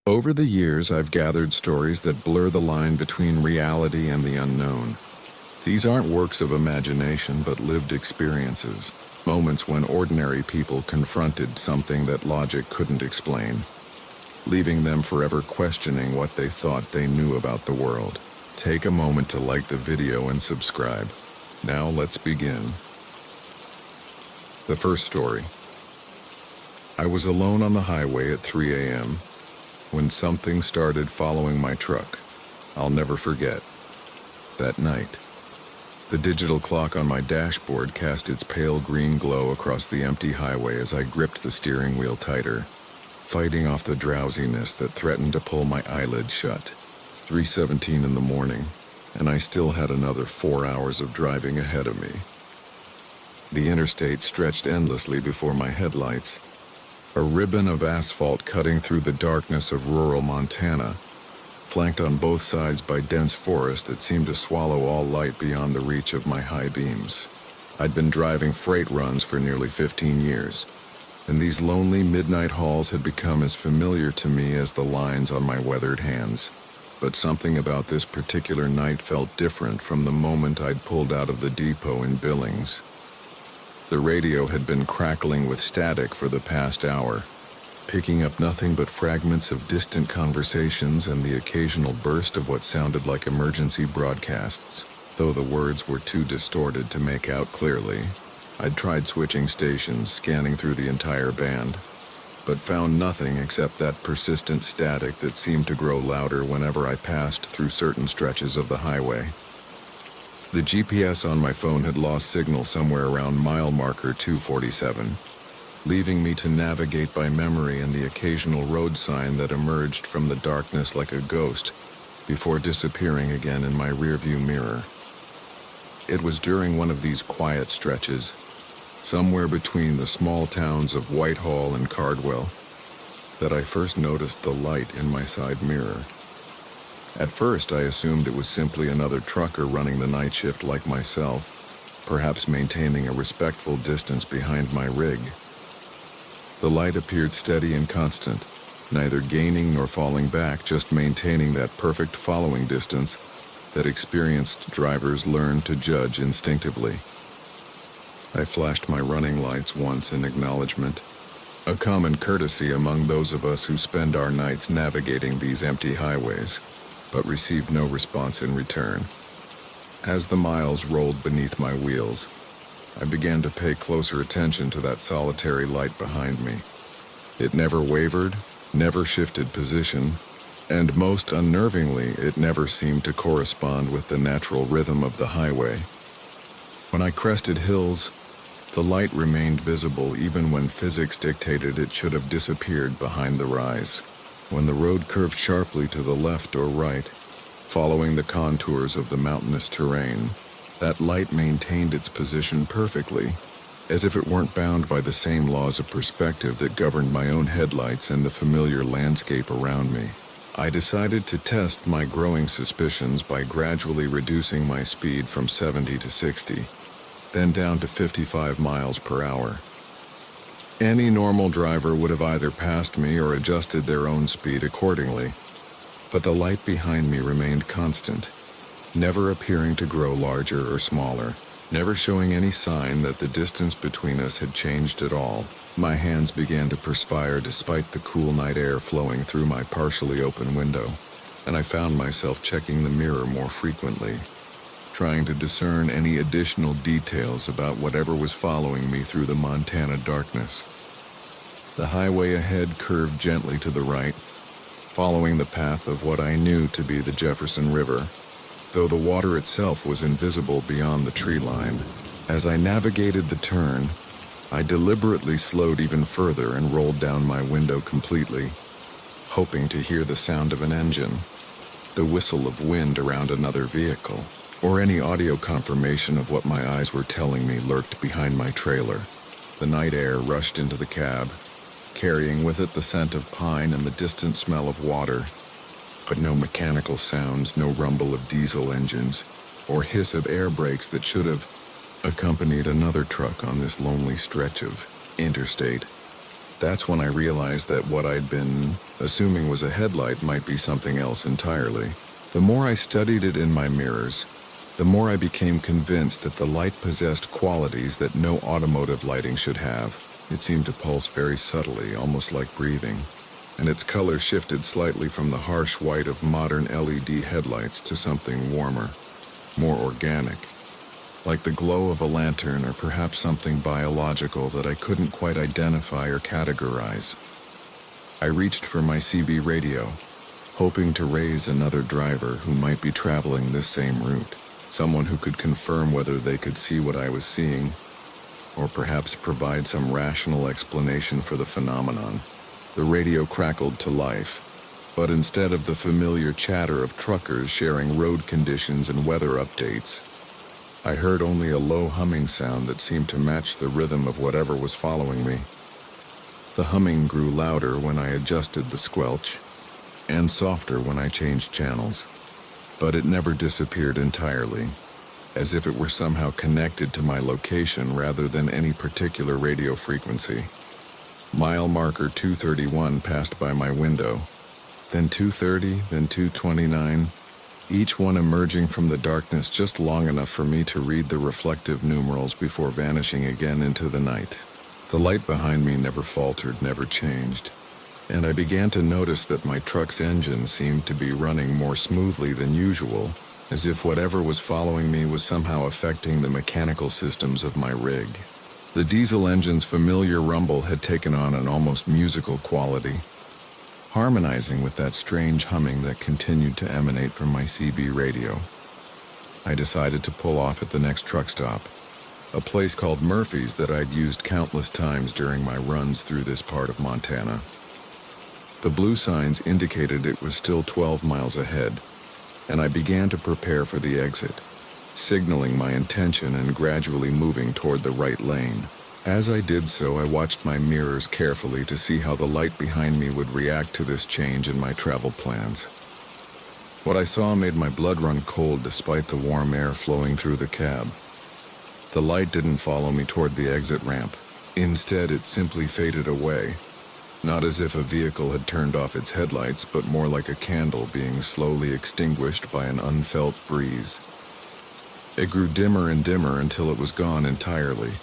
Over the years, I've gathered stories that blur the line between reality and the unknown. These aren't works of imagination, but lived experiences, moments when ordinary people confronted something that logic couldn't explain, leaving them forever questioning what they thought they knew about the world. Take a moment to like the video and subscribe. Now let's begin. The first story. I was alone on the highway at 3 a.m. when something started following my truck. I'll never forget that night. The digital clock on my dashboard cast its pale green glow across the empty highway as I gripped the steering wheel tighter, fighting off the drowsiness that threatened to pull my eyelids shut. 3:17 in the morning, and I still had another 4 hours of driving ahead of me. The interstate stretched endlessly before my headlights, a ribbon of asphalt cutting through the darkness of rural Montana, flanked on both sides by dense forest that seemed to swallow all light beyond the reach of my high beams. I'd been driving freight runs for nearly 15 years, and these lonely midnight hauls had become as familiar to me as the lines on my weathered hands. But something about this particular night felt different from the moment I'd pulled out of the depot in Billings. The radio had been crackling with static for the past hour, picking up nothing but fragments of distant conversations and the occasional burst of what sounded like emergency broadcasts, though the words were too distorted to make out clearly. I'd tried switching stations, scanning through the entire band, but found nothing except that persistent static that seemed to grow louder whenever I passed through certain stretches of the highway. The GPS on my phone had lost signal somewhere around mile marker 247, leaving me to navigate by memory and the occasional road sign that emerged from the darkness like a ghost before disappearing again in my rearview mirror. It was during one of these quiet stretches, somewhere between the small towns of Whitehall and Cardwell, that I first noticed the light in my side mirror. At first, I assumed it was simply another trucker running the night shift like myself, perhaps maintaining a respectful distance behind my rig. The light appeared steady and constant, neither gaining nor falling back, just maintaining that perfect following distance that experienced drivers learn to judge instinctively. I flashed my running lights once in acknowledgement, a common courtesy among those of us who spend our nights navigating these empty highways, but received no response in return. As the miles rolled beneath my wheels, I began to pay closer attention to that solitary light behind me. It never wavered, never shifted position, and most unnervingly, it never seemed to correspond with the natural rhythm of the highway. When I crested hills, the light remained visible even when physics dictated it should have disappeared behind the rise. When the road curved sharply to the left or right, following the contours of the mountainous terrain, that light maintained its position perfectly, as if it weren't bound by the same laws of perspective that governed my own headlights and the familiar landscape around me. I decided to test my growing suspicions by gradually reducing my speed from 70 to 60, then down to 55 miles per hour. Any normal driver would have either passed me or adjusted their own speed accordingly, but the light behind me remained constant, never appearing to grow larger or smaller, never showing any sign that the distance between us had changed at all. My hands began to perspire despite the cool night air flowing through my partially open window, and I found myself checking the mirror more frequently, trying to discern any additional details about whatever was following me through the Montana darkness. The highway ahead curved gently to the right, following the path of what I knew to be the Jefferson River, though the water itself was invisible beyond the tree line. As I navigated the turn, I deliberately slowed even further and rolled down my window completely, hoping to hear the sound of an engine, the whistle of wind around another vehicle, or any audio confirmation of what my eyes were telling me lurked behind my trailer. The night air rushed into the cab, carrying with it the scent of pine and the distant smell of water, but no mechanical sounds, no rumble of diesel engines, or hiss of air brakes that should have accompanied another truck on this lonely stretch of interstate. That's when I realized that what I'd been assuming was a headlight might be something else entirely. The more I studied it in my mirrors, the more I became convinced that the light possessed qualities that no automotive lighting should have. It seemed to pulse very subtly, almost like breathing, and its color shifted slightly from the harsh white of modern LED headlights to something warmer, more organic, like the glow of a lantern or perhaps something biological that I couldn't quite identify or categorize. I reached for my CB radio, hoping to raise another driver who might be traveling this same route, someone who could confirm whether they could see what I was seeing, or perhaps provide some rational explanation for the phenomenon. The radio crackled to life, but instead of the familiar chatter of truckers sharing road conditions and weather updates, I heard only a low humming sound that seemed to match the rhythm of whatever was following me. The humming grew louder when I adjusted the squelch, and softer when I changed channels, but it never disappeared entirely, as if it were somehow connected to my location rather than any particular radio frequency. Mile marker 231 passed by my window, then 230, then 229, each one emerging from the darkness just long enough for me to read the reflective numerals before vanishing again into the night. The light behind me never faltered, never changed, and I began to notice that my truck's engine seemed to be running more smoothly than usual, as if whatever was following me was somehow affecting the mechanical systems of my rig. The diesel engine's familiar rumble had taken on an almost musical quality, harmonizing with that strange humming that continued to emanate from my CB radio. I decided to pull off at the next truck stop, a place called Murphy's that I'd used countless times during my runs through this part of Montana. The blue signs indicated it was still 12 miles ahead, and I began to prepare for the exit, signaling my intention and gradually moving toward the right lane. As I did so, I watched my mirrors carefully to see how the light behind me would react to this change in my travel plans. What I saw made my blood run cold despite the warm air flowing through the cab. The light didn't follow me toward the exit ramp. Instead, it simply faded away, not as if a vehicle had turned off its headlights, but more like a candle being slowly extinguished by an unfelt breeze. It grew dimmer and dimmer until it was gone entirely,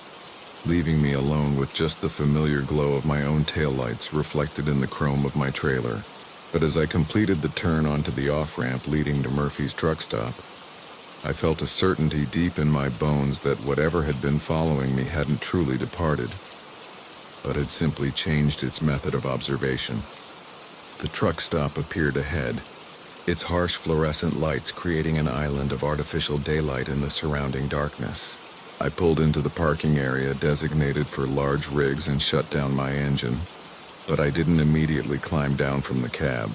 leaving me alone with just the familiar glow of my own taillights reflected in the chrome of my trailer. But as I completed the turn onto the off-ramp leading to Murphy's truck stop, I felt a certainty deep in my bones that whatever had been following me hadn't truly departed, but had simply changed its method of observation. The truck stop appeared ahead, its harsh fluorescent lights creating an island of artificial daylight in the surrounding darkness. I pulled into the parking area designated for large rigs and shut down my engine, but I didn't immediately climb down from the cab.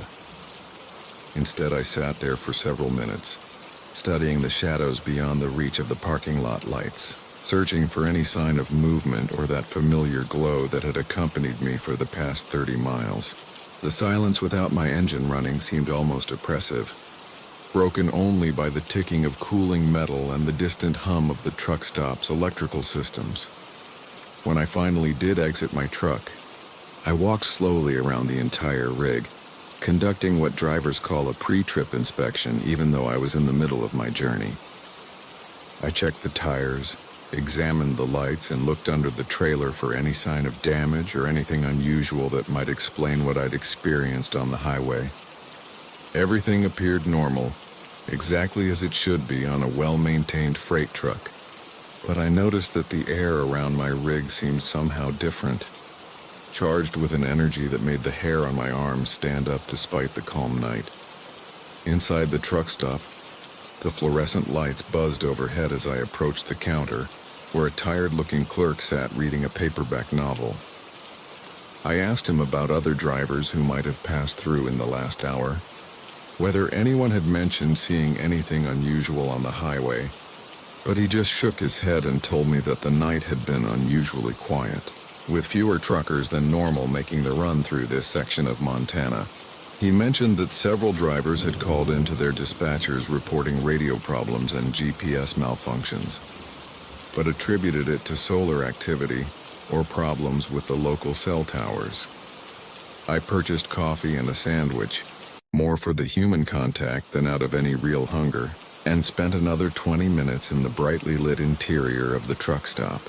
Instead, I sat there for several minutes, studying the shadows beyond the reach of the parking lot lights, searching for any sign of movement or that familiar glow that had accompanied me for the past 30 miles. The silence without my engine running seemed almost oppressive, broken only by the ticking of cooling metal and the distant hum of the truck stop's electrical systems. When I finally did exit my truck, I walked slowly around the entire rig, conducting what drivers call a pre-trip inspection even though I was in the middle of my journey. I checked the tires, examined the lights, and looked under the trailer for any sign of damage or anything unusual that might explain what I'd experienced on the highway. Everything appeared normal, exactly as it should be on a well-maintained freight truck, but I noticed that the air around my rig seemed somehow different, charged with an energy that made the hair on my arms stand up despite the calm night. Inside the truck stop, the fluorescent lights buzzed overhead as I approached the counter, where a tired-looking clerk sat reading a paperback novel. I asked him about other drivers who might have passed through in the last hour, whether anyone had mentioned seeing anything unusual on the highway, but he just shook his head and told me that the night had been unusually quiet, with fewer truckers than normal making the run through this section of Montana. He mentioned that several drivers had called into their dispatchers reporting radio problems and GPS malfunctions, but attributed it to solar activity or problems with the local cell towers. I purchased coffee and a sandwich, more for the human contact than out of any real hunger, and spent another 20 minutes in the brightly lit interior of the truck stop,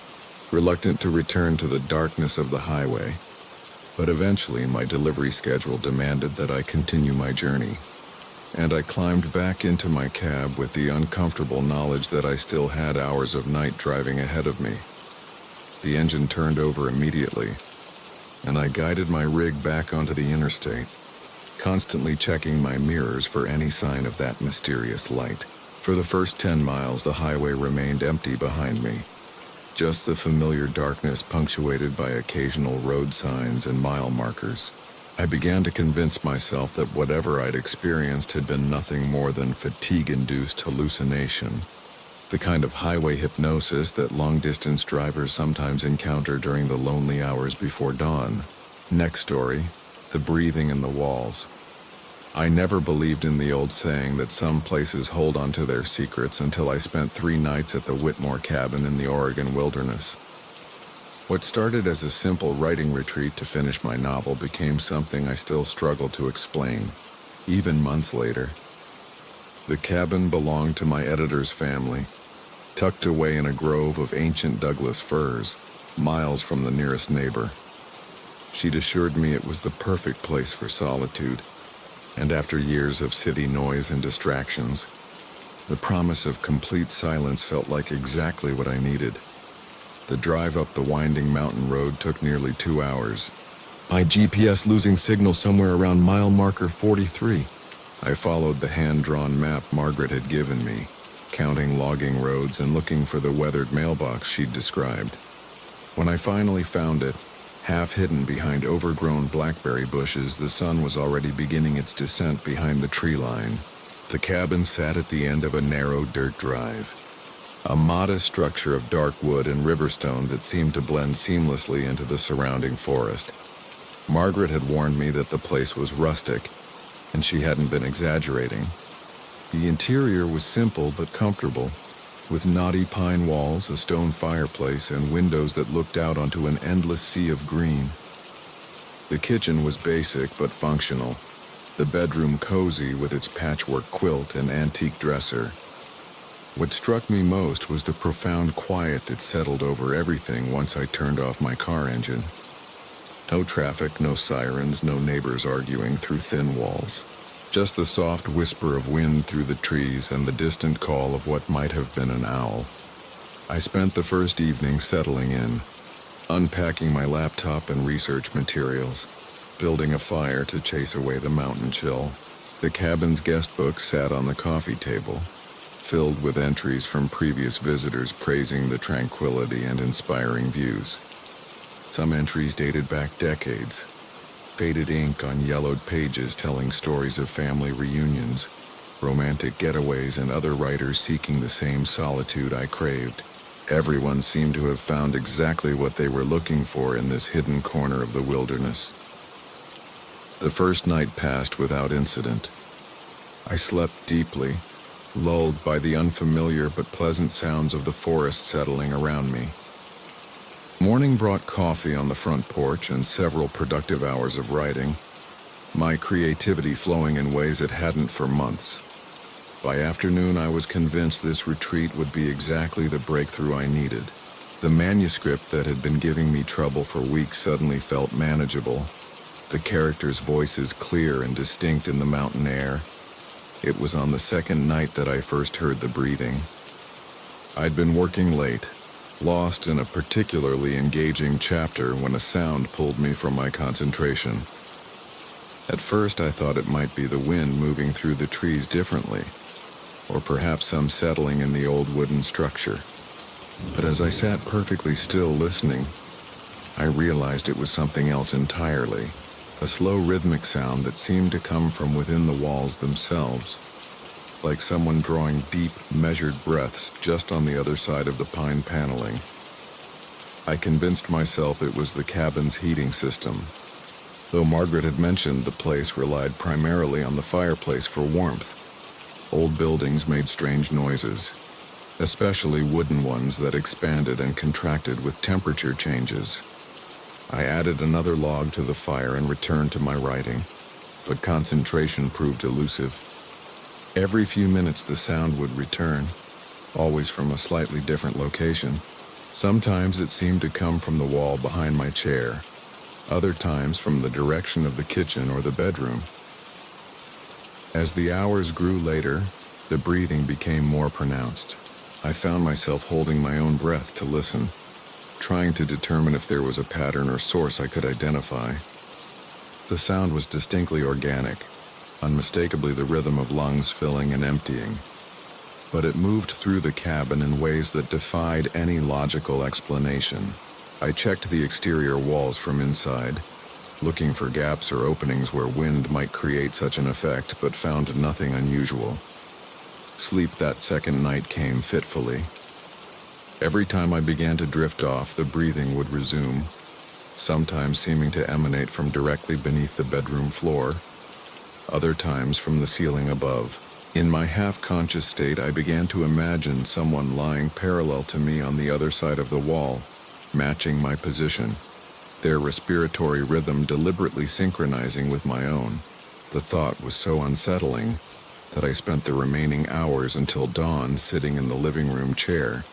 reluctant to return to the darkness of the highway. But eventually my delivery schedule demanded that I continue my journey, and I climbed back into my cab with the uncomfortable knowledge that I still had hours of night driving ahead of me. The engine turned over immediately, and I guided my rig back onto the interstate, constantly checking my mirrors for any sign of that mysterious light. For the first 10 miles, the highway remained empty behind me. Just the familiar darkness punctuated by occasional road signs and mile markers. I began to convince myself that whatever I'd experienced had been nothing more than fatigue-induced hallucination, the kind of highway hypnosis that long-distance drivers sometimes encounter during the lonely hours before dawn. Next story, the breathing in the walls. I never believed in the old saying that some places hold on to their secrets until I spent 3 nights at the Whitmore cabin in the Oregon wilderness. What started as a simple writing retreat to finish my novel became something I still struggle to explain, even months later. The cabin belonged to my editor's family, tucked away in a grove of ancient Douglas firs, miles from the nearest neighbor. She'd assured me it was the perfect place for solitude, and after years of city noise and distractions, the promise of complete silence felt like exactly what I needed. The drive up the winding mountain road took nearly 2 hours, my GPS losing signal somewhere around mile marker 43. I followed the hand-drawn map Margaret had given me, counting logging roads and looking for the weathered mailbox she'd described. When I finally found it, half hidden behind overgrown blackberry bushes, the sun was already beginning its descent behind the tree line. The cabin sat at the end of a narrow dirt drive, a modest structure of dark wood and riverstone that seemed to blend seamlessly into the surrounding forest. Margaret had warned me that the place was rustic, and she hadn't been exaggerating. The interior was simple but comfortable, with knotty pine walls, a stone fireplace, and windows that looked out onto an endless sea of green. The kitchen was basic but functional, the bedroom cozy with its patchwork quilt and antique dresser. What struck me most was the profound quiet that settled over everything once I turned off my car engine. No traffic, no sirens, no neighbors arguing through thin walls. Just the soft whisper of wind through the trees and the distant call of what might have been an owl. I spent the first evening settling in, unpacking my laptop and research materials, building a fire to chase away the mountain chill. The cabin's guest book sat on the coffee table, filled with entries from previous visitors praising the tranquility and inspiring views. Some entries dated back decades, faded ink on yellowed pages telling stories of family reunions, romantic getaways, and other writers seeking the same solitude I craved. Everyone seemed to have found exactly what they were looking for in this hidden corner of the wilderness. The first night passed without incident. I slept deeply, lulled by the unfamiliar but pleasant sounds of the forest settling around me. Morning brought coffee on the front porch and several productive hours of writing, my creativity flowing in ways it hadn't for months. By afternoon, I was convinced this retreat would be exactly the breakthrough I needed. The manuscript that had been giving me trouble for weeks suddenly felt manageable, the characters' voices clear and distinct in the mountain air. It was on the second night that I first heard the breathing. I'd been working late, lost in a particularly engaging chapter when a sound pulled me from my concentration. At first I thought it might be the wind moving through the trees differently, or perhaps some settling in the old wooden structure. But as I sat perfectly still listening, I realized it was something else entirely, a slow rhythmic sound that seemed to come from within the walls themselves, like someone drawing deep, measured breaths just on the other side of the pine paneling. I convinced myself it was the cabin's heating system, though Margaret had mentioned the place relied primarily on the fireplace for warmth. Old buildings made strange noises, especially wooden ones that expanded and contracted with temperature changes. I added another log to the fire and returned to my writing, but concentration proved elusive. Every few minutes the sound would return, always from a slightly different location. Sometimes it seemed to come from the wall behind my chair, other times from the direction of the kitchen or the bedroom. As the hours grew later, the breathing became more pronounced. I found myself holding my own breath to listen, trying to determine if there was a pattern or source I could identify. The sound was distinctly organic, unmistakably the rhythm of lungs filling and emptying. But it moved through the cabin in ways that defied any logical explanation. I checked the exterior walls from inside, looking for gaps or openings where wind might create such an effect, but found nothing unusual. Sleep that second night came fitfully. Every time I began to drift off, the breathing would resume, sometimes seeming to emanate from directly beneath the bedroom floor, other times from the ceiling above. In my half-conscious state, I began to imagine someone lying parallel to me on the other side of the wall, matching my position, their respiratory rhythm deliberately synchronizing with my own. The thought was so unsettling that I spent the remaining hours until dawn sitting in the living room chair,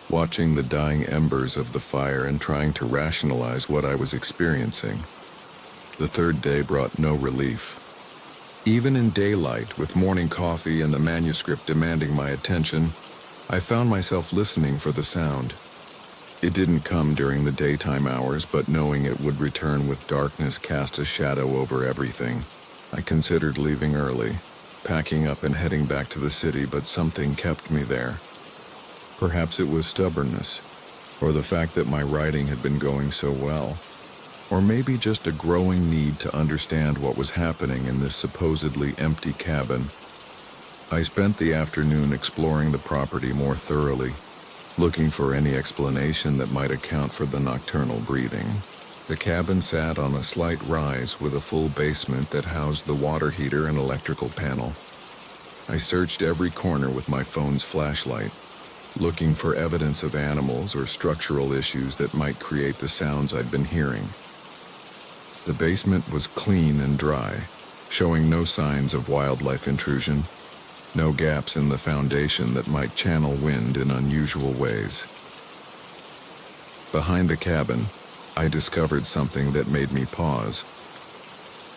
watching the dying embers of the fire and trying to rationalize what I was experiencing. The third day brought no relief. Even in daylight, with morning coffee and the manuscript demanding my attention, I found myself listening for the sound. It didn't come during the daytime hours, but knowing it would return with darkness cast a shadow over everything. I considered leaving early, packing up and heading back to the city, but something kept me there. Perhaps it was stubbornness, or the fact that my writing had been going so well, or maybe just a growing need to understand what was happening in this supposedly empty cabin. I spent the afternoon exploring the property more thoroughly, looking for any explanation that might account for the nocturnal breathing. The cabin sat on a slight rise with a full basement that housed the water heater and electrical panel. I searched every corner with my phone's flashlight, looking for evidence of animals or structural issues that might create the sounds I'd been hearing. The basement was clean and dry, showing no signs of wildlife intrusion, no gaps in the foundation that might channel wind in unusual ways. Behind the cabin, I discovered something that made me pause.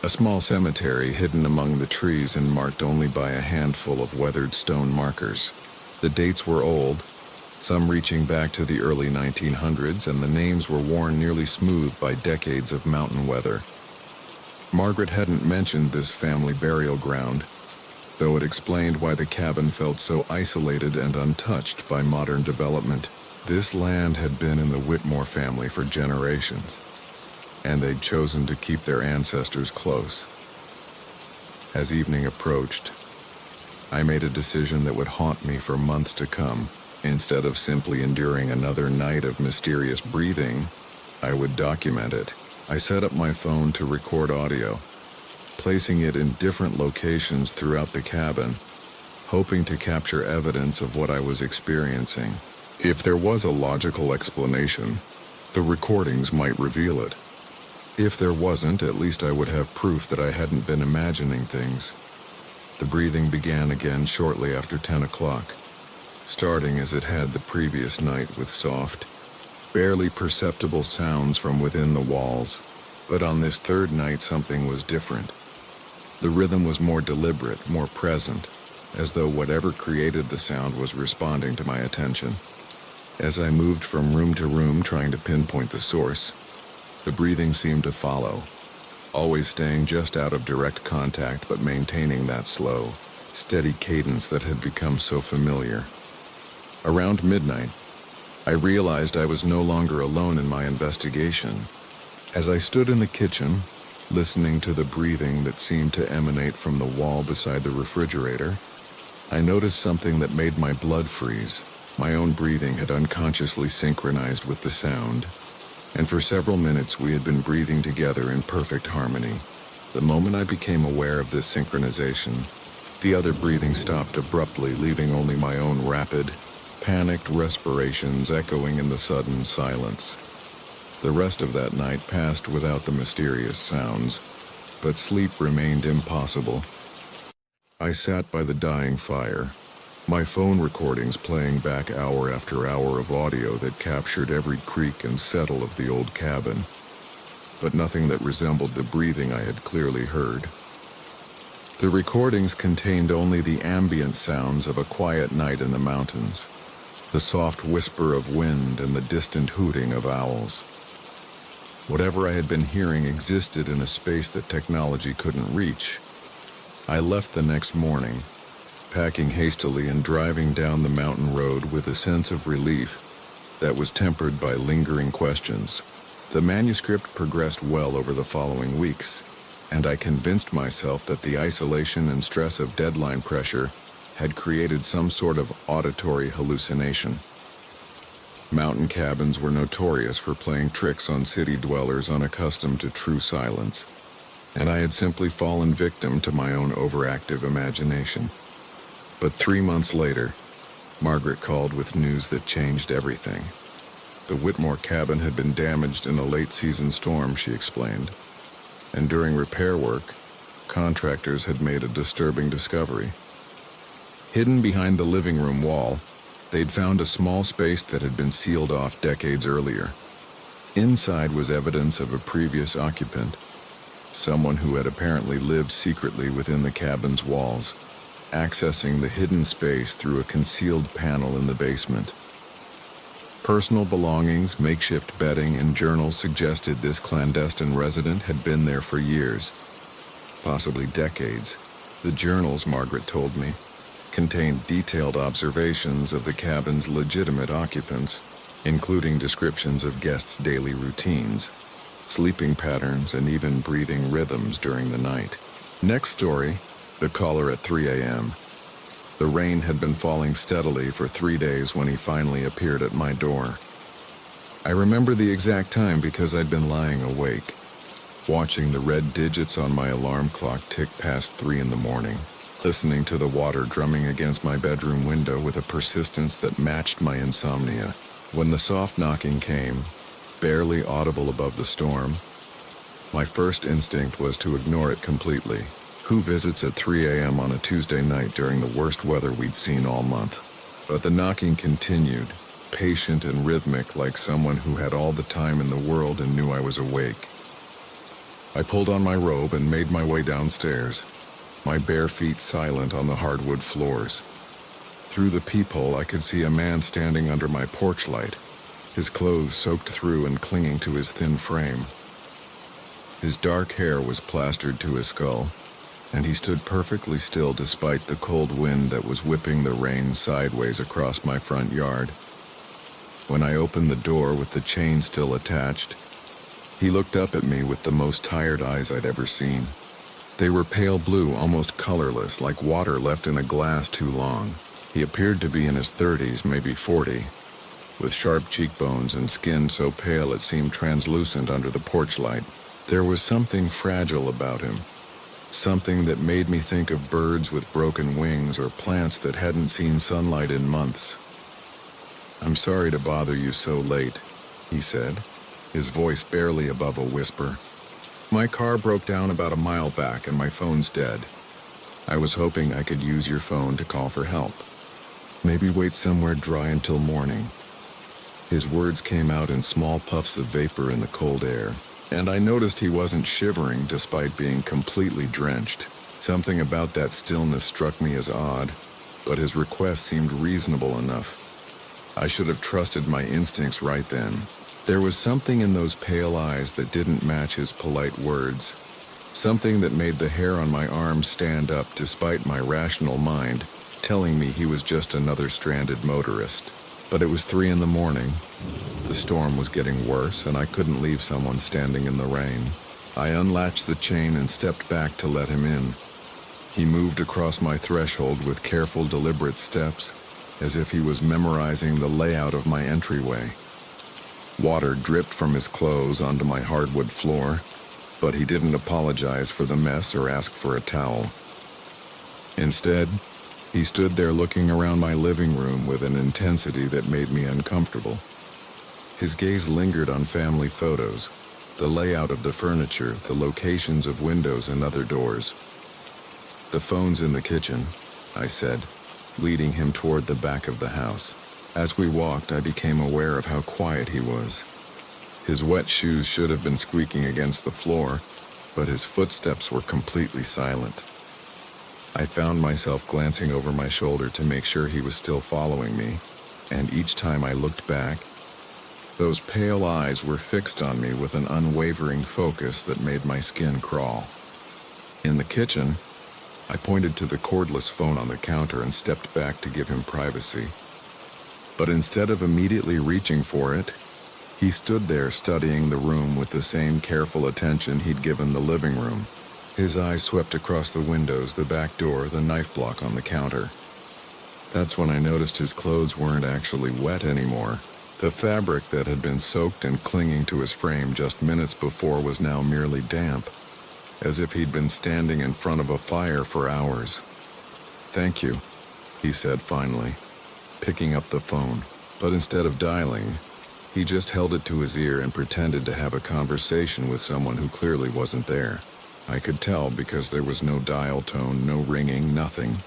A small cemetery hidden among the trees and marked only by a handful of weathered stone markers. The dates were old, some reaching back to the early 1900s, and the names were worn nearly smooth by decades of mountain weather. Margaret hadn't mentioned this family burial ground, though it explained why the cabin felt so isolated and untouched by modern development. This land had been in the Whitmore family for generations, and they'd chosen to keep their ancestors close. As evening approached, I made a decision that would haunt me for months to come. Instead of simply enduring another night of mysterious breathing, I would document it. I set up my phone to record audio, placing it in different locations throughout the cabin, hoping to capture evidence of what I was experiencing. If there was a logical explanation, the recordings might reveal it. If there wasn't, at least I would have proof that I hadn't been imagining things. The breathing began again shortly after 10 o'clock, starting as it had the previous night with soft, barely perceptible sounds from within the walls. But on this third night, something was different. The rhythm was more deliberate, more present, as though whatever created the sound was responding to my attention. As I moved from room to room trying to pinpoint the source, the breathing seemed to follow, always staying just out of direct contact but maintaining that slow, steady cadence that had become so familiar. Around midnight, I realized I was no longer alone in my investigation. As I stood in the kitchen, listening to the breathing that seemed to emanate from the wall beside the refrigerator, I noticed something that made my blood freeze. My own breathing had unconsciously synchronized with the sound, and for several minutes we had been breathing together in perfect harmony. The moment I became aware of this synchronization, the other breathing stopped abruptly, leaving only my own rapid, panicked respirations echoing in the sudden silence. The rest of that night passed without the mysterious sounds, but sleep remained impossible. I sat by the dying fire, my phone recordings playing back hour after hour of audio that captured every creak and settle of the old cabin, but nothing that resembled the breathing I had clearly heard. The recordings contained only the ambient sounds of a quiet night in the mountains, the soft whisper of wind and the distant hooting of owls. Whatever I had been hearing existed in a space that technology couldn't reach. I left the next morning, packing hastily and driving down the mountain road with a sense of relief that was tempered by lingering questions. The manuscript progressed well over the following weeks, and I convinced myself that the isolation and stress of deadline pressure had created some sort of auditory hallucination. Mountain cabins were notorious for playing tricks on city dwellers unaccustomed to true silence, and I had simply fallen victim to my own overactive imagination. But 3 months later, Margaret called with news that changed everything. The Whitmore cabin had been damaged in a late-season storm, she explained, and during repair work, contractors had made a disturbing discovery. Hidden behind the living room wall, they'd found a small space that had been sealed off decades earlier. Inside was evidence of a previous occupant, someone who had apparently lived secretly within the cabin's walls, accessing the hidden space through a concealed panel in the basement. Personal belongings, makeshift bedding, and journals suggested this clandestine resident had been there for years, possibly decades. The journals, Margaret told me, contained detailed observations of the cabin's legitimate occupants, including descriptions of guests' daily routines, sleeping patterns, and even breathing rhythms during the night. Next story, the caller at 3 a.m. The rain had been falling steadily for 3 days when he finally appeared at my door. I remember the exact time because I'd been lying awake, watching the red digits on my alarm clock tick past 3 in the morning, listening to the water drumming against my bedroom window with a persistence that matched my insomnia. When the soft knocking came, barely audible above the storm, my first instinct was to ignore it completely. Who visits at 3 a.m. on a Tuesday night during the worst weather we'd seen all month? But the knocking continued, patient and rhythmic, like someone who had all the time in the world and knew I was awake. I pulled on my robe and made my way downstairs, my bare feet silent on the hardwood floors. Through the peephole, I could see a man standing under my porch light, his clothes soaked through and clinging to his thin frame. His dark hair was plastered to his skull, and he stood perfectly still despite the cold wind that was whipping the rain sideways across my front yard. When I opened the door with the chain still attached, he looked up at me with the most tired eyes I'd ever seen. They were pale blue, almost colorless, like water left in a glass too long. He appeared to be in his 30s, maybe 40, with sharp cheekbones and skin so pale it seemed translucent under the porch light. There was something fragile about him, something that made me think of birds with broken wings or plants that hadn't seen sunlight in months. "I'm sorry to bother you so late," he said, his voice barely above a whisper. "My car broke down about a mile back and my phone's dead. I was hoping I could use your phone to call for help. Maybe wait somewhere dry until morning." His words came out in small puffs of vapor in the cold air, and I noticed he wasn't shivering despite being completely drenched. Something about that stillness struck me as odd, but his request seemed reasonable enough. I should have trusted my instincts right then. There was something in those pale eyes that didn't match his polite words, something that made the hair on my arm stand up despite my rational mind telling me he was just another stranded motorist. But it was 3 in the morning. The storm was getting worse, and I couldn't leave someone standing in the rain. I unlatched the chain and stepped back to let him in. He moved across my threshold with careful, deliberate steps, as if he was memorizing the layout of my entryway. Water dripped from his clothes onto my hardwood floor, but he didn't apologize for the mess or ask for a towel. Instead, He stood there looking around my living room with an intensity that made me uncomfortable. His gaze lingered on family photos, the layout of the furniture, the locations of windows and other doors. "The phone's in the kitchen," I said, leading him toward the back of the house. As we walked, I became aware of how quiet he was. His wet shoes should have been squeaking against the floor, but his footsteps were completely silent. I found myself glancing over my shoulder to make sure he was still following me, and each time I looked back, those pale eyes were fixed on me with an unwavering focus that made my skin crawl. In the kitchen, I pointed to the cordless phone on the counter and stepped back to give him privacy. But instead of immediately reaching for it, he stood there studying the room with the same careful attention he'd given the living room. His eyes swept across the windows, the back door, the knife block on the counter. That's when I noticed his clothes weren't actually wet anymore. The fabric that had been soaked and clinging to his frame just minutes before was now merely damp, as if he'd been standing in front of a fire for hours. "Thank you," he said finally, picking up the phone. But instead of dialing, he just held it to his ear and pretended to have a conversation with someone who clearly wasn't there. I could tell because there was no dial tone, no ringing, nothing.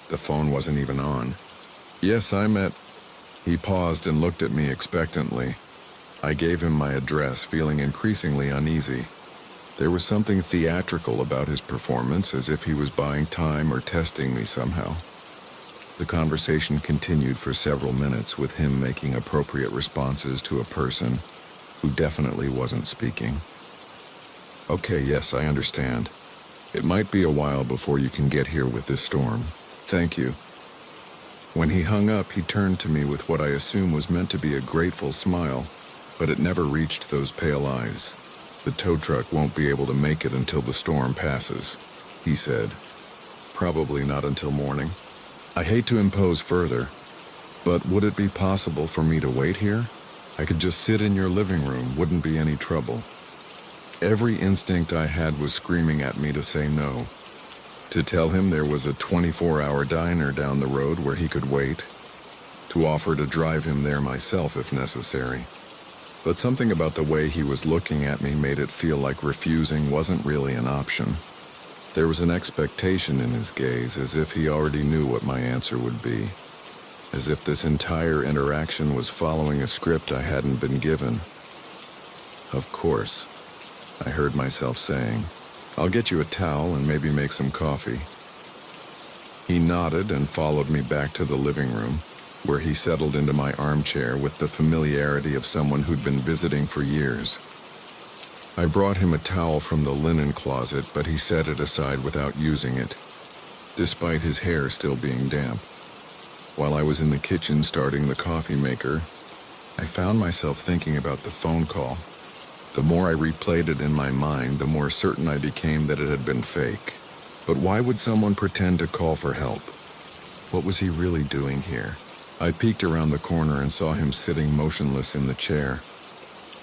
The phone wasn't even on. "Yes, I'm at..." He paused and looked at me expectantly. I gave him my address, feeling increasingly uneasy. There was something theatrical about his performance, as if he was buying time or testing me somehow. The conversation continued for several minutes, with him making appropriate responses to a person who definitely wasn't speaking. "Okay, yes, I understand. It might be a while before you can get here with this storm. Thank you." When he hung up, he turned to me with what I assume was meant to be a grateful smile, but it never reached those pale eyes. "The tow truck won't be able to make it until the storm passes," he said. "Probably not until morning. I hate to impose further, but would it be possible for me to wait here? I could just sit in your living room, wouldn't be any trouble." Every instinct I had was screaming at me to say no. To tell him there was a 24-hour diner down the road where he could wait. To offer to drive him there myself if necessary. But something about the way he was looking at me made it feel like refusing wasn't really an option. There was an expectation in his gaze, as if he already knew what my answer would be. As if this entire interaction was following a script I hadn't been given. "Of course," I heard myself saying. "I'll get you a towel and maybe make some coffee." He nodded and followed me back to the living room, where he settled into my armchair with the familiarity of someone who'd been visiting for years. I brought him a towel from the linen closet, but he set it aside without using it, despite his hair still being damp. While I was in the kitchen starting the coffee maker, I found myself thinking about the phone call. The more I replayed it in my mind, the more certain I became that it had been fake. But why would someone pretend to call for help? What was he really doing here? I peeked around the corner and saw him sitting motionless in the chair.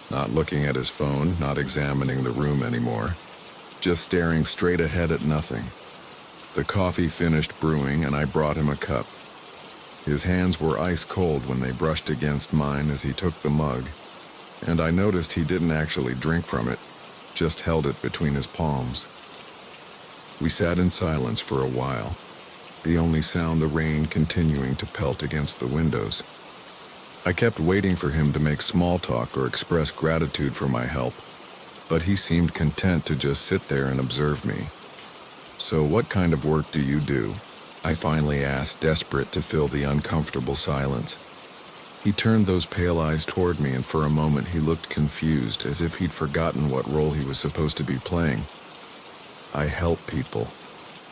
Not looking at his phone, not examining the room anymore. Just staring straight ahead at nothing. The coffee finished brewing and I brought him a cup. His hands were ice cold when they brushed against mine as he took the mug. And I noticed he didn't actually drink from it, just held it between his palms. We sat in silence for a while, the only sound the rain continuing to pelt against the windows. I kept waiting for him to make small talk or express gratitude for my help, but he seemed content to just sit there and observe me. "So what kind of work do you do?" I finally asked, desperate to fill the uncomfortable silence. He turned those pale eyes toward me, and for a moment he looked confused, as if he'd forgotten what role he was supposed to be playing. "I help people,"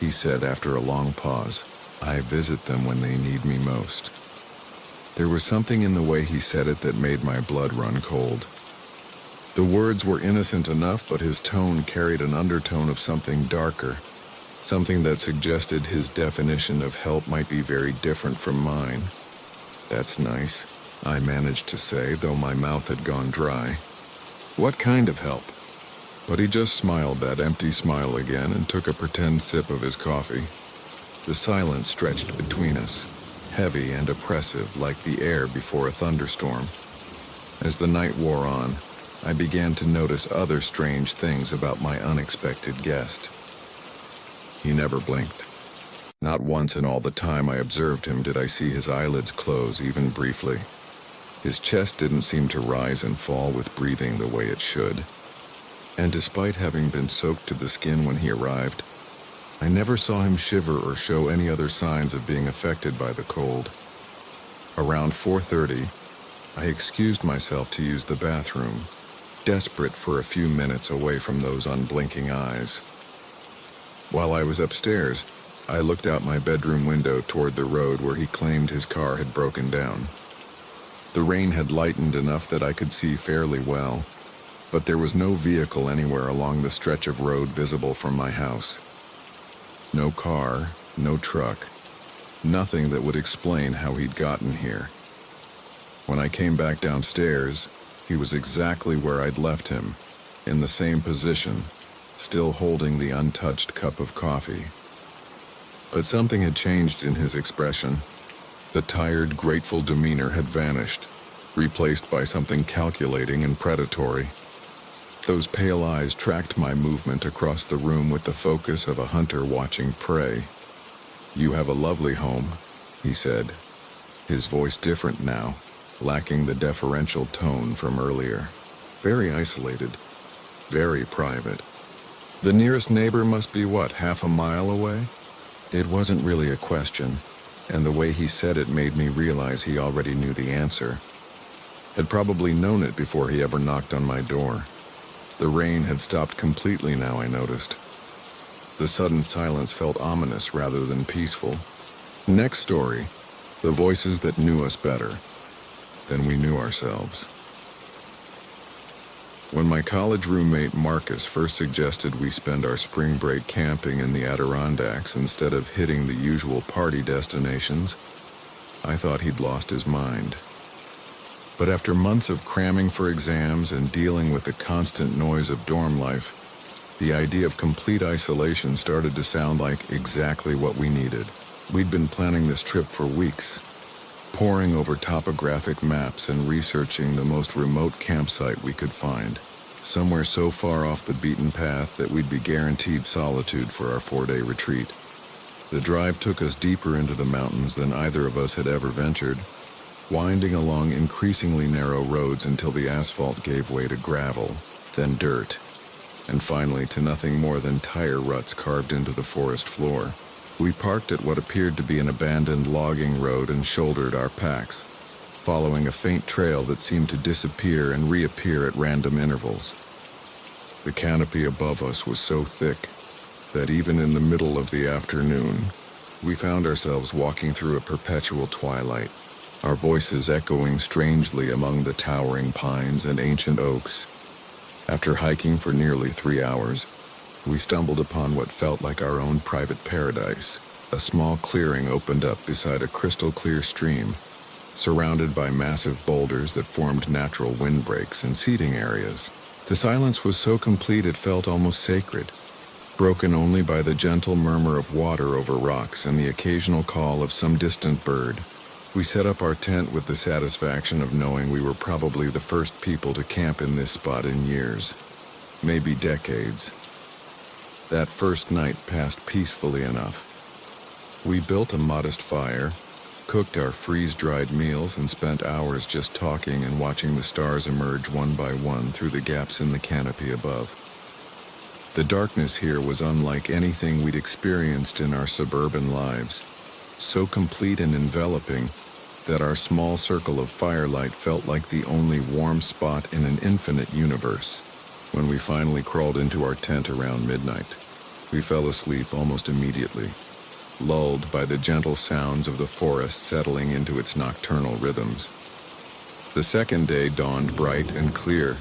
he said after a long pause. "I visit them when they need me most." There was something in the way he said it that made my blood run cold. The words were innocent enough, but his tone carried an undertone of something darker, something that suggested his definition of help might be very different from mine. "That's nice," I managed to say, though my mouth had gone dry. "What kind of help?" But he just smiled that empty smile again and took a pretend sip of his coffee. The silence stretched between us, heavy and oppressive like the air before a thunderstorm. As the night wore on, I began to notice other strange things about my unexpected guest. He never blinked. Not once in all the time I observed him did I see his eyelids close even briefly. His chest didn't seem to rise and fall with breathing the way it should. And despite having been soaked to the skin when he arrived, I never saw him shiver or show any other signs of being affected by the cold. Around 4:30, I excused myself to use the bathroom, desperate for a few minutes away from those unblinking eyes. While I was upstairs, I looked out my bedroom window toward the road where he claimed his car had broken down. The rain had lightened enough that I could see fairly well, but there was no vehicle anywhere along the stretch of road visible from my house. No car, no truck, nothing that would explain how he'd gotten here. When I came back downstairs, he was exactly where I'd left him, in the same position, still holding the untouched cup of coffee. But something had changed in his expression. The tired, grateful demeanor had vanished, replaced by something calculating and predatory. Those pale eyes tracked my movement across the room with the focus of a hunter watching prey. "You have a lovely home," he said, his voice different now, lacking the deferential tone from earlier. Very isolated, very private. The nearest neighbor must be what, half a mile away? It wasn't really a question, and the way he said it made me realize he already knew the answer. Had probably known it before he ever knocked on my door. The rain had stopped completely now, I noticed. The sudden silence felt ominous rather than peaceful. Next story, the voices that knew us better than we knew ourselves. When my college roommate Marcus first suggested we spend our spring break camping in the Adirondacks instead of hitting the usual party destinations, I thought he'd lost his mind. But after months of cramming for exams and dealing with the constant noise of dorm life, the idea of complete isolation started to sound like exactly what we needed. We'd been planning this trip for weeks, poring over topographic maps and researching the most remote campsite we could find, somewhere so far off the beaten path that we'd be guaranteed solitude for our 4-day retreat. The drive took us deeper into the mountains than either of us had ever ventured, winding along increasingly narrow roads until the asphalt gave way to gravel, then dirt, and finally to nothing more than tire ruts carved into the forest floor. We parked at what appeared to be an abandoned logging road and shouldered our packs, following a faint trail that seemed to disappear and reappear at random intervals. The canopy above us was so thick that even in the middle of the afternoon, we found ourselves walking through a perpetual twilight, our voices echoing strangely among the towering pines and ancient oaks. After hiking for nearly 3 hours, we stumbled upon what felt like our own private paradise. A small clearing opened up beside a crystal-clear stream, surrounded by massive boulders that formed natural windbreaks and seating areas. The silence was so complete it felt almost sacred, broken only by the gentle murmur of water over rocks and the occasional call of some distant bird. We set up our tent with the satisfaction of knowing we were probably the first people to camp in this spot in years, maybe decades. That first night passed peacefully enough. We built a modest fire, cooked our freeze-dried meals, and spent hours just talking and watching the stars emerge one by one through the gaps in the canopy above. The darkness here was unlike anything we'd experienced in our suburban lives, so complete and enveloping that our small circle of firelight felt like the only warm spot in an infinite universe. When we finally crawled into our tent around midnight, we fell asleep almost immediately, lulled by the gentle sounds of the forest settling into its nocturnal rhythms. The second day dawned bright and clear,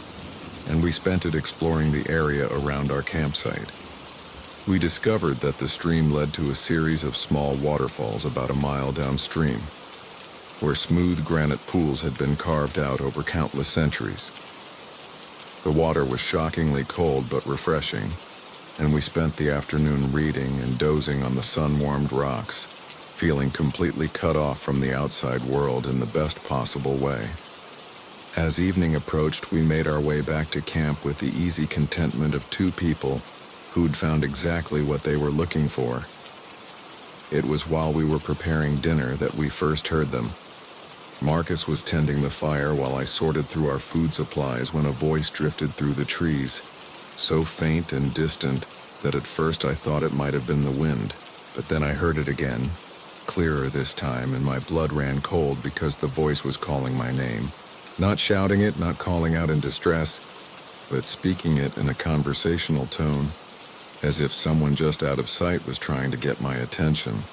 and we spent it exploring the area around our campsite. We discovered that the stream led to a series of small waterfalls about a mile downstream, where smooth granite pools had been carved out over countless centuries. The water was shockingly cold but refreshing, and we spent the afternoon reading and dozing on the sun-warmed rocks, feeling completely cut off from the outside world in the best possible way. As evening approached, we made our way back to camp with the easy contentment of two people who'd found exactly what they were looking for. It was while we were preparing dinner that we first heard them. Marcus was tending the fire while I sorted through our food supplies when a voice drifted through the trees, so faint and distant that at first I thought it might have been the wind, but then I heard it again, clearer this time, and my blood ran cold because the voice was calling my name. Not shouting it, not calling out in distress, but speaking it in a conversational tone, as if someone just out of sight was trying to get my attention.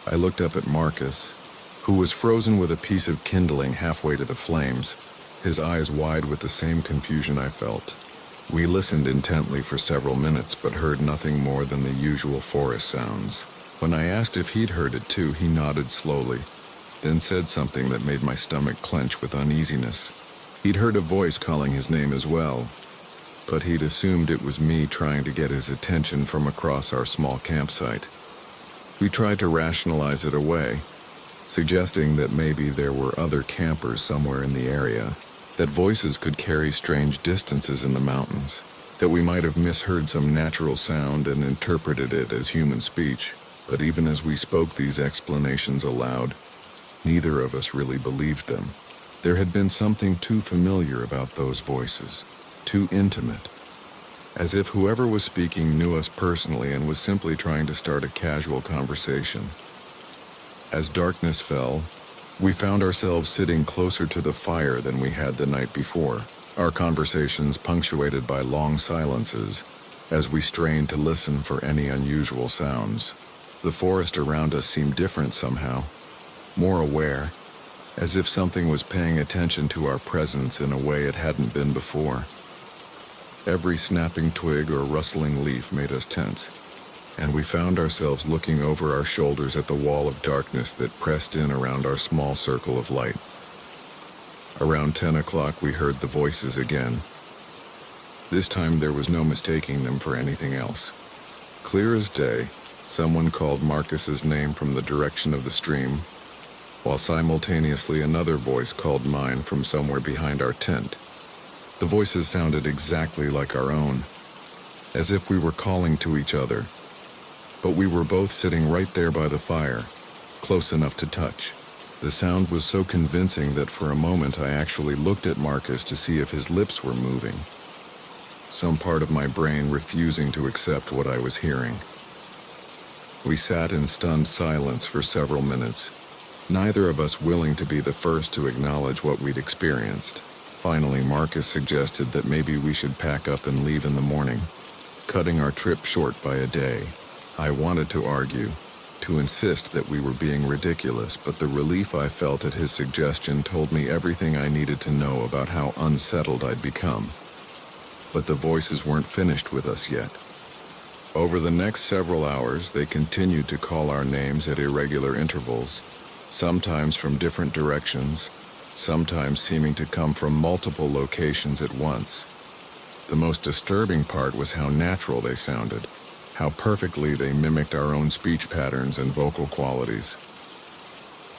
I looked up at Marcus, who was frozen with a piece of kindling halfway to the flames, his eyes wide with the same confusion I felt. We listened intently for several minutes, but heard nothing more than the usual forest sounds. When I asked if he'd heard it too, he nodded slowly, then said something that made my stomach clench with uneasiness. He'd heard a voice calling his name as well, but he'd assumed it was me trying to get his attention from across our small campsite. We tried to rationalize it away, suggesting that maybe there were other campers somewhere in the area, that voices could carry strange distances in the mountains, that we might have misheard some natural sound and interpreted it as human speech. But even as we spoke these explanations aloud, neither of us really believed them. There had been something too familiar about those voices, too intimate, as if whoever was speaking knew us personally and was simply trying to start a casual conversation. As darkness fell, we found ourselves sitting closer to the fire than we had the night before, our conversations punctuated by long silences as we strained to listen for any unusual sounds. The forest around us seemed different somehow, more aware, as if something was paying attention to our presence in a way it hadn't been before. Every snapping twig or rustling leaf made us tense, and we found ourselves looking over our shoulders at the wall of darkness that pressed in around our small circle of light. Around 10 o'clock we heard the voices again. This time there was no mistaking them for anything else. Clear as day, someone called Marcus's name from the direction of the stream, while simultaneously another voice called mine from somewhere behind our tent. The voices sounded exactly like our own, as if we were calling to each other, but we were both sitting right there by the fire, close enough to touch. The sound was so convincing that for a moment I actually looked at Marcus to see if his lips were moving, some part of my brain refusing to accept what I was hearing. We sat in stunned silence for several minutes, neither of us willing to be the first to acknowledge what we'd experienced. Finally, Marcus suggested that maybe we should pack up and leave in the morning, cutting our trip short by a day. I wanted to argue, to insist that we were being ridiculous, but the relief I felt at his suggestion told me everything I needed to know about how unsettled I'd become. But the voices weren't finished with us yet. Over the next several hours, they continued to call our names at irregular intervals, sometimes from different directions, sometimes seeming to come from multiple locations at once. The most disturbing part was how natural they sounded, how perfectly they mimicked our own speech patterns and vocal qualities.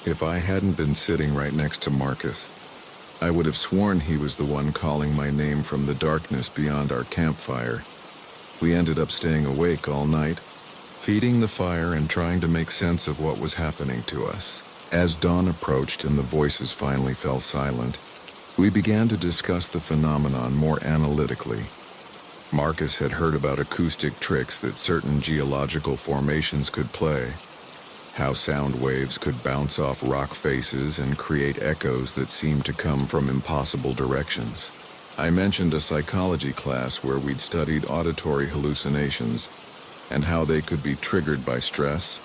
If I hadn't been sitting right next to Marcus, I would have sworn he was the one calling my name from the darkness beyond our campfire. We ended up staying awake all night, feeding the fire and trying to make sense of what was happening to us. As dawn approached and the voices finally fell silent, we began to discuss the phenomenon more analytically. Marcus had heard about acoustic tricks that certain geological formations could play, how sound waves could bounce off rock faces and create echoes that seemed to come from impossible directions. I mentioned a psychology class where we'd studied auditory hallucinations and how they could be triggered by stress,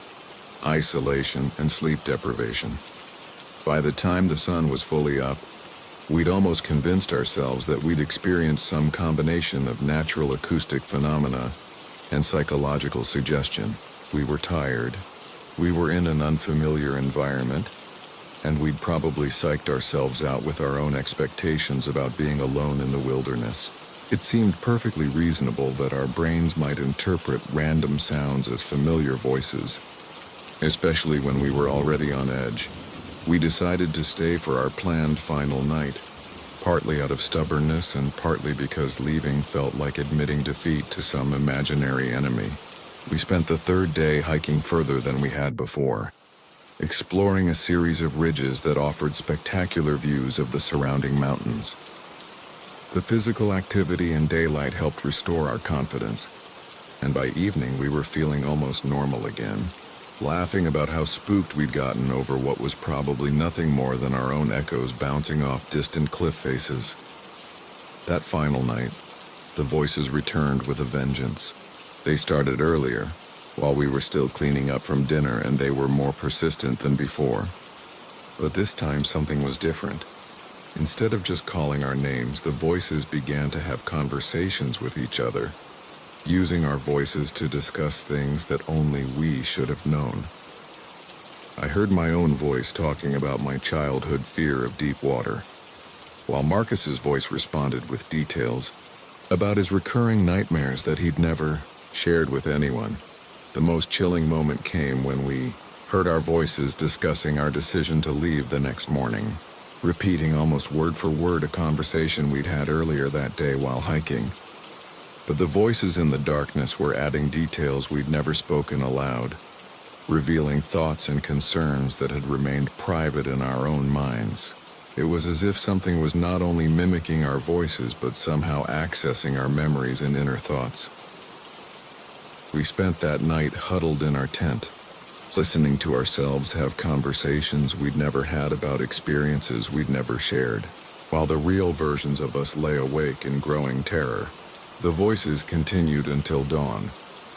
isolation, and sleep deprivation. By the time the sun was fully up, we'd almost convinced ourselves that we'd experienced some combination of natural acoustic phenomena and psychological suggestion. We were tired, we were in an unfamiliar environment, and we'd probably psyched ourselves out with our own expectations about being alone in the wilderness. It seemed perfectly reasonable that our brains might interpret random sounds as familiar voices, especially when we were already on edge. We decided to stay for our planned final night, partly out of stubbornness and partly because leaving felt like admitting defeat to some imaginary enemy. We spent the third day hiking further than we had before, exploring a series of ridges that offered spectacular views of the surrounding mountains. The physical activity and daylight helped restore our confidence, and by evening we were feeling almost normal again, laughing about how spooked we'd gotten over what was probably nothing more than our own echoes bouncing off distant cliff faces. That final night, the voices returned with a vengeance. They started earlier, while we were still cleaning up from dinner, and they were more persistent than before. But this time something was different. Instead of just calling our names, the voices began to have conversations with each other, using our voices to discuss things that only we should have known. I heard my own voice talking about my childhood fear of deep water, while Marcus's voice responded with details about his recurring nightmares that he'd never shared with anyone. The most chilling moment came when we heard our voices discussing our decision to leave the next morning, repeating almost word for word a conversation we'd had earlier that day while hiking. But the voices in the darkness were adding details we'd never spoken aloud, revealing thoughts and concerns that had remained private in our own minds. It was as if something was not only mimicking our voices, but somehow accessing our memories and inner thoughts. We spent that night huddled in our tent, listening to ourselves have conversations we'd never had about experiences we'd never shared, while the real versions of us lay awake in growing terror. The voices continued until dawn,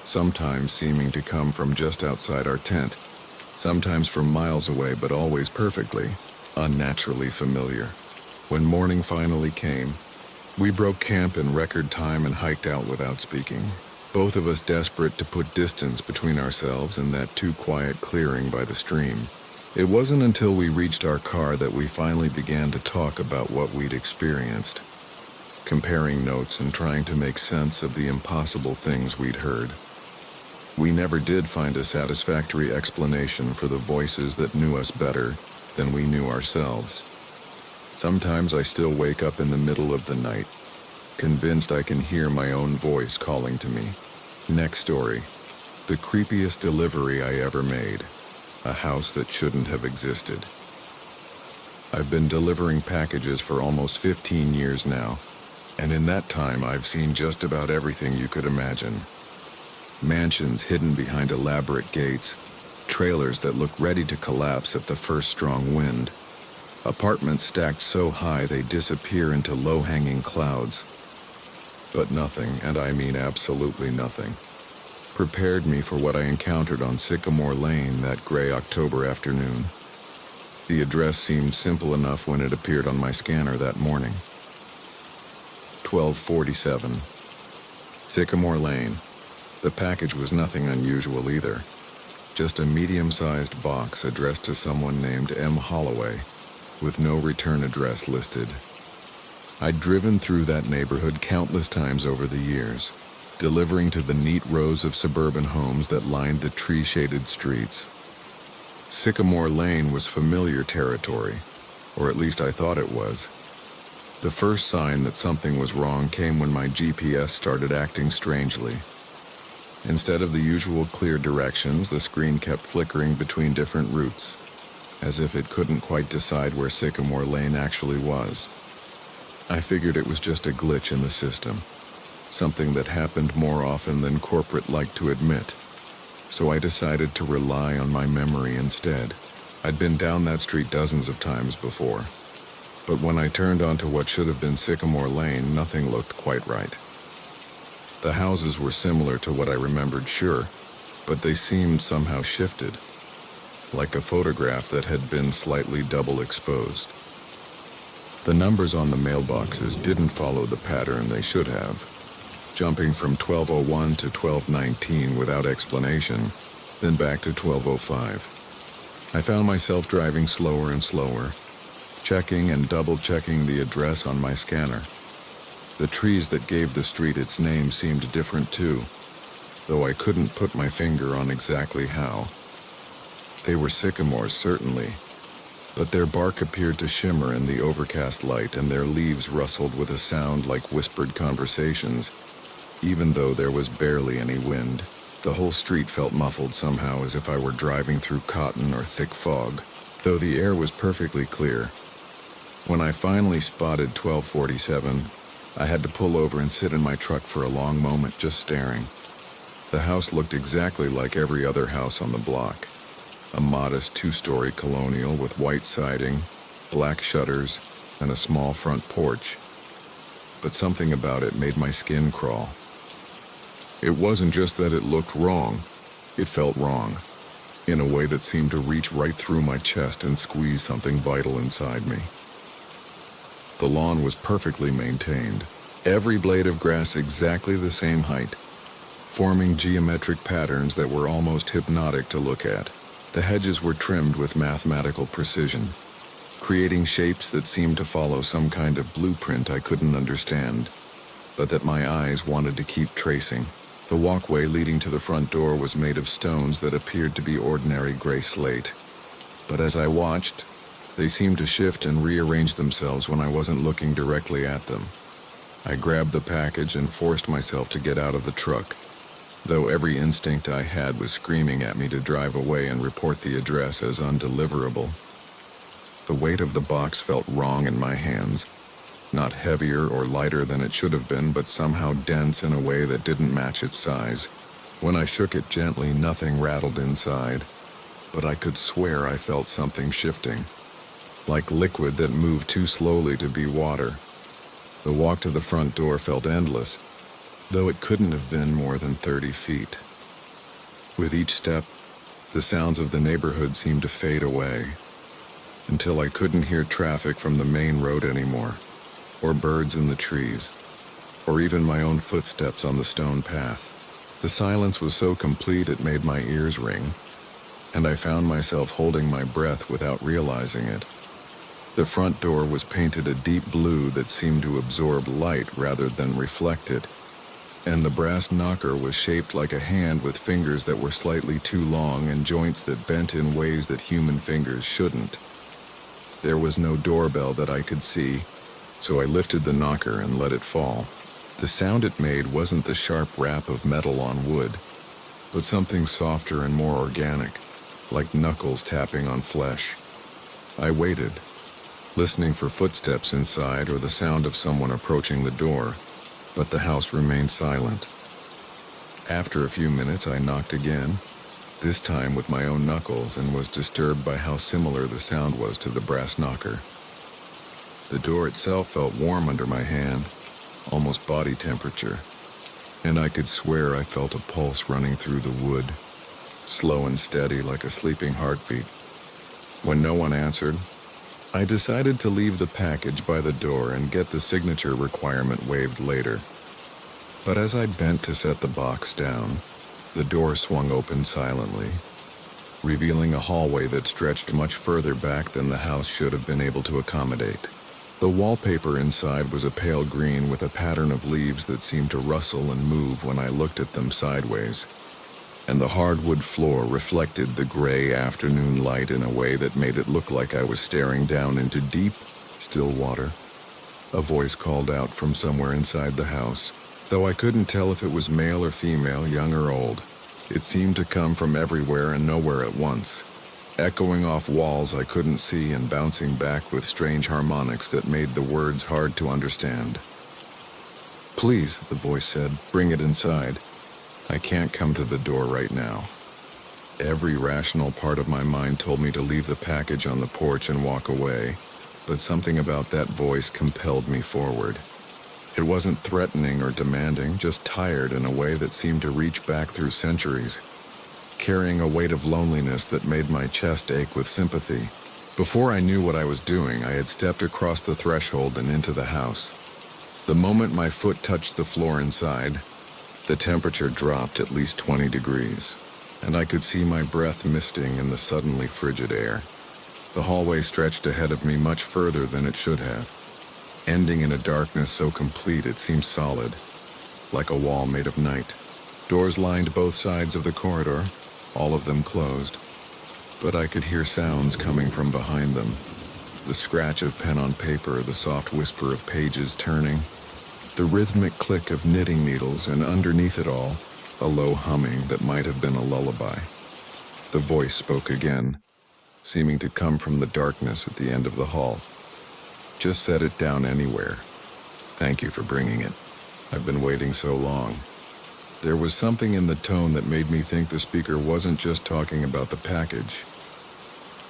sometimes seeming to come from just outside our tent, sometimes from miles away, but always perfectly, unnaturally familiar. When morning finally came, we broke camp in record time and hiked out without speaking, both of us desperate to put distance between ourselves and that too quiet clearing by the stream. It wasn't until we reached our car that we finally began to talk about what we'd experienced, comparing notes and trying to make sense of the impossible things we'd heard. We never did find a satisfactory explanation for the voices that knew us better than we knew ourselves. Sometimes I still wake up in the middle of the night, convinced I can hear my own voice calling to me. Next story. The creepiest delivery I ever made. A house that shouldn't have existed. I've been delivering packages for almost 15 years now, and in that time I've seen just about everything you could imagine. Mansions hidden behind elaborate gates, trailers that look ready to collapse at the first strong wind, apartments stacked so high they disappear into low-hanging clouds. But nothing, and I mean absolutely nothing, prepared me for what I encountered on Sycamore Lane that gray October afternoon. The address seemed simple enough when it appeared on my scanner that morning. 1247. Sycamore Lane. The package was nothing unusual either. Just a medium-sized box addressed to someone named M. Holloway, with no return address listed. I'd driven through that neighborhood countless times over the years, delivering to the neat rows of suburban homes that lined the tree-shaded streets. Sycamore Lane was familiar territory, or at least I thought it was. The first sign that something was wrong came when my GPS started acting strangely. Instead of the usual clear directions, the screen kept flickering between different routes, as if it couldn't quite decide where Sycamore Lane actually was. I figured it was just a glitch in the system, something that happened more often than corporate liked to admit. So I decided to rely on my memory instead. I'd been down that street dozens of times before, but when I turned onto what should have been Sycamore Lane, nothing looked quite right. The houses were similar to what I remembered, sure, but they seemed somehow shifted, like a photograph that had been slightly double exposed. The numbers on the mailboxes didn't follow the pattern they should have, jumping from 1201 to 1219 without explanation, then back to 1205. I found myself driving slower and slower, checking and double-checking the address on my scanner. The trees that gave the street its name seemed different too, though I couldn't put my finger on exactly how. They were sycamores, certainly, but their bark appeared to shimmer in the overcast light, and their leaves rustled with a sound like whispered conversations, even though there was barely any wind. The whole street felt muffled somehow, as if I were driving through cotton or thick fog, though the air was perfectly clear. When I finally spotted 1247, I had to pull over and sit in my truck for a long moment, just staring. The house looked exactly like every other house on the block. A modest two-story colonial with white siding, black shutters, and a small front porch. But something about it made my skin crawl. It wasn't just that it looked wrong, it felt wrong, in a way that seemed to reach right through my chest and squeeze something vital inside me. The lawn was perfectly maintained, every blade of grass exactly the same height, forming geometric patterns that were almost hypnotic to look at. The hedges were trimmed with mathematical precision, creating shapes that seemed to follow some kind of blueprint I couldn't understand, but that my eyes wanted to keep tracing. The walkway leading to the front door was made of stones that appeared to be ordinary gray slate, but as I watched, they seemed to shift and rearrange themselves when I wasn't looking directly at them. I grabbed the package and forced myself to get out of the truck, though every instinct I had was screaming at me to drive away and report the address as undeliverable. The weight of the box felt wrong in my hands, not heavier or lighter than it should have been, but somehow dense in a way that didn't match its size. When I shook it gently, nothing rattled inside, but I could swear I felt something shifting, like liquid that moved too slowly to be water. The walk to the front door felt endless, though it couldn't have been more than 30 feet. With each step, the sounds of the neighborhood seemed to fade away, until I couldn't hear traffic from the main road anymore, or birds in the trees, or even my own footsteps on the stone path. The silence was so complete it made my ears ring, and I found myself holding my breath without realizing it. The front door was painted a deep blue that seemed to absorb light rather than reflect it, and the brass knocker was shaped like a hand with fingers that were slightly too long and joints that bent in ways that human fingers shouldn't. There was no doorbell that I could see, so I lifted the knocker and let it fall. The sound it made wasn't the sharp rap of metal on wood, but something softer and more organic, like knuckles tapping on flesh. I waited, listening for footsteps inside or the sound of someone approaching the door, but the house remained silent. After a few minutes, I knocked again, this time with my own knuckles, and was disturbed by how similar the sound was to the brass knocker. The door itself felt warm under my hand, almost body temperature, and I could swear I felt a pulse running through the wood, slow and steady like a sleeping heartbeat. When no one answered, I decided to leave the package by the door and get the signature requirement waived later. But as I bent to set the box down, the door swung open silently, revealing a hallway that stretched much further back than the house should have been able to accommodate. The wallpaper inside was a pale green with a pattern of leaves that seemed to rustle and move when I looked at them sideways, and the hardwood floor reflected the gray afternoon light in a way that made it look like I was staring down into deep, still water. A voice called out from somewhere inside the house, though I couldn't tell if it was male or female, young or old. It seemed to come from everywhere and nowhere at once, echoing off walls I couldn't see and bouncing back with strange harmonics that made the words hard to understand. Please, the voice said, bring it inside. I can't come to the door right now. Every rational part of my mind told me to leave the package on the porch and walk away, but something about that voice compelled me forward. It wasn't threatening or demanding, just tired in a way that seemed to reach back through centuries, carrying a weight of loneliness that made my chest ache with sympathy. Before I knew what I was doing, I had stepped across the threshold and into the house. The moment my foot touched the floor inside, the temperature dropped at least 20 degrees, and I could see my breath misting in the suddenly frigid air. The hallway stretched ahead of me much further than it should have, ending in a darkness so complete it seemed solid, like a wall made of night. Doors lined both sides of the corridor, all of them closed, but I could hear sounds coming from behind them. The scratch of pen on paper, the soft whisper of pages turning, the rhythmic click of knitting needles, and underneath it all, a low humming that might have been a lullaby. The voice spoke again, seeming to come from the darkness at the end of the hall. "Just set it down anywhere. Thank you for bringing it. I've been waiting so long." There was something in the tone that made me think the speaker wasn't just talking about the package,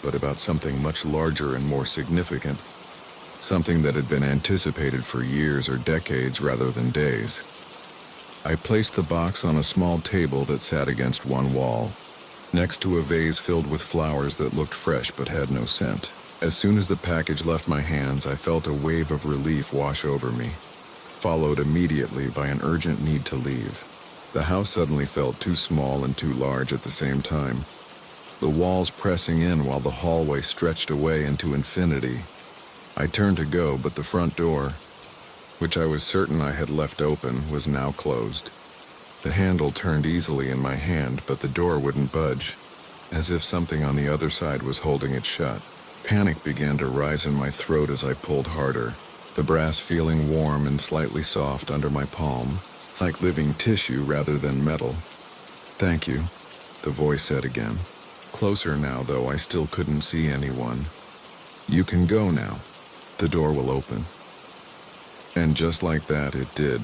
but about something much larger and more significant, something that had been anticipated for years or decades rather than days. I placed the box on a small table that sat against one wall, next to a vase filled with flowers that looked fresh but had no scent. As soon as the package left my hands, I felt a wave of relief wash over me, followed immediately by an urgent need to leave. The house suddenly felt too small and too large at the same time, the walls pressing in while the hallway stretched away into infinity. I turned to go, but the front door, which I was certain I had left open, was now closed. The handle turned easily in my hand, but the door wouldn't budge, as if something on the other side was holding it shut. Panic began to rise in my throat as I pulled harder, the brass feeling warm and slightly soft under my palm, like living tissue rather than metal. "Thank you," the voice said again. Closer now, though I still couldn't see anyone. "You can go now. The door will open." And just like that, it did,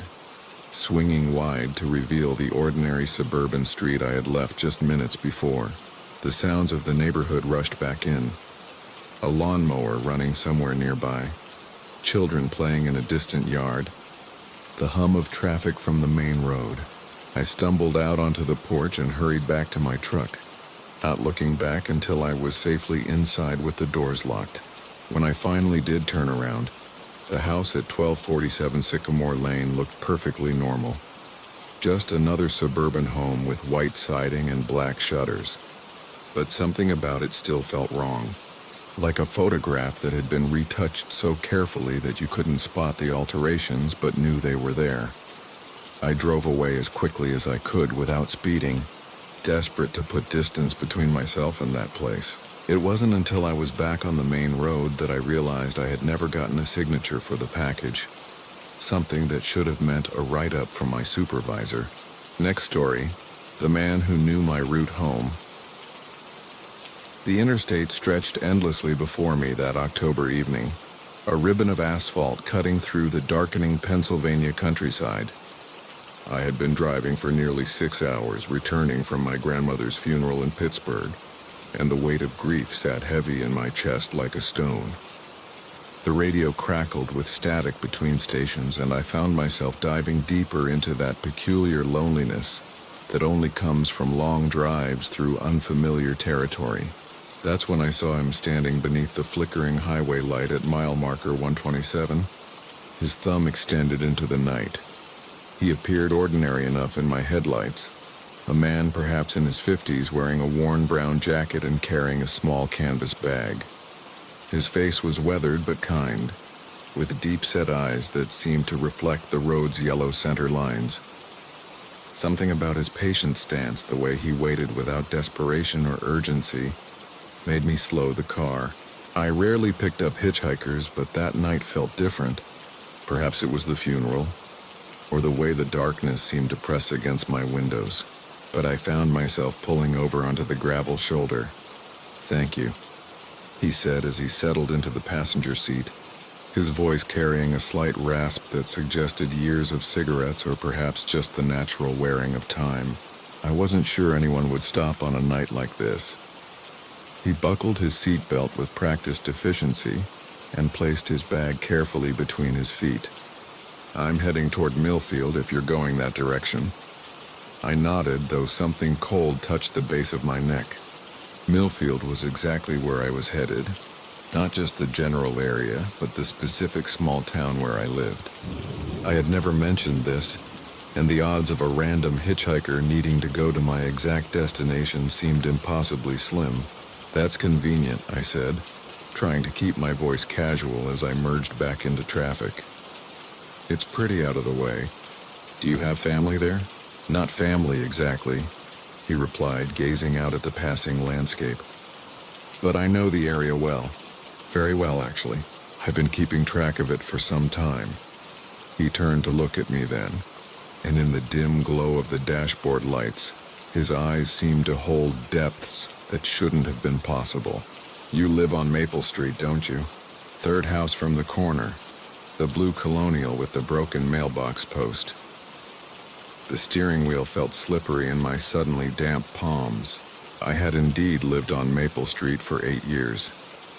swinging wide to reveal the ordinary suburban street I had left just minutes before. The sounds of the neighborhood rushed back in. A lawnmower running somewhere nearby, children playing in a distant yard, the hum of traffic from the main road. I stumbled out onto the porch and hurried back to my truck, not looking back until I was safely inside with the doors locked. When I finally did turn around, the house at 1247 Sycamore Lane looked perfectly normal. Just another suburban home with white siding and black shutters. But something about it still felt wrong, like a photograph that had been retouched so carefully that you couldn't spot the alterations but knew they were there. I drove away as quickly as I could without speeding, desperate to put distance between myself and that place. It wasn't until I was back on the main road that I realized I had never gotten a signature for the package, something that should have meant a write-up from my supervisor. Next story, the man who knew my route home. The interstate stretched endlessly before me that October evening, a ribbon of asphalt cutting through the darkening Pennsylvania countryside. I had been driving for nearly 6 hours, returning from my grandmother's funeral in Pittsburgh, and the weight of grief sat heavy in my chest like a stone. The radio crackled with static between stations, and I found myself diving deeper into that peculiar loneliness that only comes from long drives through unfamiliar territory. That's when I saw him standing beneath the flickering highway light at mile marker 127, his thumb extended into the night. He appeared ordinary enough in my headlights, a man perhaps in his 50s wearing a worn brown jacket and carrying a small canvas bag. His face was weathered but kind, with deep-set eyes that seemed to reflect the road's yellow center lines. Something about his patient stance, the way he waited without desperation or urgency, made me slow the car. I rarely picked up hitchhikers, but that night felt different. Perhaps it was the funeral, or the way the darkness seemed to press against my windows. But I found myself pulling over onto the gravel shoulder. "Thank you," he said as he settled into the passenger seat, his voice carrying a slight rasp that suggested years of cigarettes or perhaps just the natural wearing of time. I wasn't sure anyone would stop on a night like this. He buckled his seatbelt with practiced efficiency and placed his bag carefully between his feet. "I'm heading toward Millfield if you're going that direction." I nodded, though something cold touched the base of my neck. Millfield was exactly where I was headed, not just the general area, but the specific small town where I lived. I had never mentioned this, and the odds of a random hitchhiker needing to go to my exact destination seemed impossibly slim. "That's convenient," I said, trying to keep my voice casual as I merged back into traffic. It's pretty out of the way. Do you have family there? Not family exactly, he replied, gazing out at the passing landscape. But I know the area well. Very well, actually. I've been keeping track of it for some time. He turned to look at me then, and in the dim glow of the dashboard lights, his eyes seemed to hold depths that shouldn't have been possible. You live on Maple Street, don't you? Third house from the corner. The blue Colonial with the broken mailbox post. The steering wheel felt slippery in my suddenly damp palms. I had indeed lived on Maple Street for 8 years,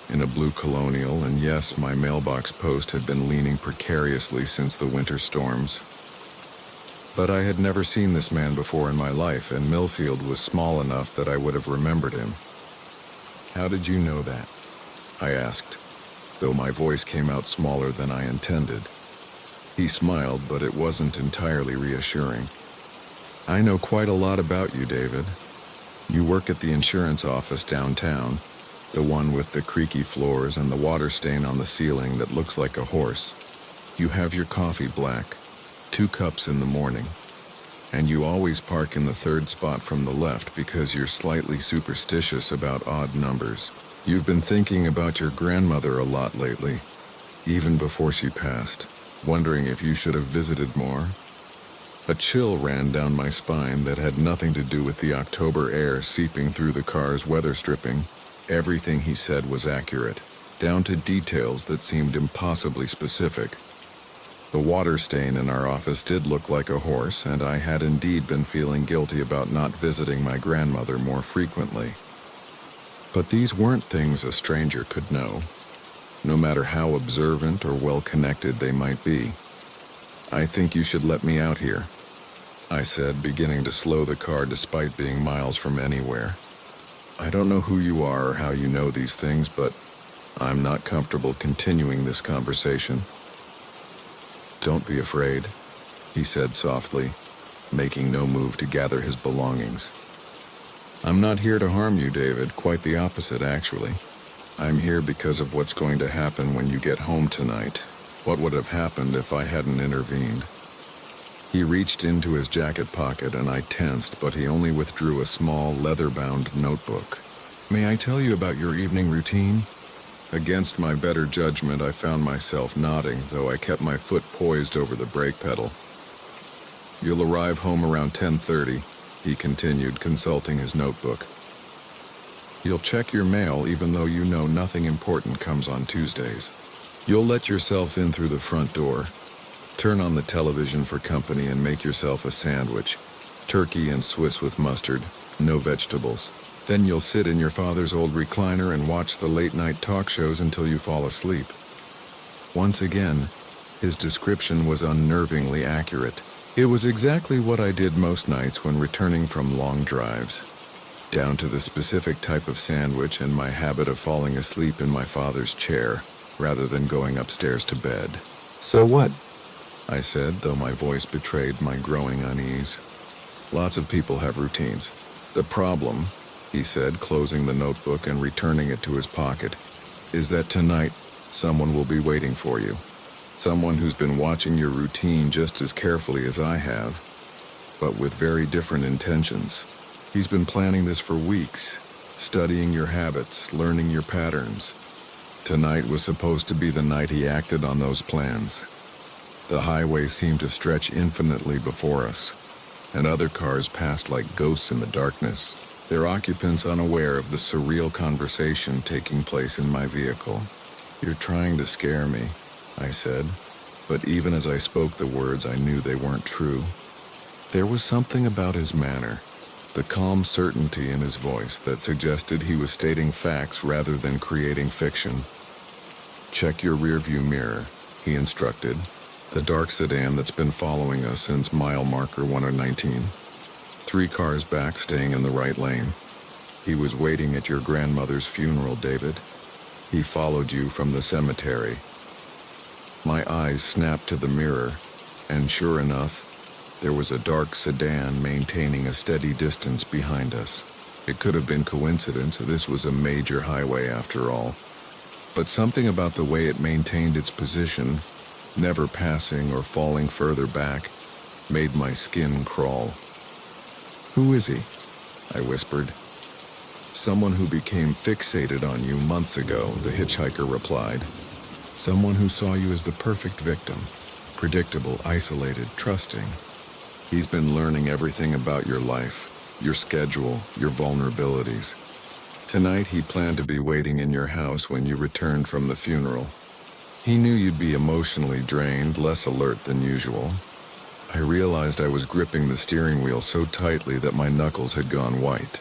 in a blue Colonial, and yes, my mailbox post had been leaning precariously since the winter storms. But I had never seen this man before in my life, and Millfield was small enough that I would have remembered him. How did you know that? I asked, though my voice came out smaller than I intended. He smiled, but it wasn't entirely reassuring. I know quite a lot about you, David. You work at the insurance office downtown, the one with the creaky floors and the water stain on the ceiling that looks like a horse. You have your coffee black, 2 cups in the morning, and you always park in the third spot from the left because you're slightly superstitious about odd numbers. You've been thinking about your grandmother a lot lately, even before she passed, wondering if you should have visited more. A chill ran down my spine that had nothing to do with the October air seeping through the car's weather stripping. Everything he said was accurate, down to details that seemed impossibly specific. The water stain in our office did look like a horse, and I had indeed been feeling guilty about not visiting my grandmother more frequently. But these weren't things a stranger could know, no matter how observant or well-connected they might be. I think you should let me out here, I said, beginning to slow the car despite being miles from anywhere. I don't know who you are or how you know these things, but I'm not comfortable continuing this conversation. Don't be afraid, he said softly, making no move to gather his belongings. I'm not here to harm you, David, quite the opposite, actually. I'm here because of what's going to happen when you get home tonight. What would have happened if I hadn't intervened? He reached into his jacket pocket and I tensed, but he only withdrew a small, leather-bound notebook. May I tell you about your evening routine? Against my better judgment, I found myself nodding, though I kept my foot poised over the brake pedal. You'll arrive home around 10:30, he continued, consulting his notebook. You'll check your mail even though you know nothing important comes on Tuesdays. You'll let yourself in through the front door. Turn on the television for company and make yourself a sandwich. Turkey and Swiss with mustard, no vegetables. Then you'll sit in your father's old recliner and watch the late-night talk shows until you fall asleep. Once again, his description was unnervingly accurate. It was exactly what I did most nights when returning from long drives, down to the specific type of sandwich and my habit of falling asleep in my father's chair, rather than going upstairs to bed. So what? I said, though my voice betrayed my growing unease. Lots of people have routines. The problem, he said, closing the notebook and returning it to his pocket, is that tonight someone will be waiting for you. Someone who's been watching your routine just as carefully as I have, but with very different intentions. He's been planning this for weeks, studying your habits, learning your patterns. Tonight was supposed to be the night he acted on those plans. The highway seemed to stretch infinitely before us, and other cars passed like ghosts in the darkness, their occupants unaware of the surreal conversation taking place in my vehicle. You're trying to scare me, I said, but even as I spoke the words, I knew they weren't true. There was something about his manner, the calm certainty in his voice that suggested he was stating facts rather than creating fiction. Check your rearview mirror, he instructed. The dark sedan that's been following us since mile marker 119. 3 cars back, staying in the right lane. He was waiting at your grandmother's funeral, David. He followed you from the cemetery. My eyes snapped to the mirror, and sure enough, there was a dark sedan maintaining a steady distance behind us. It could have been coincidence. This was a major highway after all. but something about the way it maintained its position, never passing or falling further back, made my skin crawl. "Who is he?" I whispered. "Someone who became fixated on you months ago," the hitchhiker replied. "Someone who saw you as the perfect victim, predictable, isolated, trusting. He's been learning everything about your life, your schedule, your vulnerabilities. Tonight he planned to be waiting in your house when you returned from the funeral. He knew you'd be emotionally drained, less alert than usual." I realized I was gripping the steering wheel so tightly that my knuckles had gone white.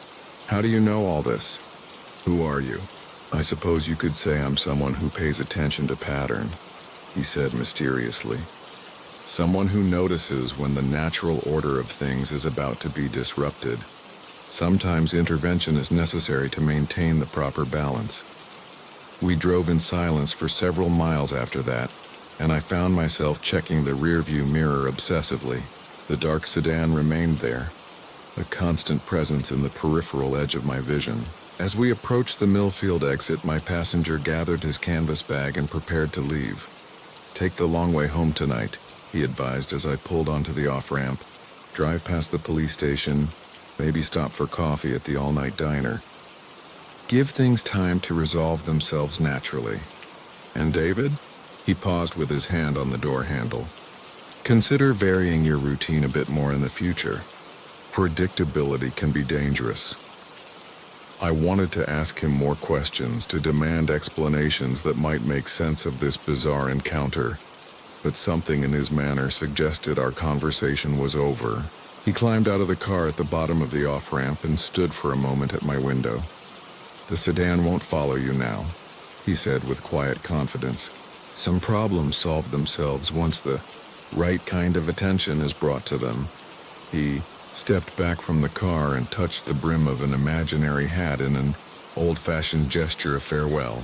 "How do you know all this? Who are you?" "I suppose you could say I'm someone who pays attention to pattern," he said mysteriously. "Someone who notices when the natural order of things is about to be disrupted. Sometimes intervention is necessary to maintain the proper balance." We drove in silence for several miles after that, and I found myself checking the rearview mirror obsessively. The dark sedan remained there, a constant presence in the peripheral edge of my vision. As we approached the Millfield exit, my passenger gathered his canvas bag and prepared to leave. "Take the long way home tonight," he advised as I pulled onto the off-ramp. "Drive past the police station, maybe stop for coffee at the all-night diner. Give things time to resolve themselves naturally. And David?" He paused with his hand on the door handle. "Consider varying your routine a bit more in the future. Predictability can be dangerous." I wanted to ask him more questions, to demand explanations that might make sense of this bizarre encounter, but something in his manner suggested our conversation was over. He climbed out of the car at the bottom of the off-ramp and stood for a moment at my window. "The sedan won't follow you now," he said with quiet confidence. "Some problems solve themselves once the right kind of attention is brought to them." He stepped back from the car and touched the brim of an imaginary hat in an old-fashioned gesture of farewell.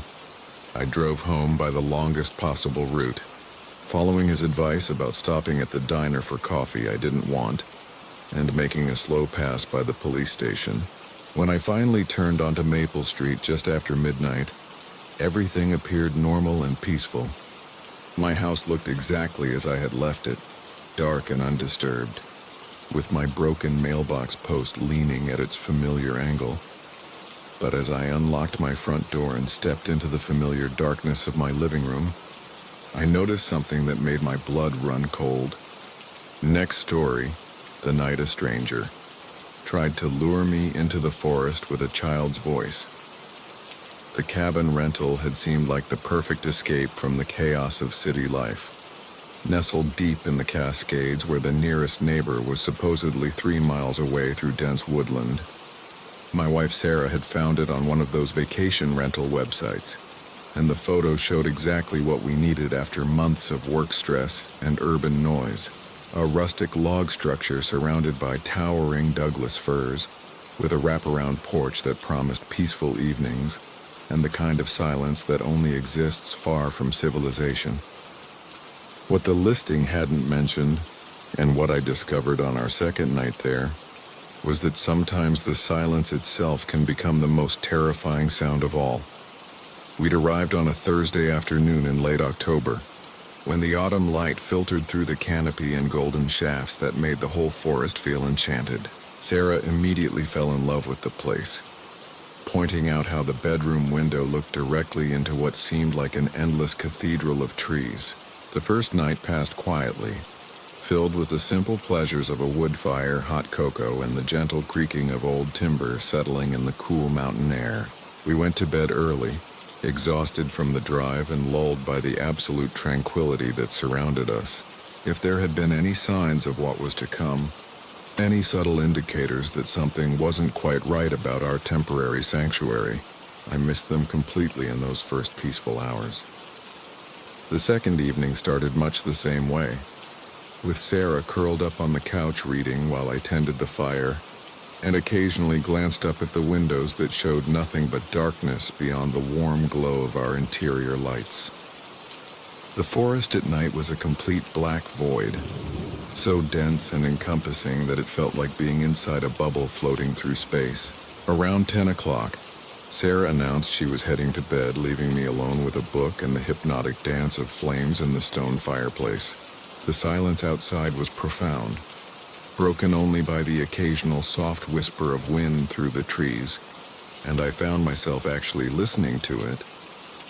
I drove home by the longest possible route, following his advice about stopping at the diner for coffee I didn't want, and making a slow pass by the police station. When I finally turned onto Maple Street just after midnight, everything appeared normal and peaceful. My house looked exactly as I had left it, dark and undisturbed, with my broken mailbox post leaning at its familiar angle. But as I unlocked my front door and stepped into the familiar darkness of my living room, I noticed something that made my blood run cold. Next story, the night a stranger tried to lure me into the forest with a child's voice. The cabin rental had seemed like the perfect escape from the chaos of city life. Nestled deep in the Cascades where the nearest neighbor was supposedly 3 miles away through dense woodland. My wife Sarah had found it on one of those vacation rental websites, and the photo showed exactly what we needed after months of work stress and urban noise. A rustic log structure surrounded by towering Douglas firs, with a wraparound porch that promised peaceful evenings, and the kind of silence that only exists far from civilization. What the listing hadn't mentioned, and what I discovered on our second night there, was that sometimes the silence itself can become the most terrifying sound of all. We'd arrived on a Thursday afternoon in late October, when the autumn light filtered through the canopy in golden shafts that made the whole forest feel enchanted. Sarah immediately fell in love with the place, pointing out how the bedroom window looked directly into what seemed like an endless cathedral of trees. The first night passed quietly, filled with the simple pleasures of a wood fire, hot cocoa, and the gentle creaking of old timber settling in the cool mountain air. We went to bed early, exhausted from the drive and lulled by the absolute tranquility that surrounded us. If there had been any signs of what was to come, any subtle indicators that something wasn't quite right about our temporary sanctuary, I missed them completely in those first peaceful hours. The second evening started much the same way, with Sarah curled up on the couch reading while I tended the fire, and occasionally glanced up at the windows that showed nothing but darkness beyond the warm glow of our interior lights. The forest at night was a complete black void, so dense and encompassing that it felt like being inside a bubble floating through space. Around 10 o'clock, Sarah announced she was heading to bed, leaving me alone with a book and the hypnotic dance of flames in the stone fireplace. The silence outside was profound, broken only by the occasional soft whisper of wind through the trees, and I found myself actually listening to it,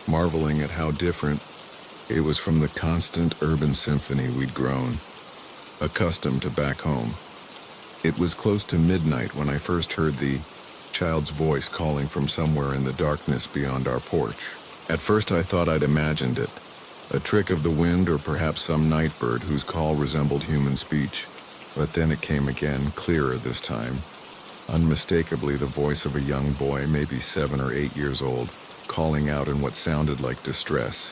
marveling at how different it was from the constant urban symphony we'd grown accustomed to back home. It was close to midnight when I first heard the child's voice calling from somewhere in the darkness beyond our porch. At first I thought I'd imagined it, a trick of the wind or perhaps some night bird whose call resembled human speech. But then it came again, clearer this time, unmistakably the voice of a young boy, maybe 7 or 8 years old, calling out in what sounded like distress.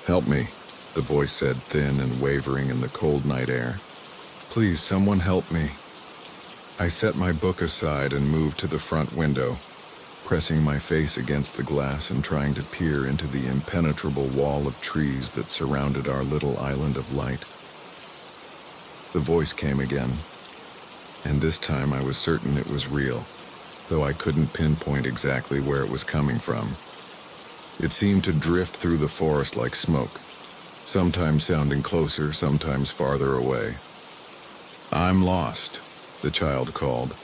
"Help me," the voice said, thin and wavering in the cold night air. "Please, someone help me." I set my book aside and moved to the front window, pressing my face against the glass and trying to peer into the impenetrable wall of trees that surrounded our little island of light. The voice came again, and this time I was certain it was real, though I couldn't pinpoint exactly where it was coming from. It seemed to drift through the forest like smoke, sometimes sounding closer, sometimes farther away. "I'm lost," the child called,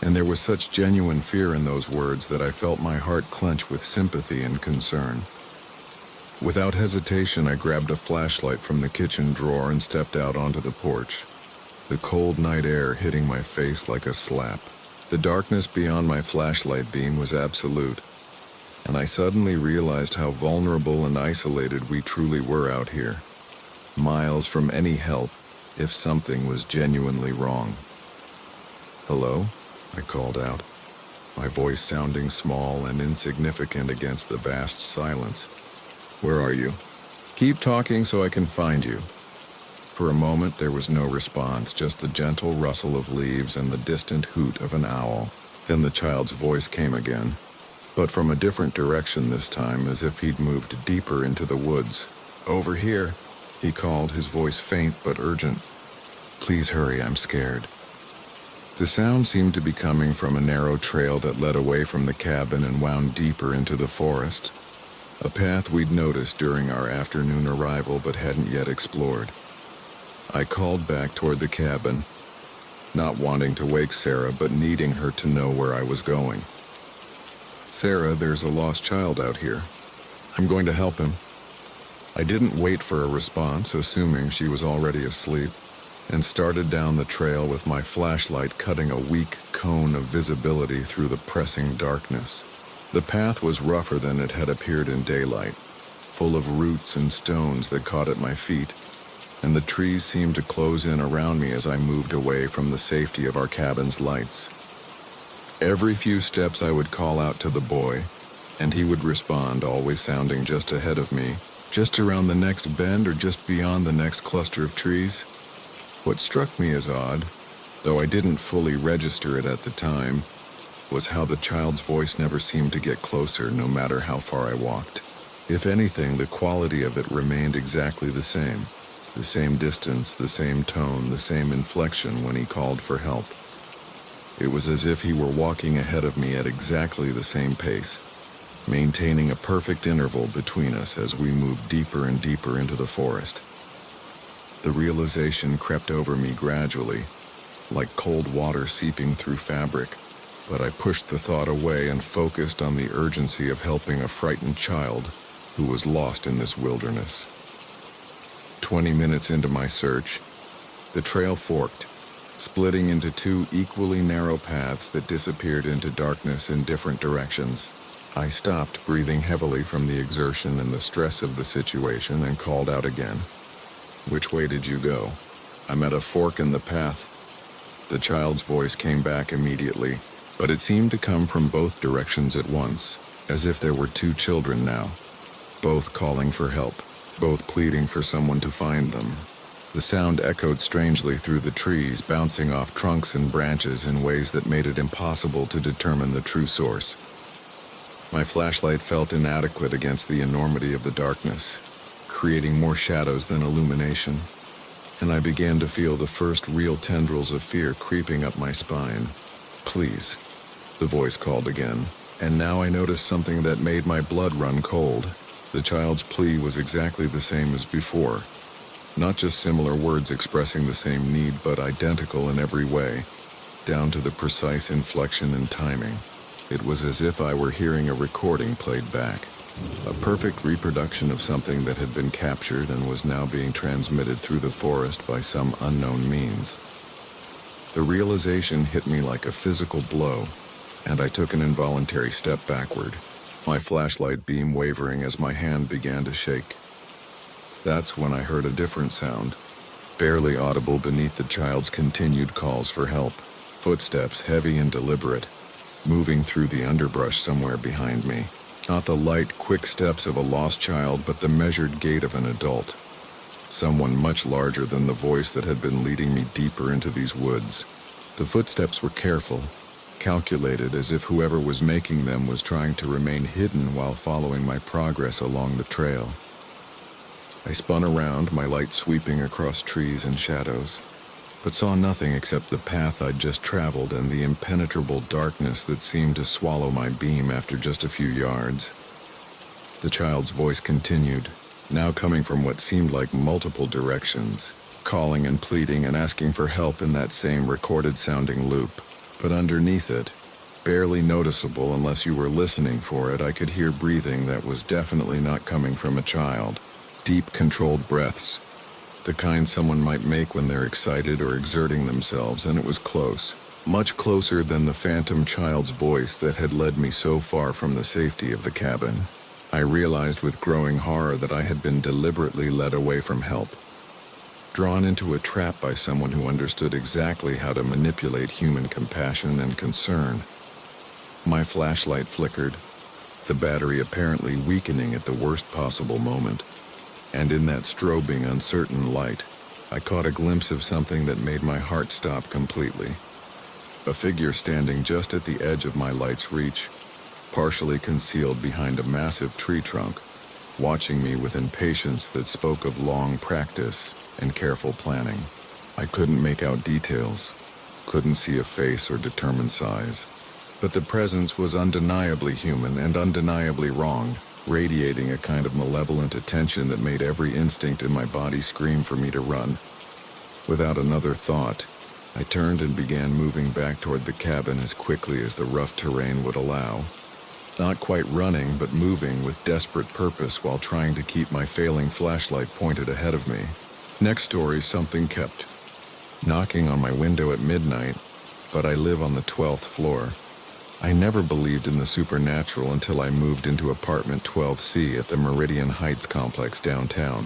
and there was such genuine fear in those words that I felt my heart clench with sympathy and concern. Without hesitation, I grabbed a flashlight from the kitchen drawer and stepped out onto the porch, the cold night air hitting my face like a slap. The darkness beyond my flashlight beam was absolute, and I suddenly realized how vulnerable and isolated we truly were out here, miles from any help if something was genuinely wrong. "Hello?" I called out, my voice sounding small and insignificant against the vast silence. "Where are you? Keep talking so I can find you." For a moment there was no response, just the gentle rustle of leaves and the distant hoot of an owl. Then the child's voice came again, but from a different direction this time, as if he'd moved deeper into the woods. "Over here," he called, his voice faint but urgent. "Please hurry, I'm scared." The sound seemed to be coming from a narrow trail that led away from the cabin and wound deeper into the forest, a path we'd noticed during our afternoon arrival but hadn't yet explored. I called back toward the cabin, not wanting to wake Sarah but needing her to know where I was going. "Sarah, there's a lost child out here. I'm going to help him." I didn't wait for a response, assuming she was already asleep, and started down the trail with my flashlight cutting a weak cone of visibility through the pressing darkness. The path was rougher than it had appeared in daylight, full of roots and stones that caught at my feet, and the trees seemed to close in around me as I moved away from the safety of our cabin's lights. Every few steps I would call out to the boy, and he would respond, always sounding just ahead of me, just around the next bend or just beyond the next cluster of trees. What struck me as odd, though I didn't fully register it at the time, was how the child's voice never seemed to get closer, no matter how far I walked. If anything, the quality of it remained exactly the same distance, the same tone, the same inflection when he called for help. It was as if he were walking ahead of me at exactly the same pace, maintaining a perfect interval between us as we moved deeper and deeper into the forest. The realization crept over me gradually, like cold water seeping through fabric, but I pushed the thought away and focused on the urgency of helping a frightened child who was lost in this wilderness. 20 minutes into my search, the trail forked, splitting into 2 equally narrow paths that disappeared into darkness in different directions. I stopped, breathing heavily from the exertion and the stress of the situation, and called out again. "Which way did you go?" "I'm at a fork in the path." The child's voice came back immediately, but it seemed to come from both directions at once, as if there were 2 children now, both calling for help, both pleading for someone to find them. The sound echoed strangely through the trees, bouncing off trunks and branches in ways that made it impossible to determine the true source. My flashlight felt inadequate against the enormity of the darkness, creating more shadows than illumination, and I began to feel the first real tendrils of fear creeping up my spine. "Please," the voice called again, And now I noticed something that made my blood run cold. The child's plea was exactly the same as before. Not just similar words expressing the same need, but identical in every way, down to the precise inflection and timing. It was as if I were hearing a recording played back. A perfect reproduction of something that had been captured and was now being transmitted through the forest by some unknown means. The realization hit me like a physical blow, and I took an involuntary step backward, my flashlight beam wavering as my hand began to shake. That's when I heard a different sound, barely audible beneath the child's continued calls for help. Footsteps, heavy and deliberate, moving through the underbrush somewhere behind me. Not the light, quick steps of a lost child, but the measured gait of an adult. Someone much larger than the voice that had been leading me deeper into these woods. The footsteps were careful, calculated, as if whoever was making them was trying to remain hidden while following my progress along the trail. I spun around, my light sweeping across trees and shadows, but saw nothing except the path I'd just traveled and the impenetrable darkness that seemed to swallow my beam after just a few yards. The child's voice continued, now coming from what seemed like multiple directions, calling and pleading and asking for help in that same recorded-sounding loop. But underneath it, barely noticeable unless you were listening for it, I could hear breathing that was definitely not coming from a child. Deep, controlled breaths, the kind someone might make when they're excited or exerting themselves, and it was close, much closer than the phantom child's voice that had led me so far from the safety of the cabin. I realized with growing horror that I had been deliberately led away from help, drawn into a trap by someone who understood exactly how to manipulate human compassion and concern. My flashlight flickered, the battery apparently weakening at the worst possible moment. And in that strobing, uncertain light, I caught a glimpse of something that made my heart stop completely. A figure standing just at the edge of my light's reach, partially concealed behind a massive tree trunk, watching me with impatience that spoke of long practice and careful planning. I couldn't make out details, couldn't see a face or determine size, but the presence was undeniably human and undeniably wrong, radiating a kind of malevolent attention that made every instinct in my body scream for me to run. Without another thought, I turned and began moving back toward the cabin as quickly as the rough terrain would allow. Not quite running, but moving with desperate purpose while trying to keep my failing flashlight pointed ahead of me. Next story, something kept knocking on my window at midnight, but I live on the 12th floor. I never believed in the supernatural until I moved into apartment 12C at the Meridian Heights complex downtown.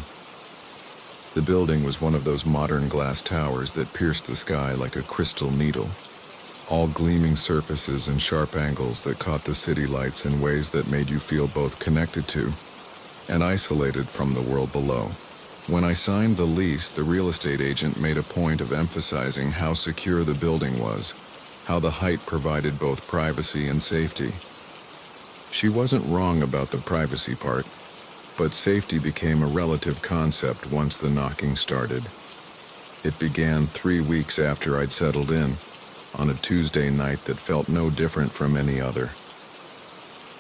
The building was one of those modern glass towers that pierced the sky like a crystal needle, all gleaming surfaces and sharp angles that caught the city lights in ways that made you feel both connected to and isolated from the world below. When I signed the lease, the real estate agent made a point of emphasizing how secure the building was, how the height provided both privacy and safety. She wasn't wrong about the privacy part, but safety became a relative concept once the knocking started. It began 3 weeks after I'd settled in, on a Tuesday night that felt no different from any other.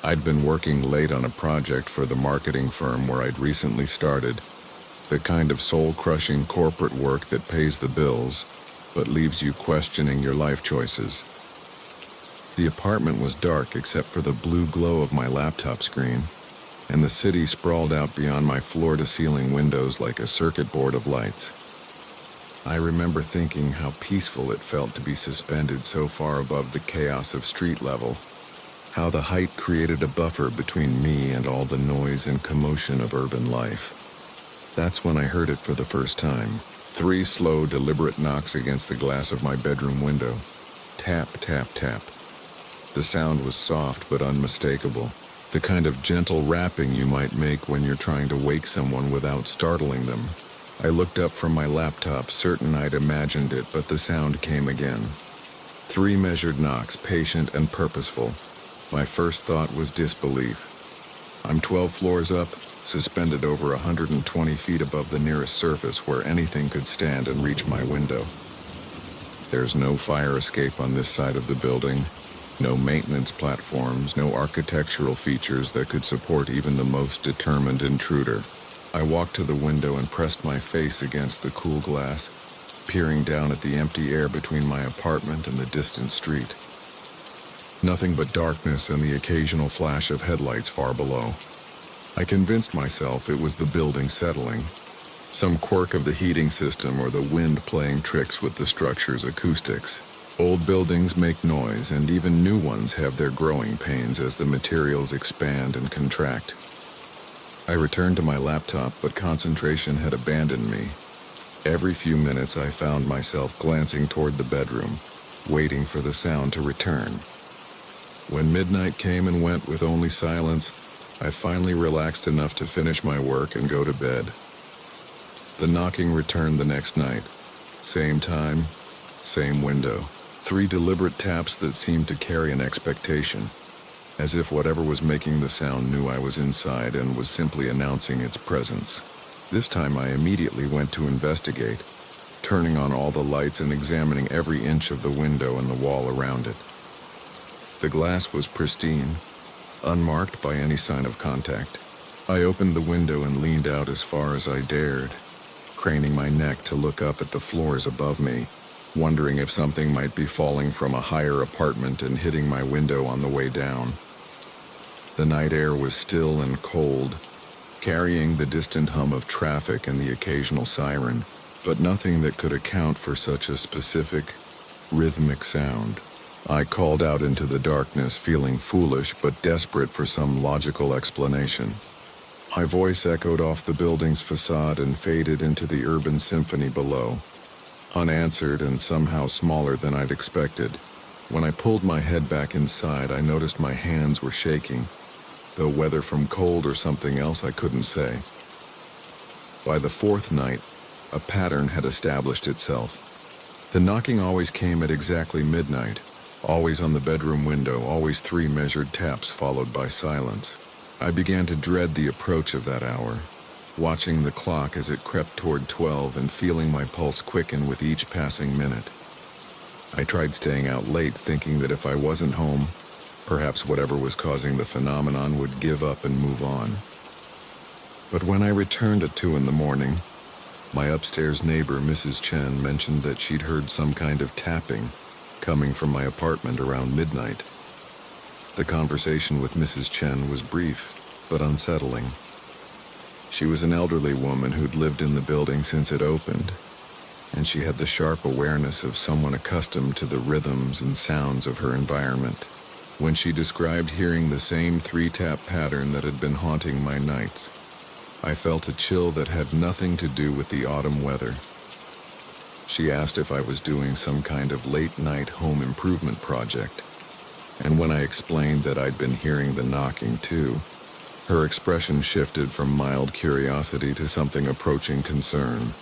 I'd been working late on a project for the marketing firm where I'd recently started, the kind of soul-crushing corporate work that pays the bills, but leaves you questioning your life choices. The apartment was dark except for the blue glow of my laptop screen, and the city sprawled out beyond my floor-to-ceiling windows like a circuit board of lights. I remember thinking how peaceful it felt to be suspended so far above the chaos of street level, how the height created a buffer between me and all the noise and commotion of urban life. That's when I heard it for the first time. 3 slow, deliberate knocks against the glass of my bedroom window. Tap, tap, tap. The sound was soft but unmistakable, the kind of gentle rapping you might make when you're trying to wake someone without startling them. I looked up from my laptop, certain I'd imagined it, but the sound came again. 3 measured knocks, patient and purposeful. My first thought was disbelief. I'm 12 floors up, suspended over 120 feet above the nearest surface where anything could stand and reach my window. There's no fire escape on this side of the building, No maintenance platforms, no architectural features that could support even the most determined intruder. I walked to the window and pressed my face against the cool glass, peering down at the empty air between my apartment and the distant street. Nothing but darkness and the occasional flash of headlights far below. I convinced myself it was the building settling, some quirk of the heating system or the wind playing tricks with the structure's acoustics. Old buildings make noise, and even new ones have their growing pains as the materials expand and contract. I returned to my laptop, but concentration had abandoned me. Every few minutes I found myself glancing toward the bedroom, waiting for the sound to return. When midnight came and went with only silence, I finally relaxed enough to finish my work and go to bed. The knocking returned the next night. Same time, same window. 3 deliberate taps that seemed to carry an expectation, as if whatever was making the sound knew I was inside and was simply announcing its presence. This time I immediately went to investigate, turning on all the lights and examining every inch of the window and the wall around it. The glass was pristine, unmarked by any sign of contact. I opened the window and leaned out as far as I dared, craning my neck to look up at the floors above me, wondering if something might be falling from a higher apartment and hitting my window on the way down. The night air was still and cold, carrying the distant hum of traffic and the occasional siren, but nothing that could account for such a specific, rhythmic sound. I called out into the darkness, feeling foolish but desperate for some logical explanation. My voice echoed off the building's facade and faded into the urban symphony below, unanswered and somehow smaller than I'd expected. When I pulled my head back inside, I noticed my hands were shaking, though whether from cold or something else I couldn't say. By the 4th night, a pattern had established itself. The knocking always came at exactly midnight, always on the bedroom window, always 3 measured taps followed by silence. I began to dread the approach of that hour, watching the clock as it crept toward 12 and feeling my pulse quicken with each passing minute. I tried staying out late, thinking that if I wasn't home, perhaps whatever was causing the phenomenon would give up and move on. But when I returned at 2 in the morning, my upstairs neighbor, Mrs. Chen, mentioned that she'd heard some kind of tapping coming from my apartment around midnight. The conversation with Mrs. Chen was brief, but unsettling. She was an elderly woman who'd lived in the building since it opened, and she had the sharp awareness of someone accustomed to the rhythms and sounds of her environment. When she described hearing the same 3-tap pattern that had been haunting my nights, I felt a chill that had nothing to do with the autumn weather. She asked if I was doing some kind of late-night home improvement project, and when I explained that I'd been hearing the knocking too, her expression shifted from mild curiosity to something approaching concern.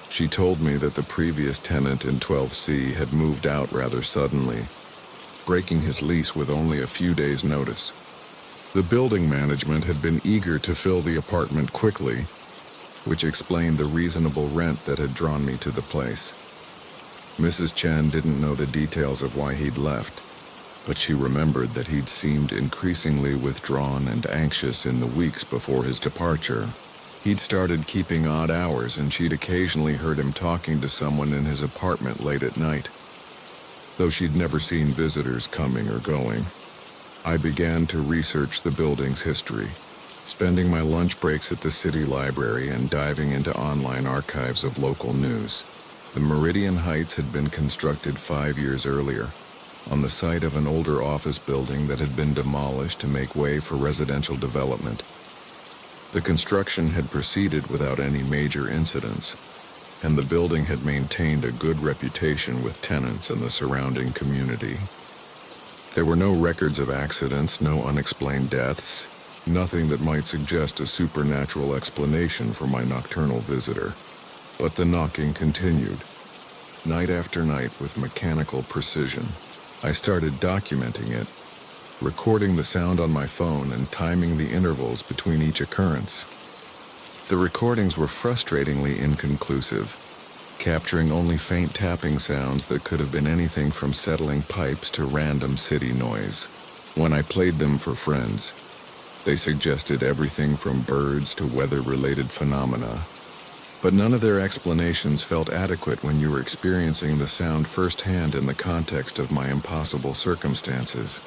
She told me that the previous tenant in 12C had moved out rather suddenly, breaking his lease with only a few days' notice. The building management had been eager to fill the apartment quickly, which explained the reasonable rent that had drawn me to the place. Mrs. Chen didn't know the details of why he'd left, but she remembered that he'd seemed increasingly withdrawn and anxious in the weeks before his departure. He'd started keeping odd hours, and she'd occasionally heard him talking to someone in his apartment late at night, though she'd never seen visitors coming or going. I began to research the building's history, spending my lunch breaks at the city library and diving into online archives of local news. The Meridian Heights had been constructed 5 years earlier, on the site of an older office building that had been demolished to make way for residential development. The construction had proceeded without any major incidents, and the building had maintained a good reputation with tenants and the surrounding community. There were no records of accidents, no unexplained deaths, nothing that might suggest a supernatural explanation for my nocturnal visitor. But the knocking continued, night after night with mechanical precision. I started documenting it, recording the sound on my phone and timing the intervals between each occurrence. The recordings were frustratingly inconclusive, capturing only faint tapping sounds that could have been anything from settling pipes to random city noise. When I played them for friends, they suggested everything from birds to weather-related phenomena. But none of their explanations felt adequate when you were experiencing the sound firsthand in the context of my impossible circumstances.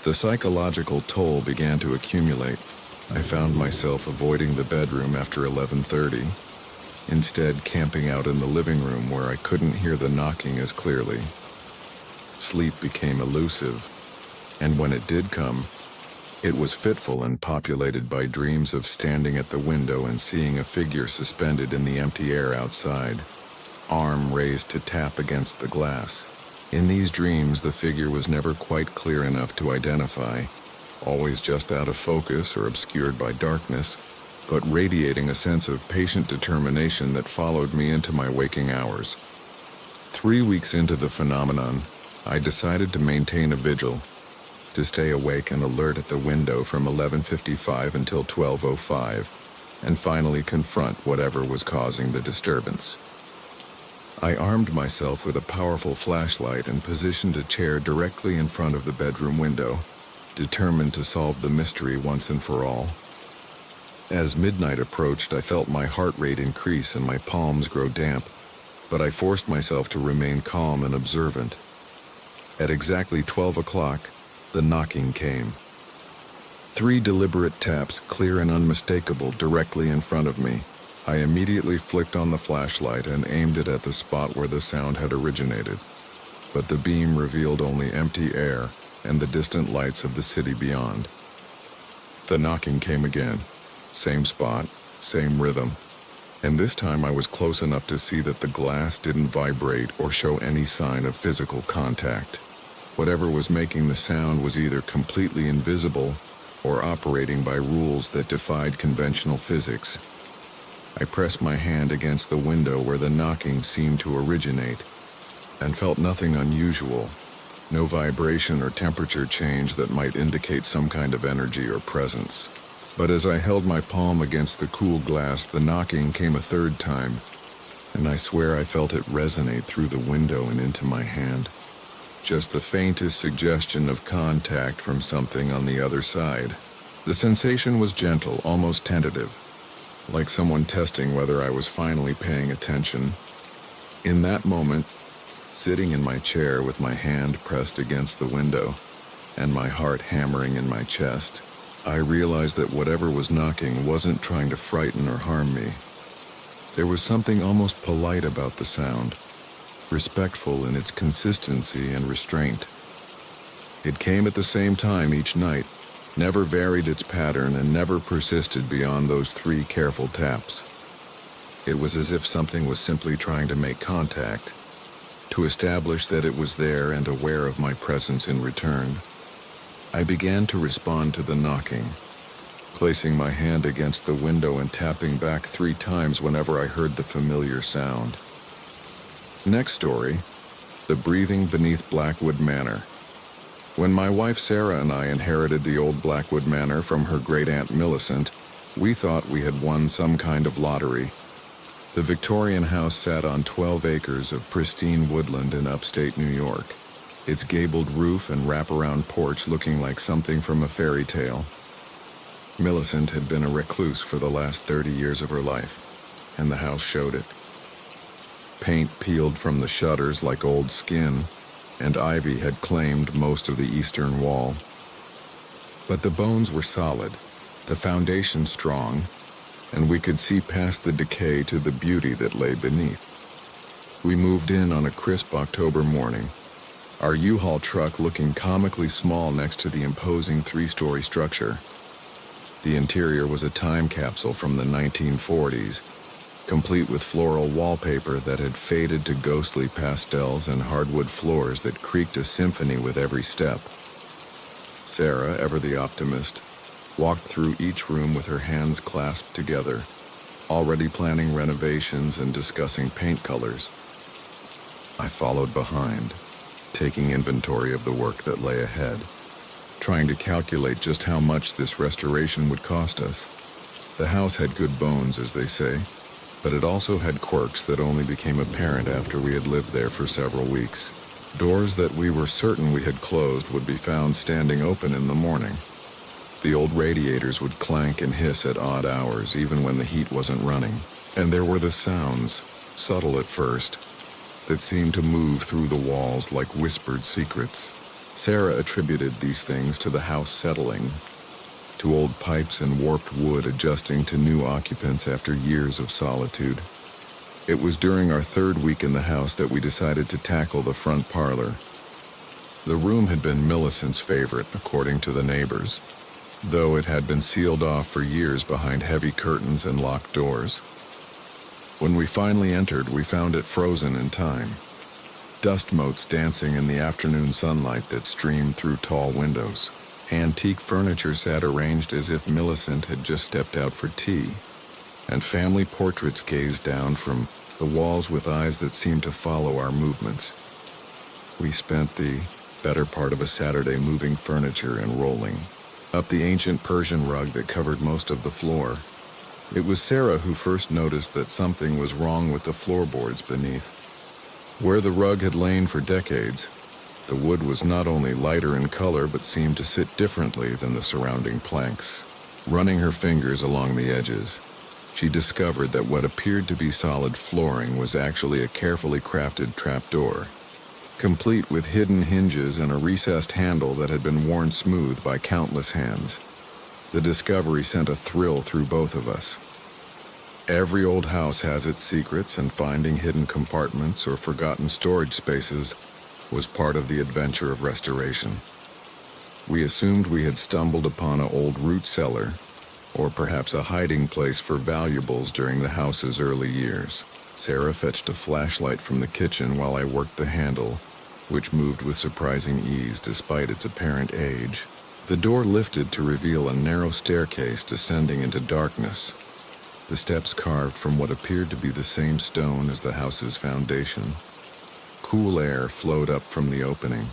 The psychological toll began to accumulate. I found myself avoiding the bedroom after 11:30, instead camping out in the living room where I couldn't hear the knocking as clearly. Sleep became elusive, and when it did come, it was fitful and populated by dreams of standing at the window and seeing a figure suspended in the empty air outside, arm raised to tap against the glass. In these dreams, the figure was never quite clear enough to identify, always just out of focus or obscured by darkness, but radiating a sense of patient determination that followed me into my waking hours. 3 weeks into the phenomenon, I decided to maintain a vigil, to stay awake and alert at the window from 11:55 until 12:05, and finally confront whatever was causing the disturbance. I armed myself with a powerful flashlight and positioned a chair directly in front of the bedroom window, determined to solve the mystery once and for all. As midnight approached, I felt my heart rate increase and my palms grow damp, but I forced myself to remain calm and observant. At exactly 12 o'clock, the knocking came. 3 deliberate taps, clear and unmistakable, directly in front of me. I immediately flicked on the flashlight and aimed it at the spot where the sound had originated, but the beam revealed only empty air and the distant lights of the city beyond. The knocking came again. Same spot, same rhythm, and this time I was close enough to see that the glass didn't vibrate or show any sign of physical contact. Whatever was making the sound was either completely invisible or operating by rules that defied conventional physics. I pressed my hand against the window where the knocking seemed to originate and felt nothing unusual, no vibration or temperature change that might indicate some kind of energy or presence. But as I held my palm against the cool glass, the knocking came a third time, and I swear I felt it resonate through the window and into my hand. Just the faintest suggestion of contact from something on the other side. The sensation was gentle, almost tentative, like someone testing whether I was finally paying attention. In that moment, sitting in my chair with my hand pressed against the window and my heart hammering in my chest, I realized that whatever was knocking wasn't trying to frighten or harm me. There was something almost polite about the sound, respectful in its consistency and restraint. It came at the same time each night, never varied its pattern, and never persisted beyond those 3 careful taps. It was as if something was simply trying to make contact, to establish that it was there and aware of my presence in return. I began to respond to the knocking, placing my hand against the window and tapping back 3 times whenever I heard the familiar sound. Next story, the breathing beneath Blackwood Manor. When my wife Sarah and I inherited the old Blackwood Manor from her great-aunt Millicent, we thought we had won some kind of lottery. The Victorian house sat on 12 acres of pristine woodland in upstate New York, its gabled roof and wraparound porch looking like something from a fairy tale. Millicent had been a recluse for the last 30 years of her life, and the house showed it. Paint peeled from the shutters like old skin, and ivy had claimed most of the eastern wall. But the bones were solid, the foundation strong, and we could see past the decay to the beauty that lay beneath. We moved in on a crisp October morning, our U-Haul truck looking comically small next to the imposing 3-story structure. The interior was a time capsule from the 1940s, complete with floral wallpaper that had faded to ghostly pastels and hardwood floors that creaked a symphony with every step. Sarah, ever the optimist, walked through each room with her hands clasped together, already planning renovations and discussing paint colors. I followed behind, taking inventory of the work that lay ahead, trying to calculate just how much this restoration would cost us. The house had good bones, as they say, but it also had quirks that only became apparent after we had lived there for several weeks. Doors that we were certain we had closed would be found standing open in the morning. The old radiators would clank and hiss at odd hours, even when the heat wasn't running. And there were the sounds, subtle at first, that seemed to move through the walls like whispered secrets. Sarah attributed these things to the house settling, to old pipes and warped wood adjusting to new occupants after years of solitude. It was during our third week in the house that we decided to tackle the front parlor. The room had been Millicent's favorite, according to the neighbors, though it had been sealed off for years behind heavy curtains and locked doors. When we finally entered, we found it frozen in time. Dust motes dancing in the afternoon sunlight that streamed through tall windows. Antique furniture sat arranged as if Millicent had just stepped out for tea, and family portraits gazed down from the walls with eyes that seemed to follow our movements. We spent the better part of a Saturday moving furniture and rolling up the ancient Persian rug that covered most of the floor. It was Sarah who first noticed that something was wrong with the floorboards beneath. Where the rug had lain for decades, the wood was not only lighter in color but seemed to sit differently than the surrounding planks. Running her fingers along the edges, she discovered that what appeared to be solid flooring was actually a carefully crafted trapdoor, complete with hidden hinges and a recessed handle that had been worn smooth by countless hands. The discovery sent a thrill through both of us. Every old house has its secrets, and finding hidden compartments or forgotten storage spaces was part of the adventure of restoration. We assumed we had stumbled upon an old root cellar, or perhaps a hiding place for valuables during the house's early years. Sarah fetched a flashlight from the kitchen while I worked the handle, which moved with surprising ease despite its apparent age. The door lifted to reveal a narrow staircase descending into darkness, the steps carved from what appeared to be the same stone as the house's foundation. Cool air flowed up from the opening,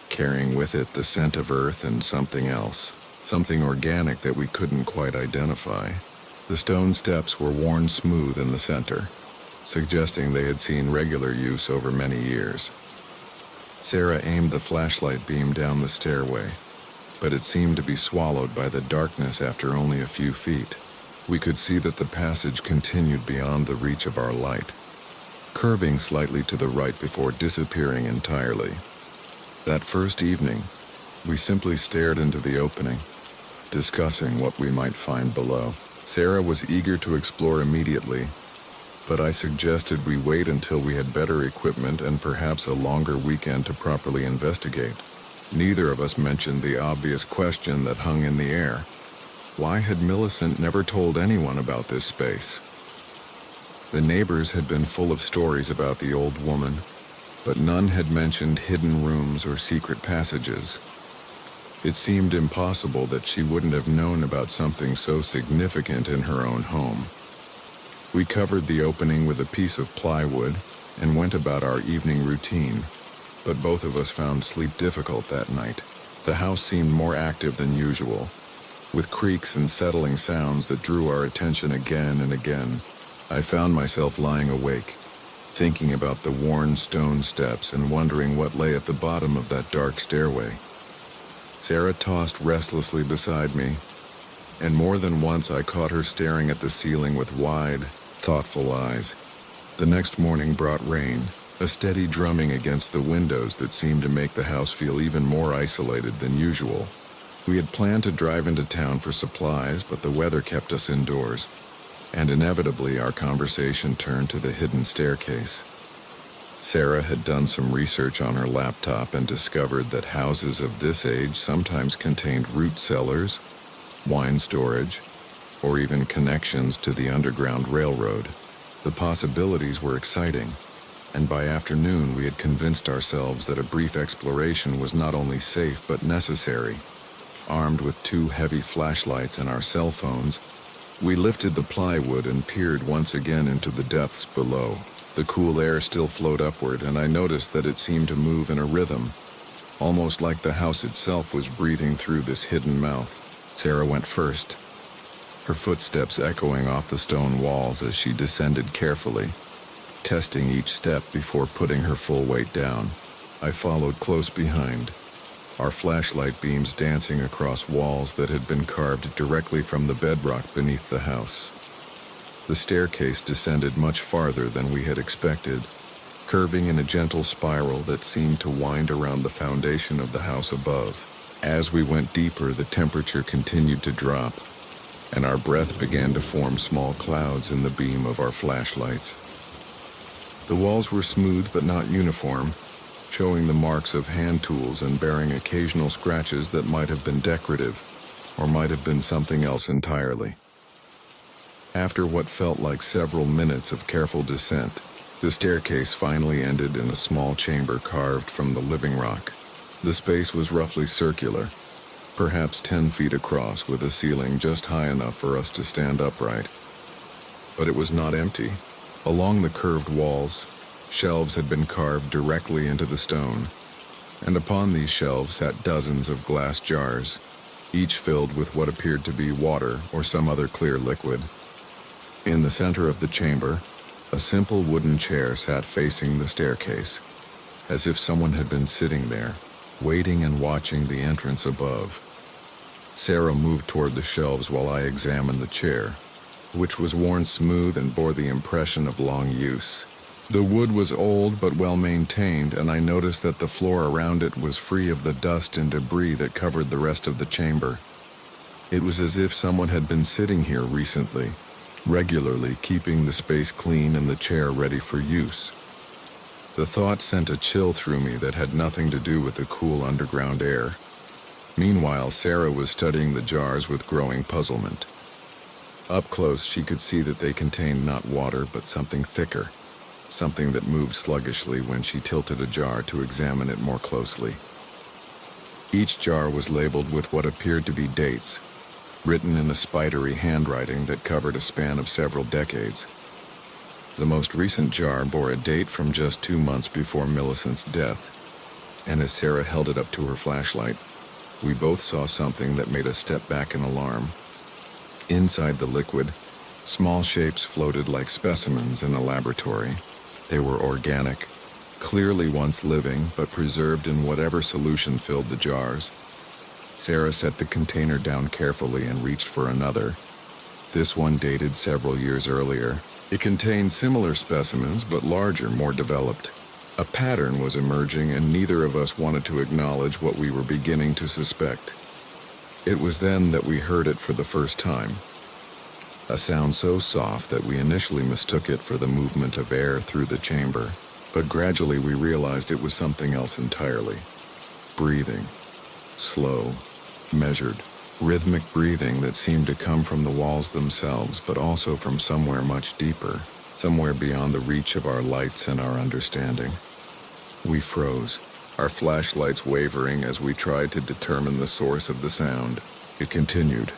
carrying with it the scent of earth and something else, something organic that we couldn't quite identify. The stone steps were worn smooth in the center, suggesting they had seen regular use over many years. Sarah aimed the flashlight beam down the stairway, but it seemed to be swallowed by the darkness after only a few feet. We could see that the passage continued beyond the reach of our light, curving slightly to the right before disappearing entirely. That first evening, we simply stared into the opening, discussing what we might find below. Sarah was eager to explore immediately, but I suggested we wait until we had better equipment and perhaps a longer weekend to properly investigate. Neither of us mentioned the obvious question that hung in the air. Why had Millicent never told anyone about this space? The neighbors had been full of stories about the old woman, but none had mentioned hidden rooms or secret passages. It seemed impossible that she wouldn't have known about something so significant in her own home. We covered the opening with a piece of plywood and went about our evening routine, but both of us found sleep difficult that night. The house seemed more active than usual, with creaks and settling sounds that drew our attention again and again. I found myself lying awake, thinking about the worn stone steps and wondering what lay at the bottom of that dark stairway. Sarah tossed restlessly beside me, and more than once I caught her staring at the ceiling with wide, thoughtful eyes. The next morning brought rain, a steady drumming against the windows that seemed to make the house feel even more isolated than usual. We had planned to drive into town for supplies, but the weather kept us indoors, and inevitably our conversation turned to the hidden staircase. Sarah had done some research on her laptop and discovered that houses of this age sometimes contained root cellars, wine storage, or even connections to the Underground Railroad. The possibilities were exciting, and by afternoon we had convinced ourselves that a brief exploration was not only safe but necessary. Armed with 2 heavy flashlights and our cell phones, we lifted the plywood and peered once again into the depths below. The cool air still flowed upward, and I noticed that it seemed to move in a rhythm, almost like the house itself was breathing through this hidden mouth. Sarah went first, her footsteps echoing off the stone walls as she descended carefully, testing each step before putting her full weight down. I followed close behind, our flashlight beams dancing across walls that had been carved directly from the bedrock beneath the house. The staircase descended much farther than we had expected, curving in a gentle spiral that seemed to wind around the foundation of the house above. As we went deeper, the temperature continued to drop, and our breath began to form small clouds in the beam of our flashlights. The walls were smooth but not uniform, showing the marks of hand tools and bearing occasional scratches that might have been decorative, or might have been something else entirely. After what felt like several minutes of careful descent, the staircase finally ended in a small chamber carved from the living rock. The space was roughly circular, perhaps 10 feet across, with a ceiling just high enough for us to stand upright. But it was not empty. Along the curved walls, shelves had been carved directly into the stone, and upon these shelves sat dozens of glass jars, each filled with what appeared to be water or some other clear liquid. In the center of the chamber, a simple wooden chair sat facing the staircase, as if someone had been sitting there, waiting and watching the entrance above. Sarah moved toward the shelves while I examined the chair, which was worn smooth and bore the impression of long use. The wood was old but well maintained, and I noticed that the floor around it was free of the dust and debris that covered the rest of the chamber. It was as if someone had been sitting here recently, regularly keeping the space clean and the chair ready for use. The thought sent a chill through me that had nothing to do with the cool underground air. Meanwhile, Sarah was studying the jars with growing puzzlement. Up close, she could see that they contained not water, but something thicker, something that moved sluggishly when she tilted a jar to examine it more closely. Each jar was labeled with what appeared to be dates, written in a spidery handwriting that covered a span of several decades. The most recent jar bore a date from just 2 months before Millicent's death, and as Sarah held it up to her flashlight, we both saw something that made us step back in alarm. Inside the liquid, small shapes floated like specimens in a laboratory. They were organic, clearly once living, but preserved in whatever solution filled the jars. Sarah set the container down carefully and reached for another. This one dated several years earlier. It contained similar specimens, but larger, more developed. A pattern was emerging, and neither of us wanted to acknowledge what we were beginning to suspect. It was then that we heard it for the first time. A sound so soft that we initially mistook it for the movement of air through the chamber, but gradually we realized it was something else entirely. Breathing. Slow, measured, rhythmic breathing that seemed to come from the walls themselves, but also from somewhere much deeper, somewhere beyond the reach of our lights and our understanding. We froze, our flashlights wavering as we tried to determine the source of the sound. It continued,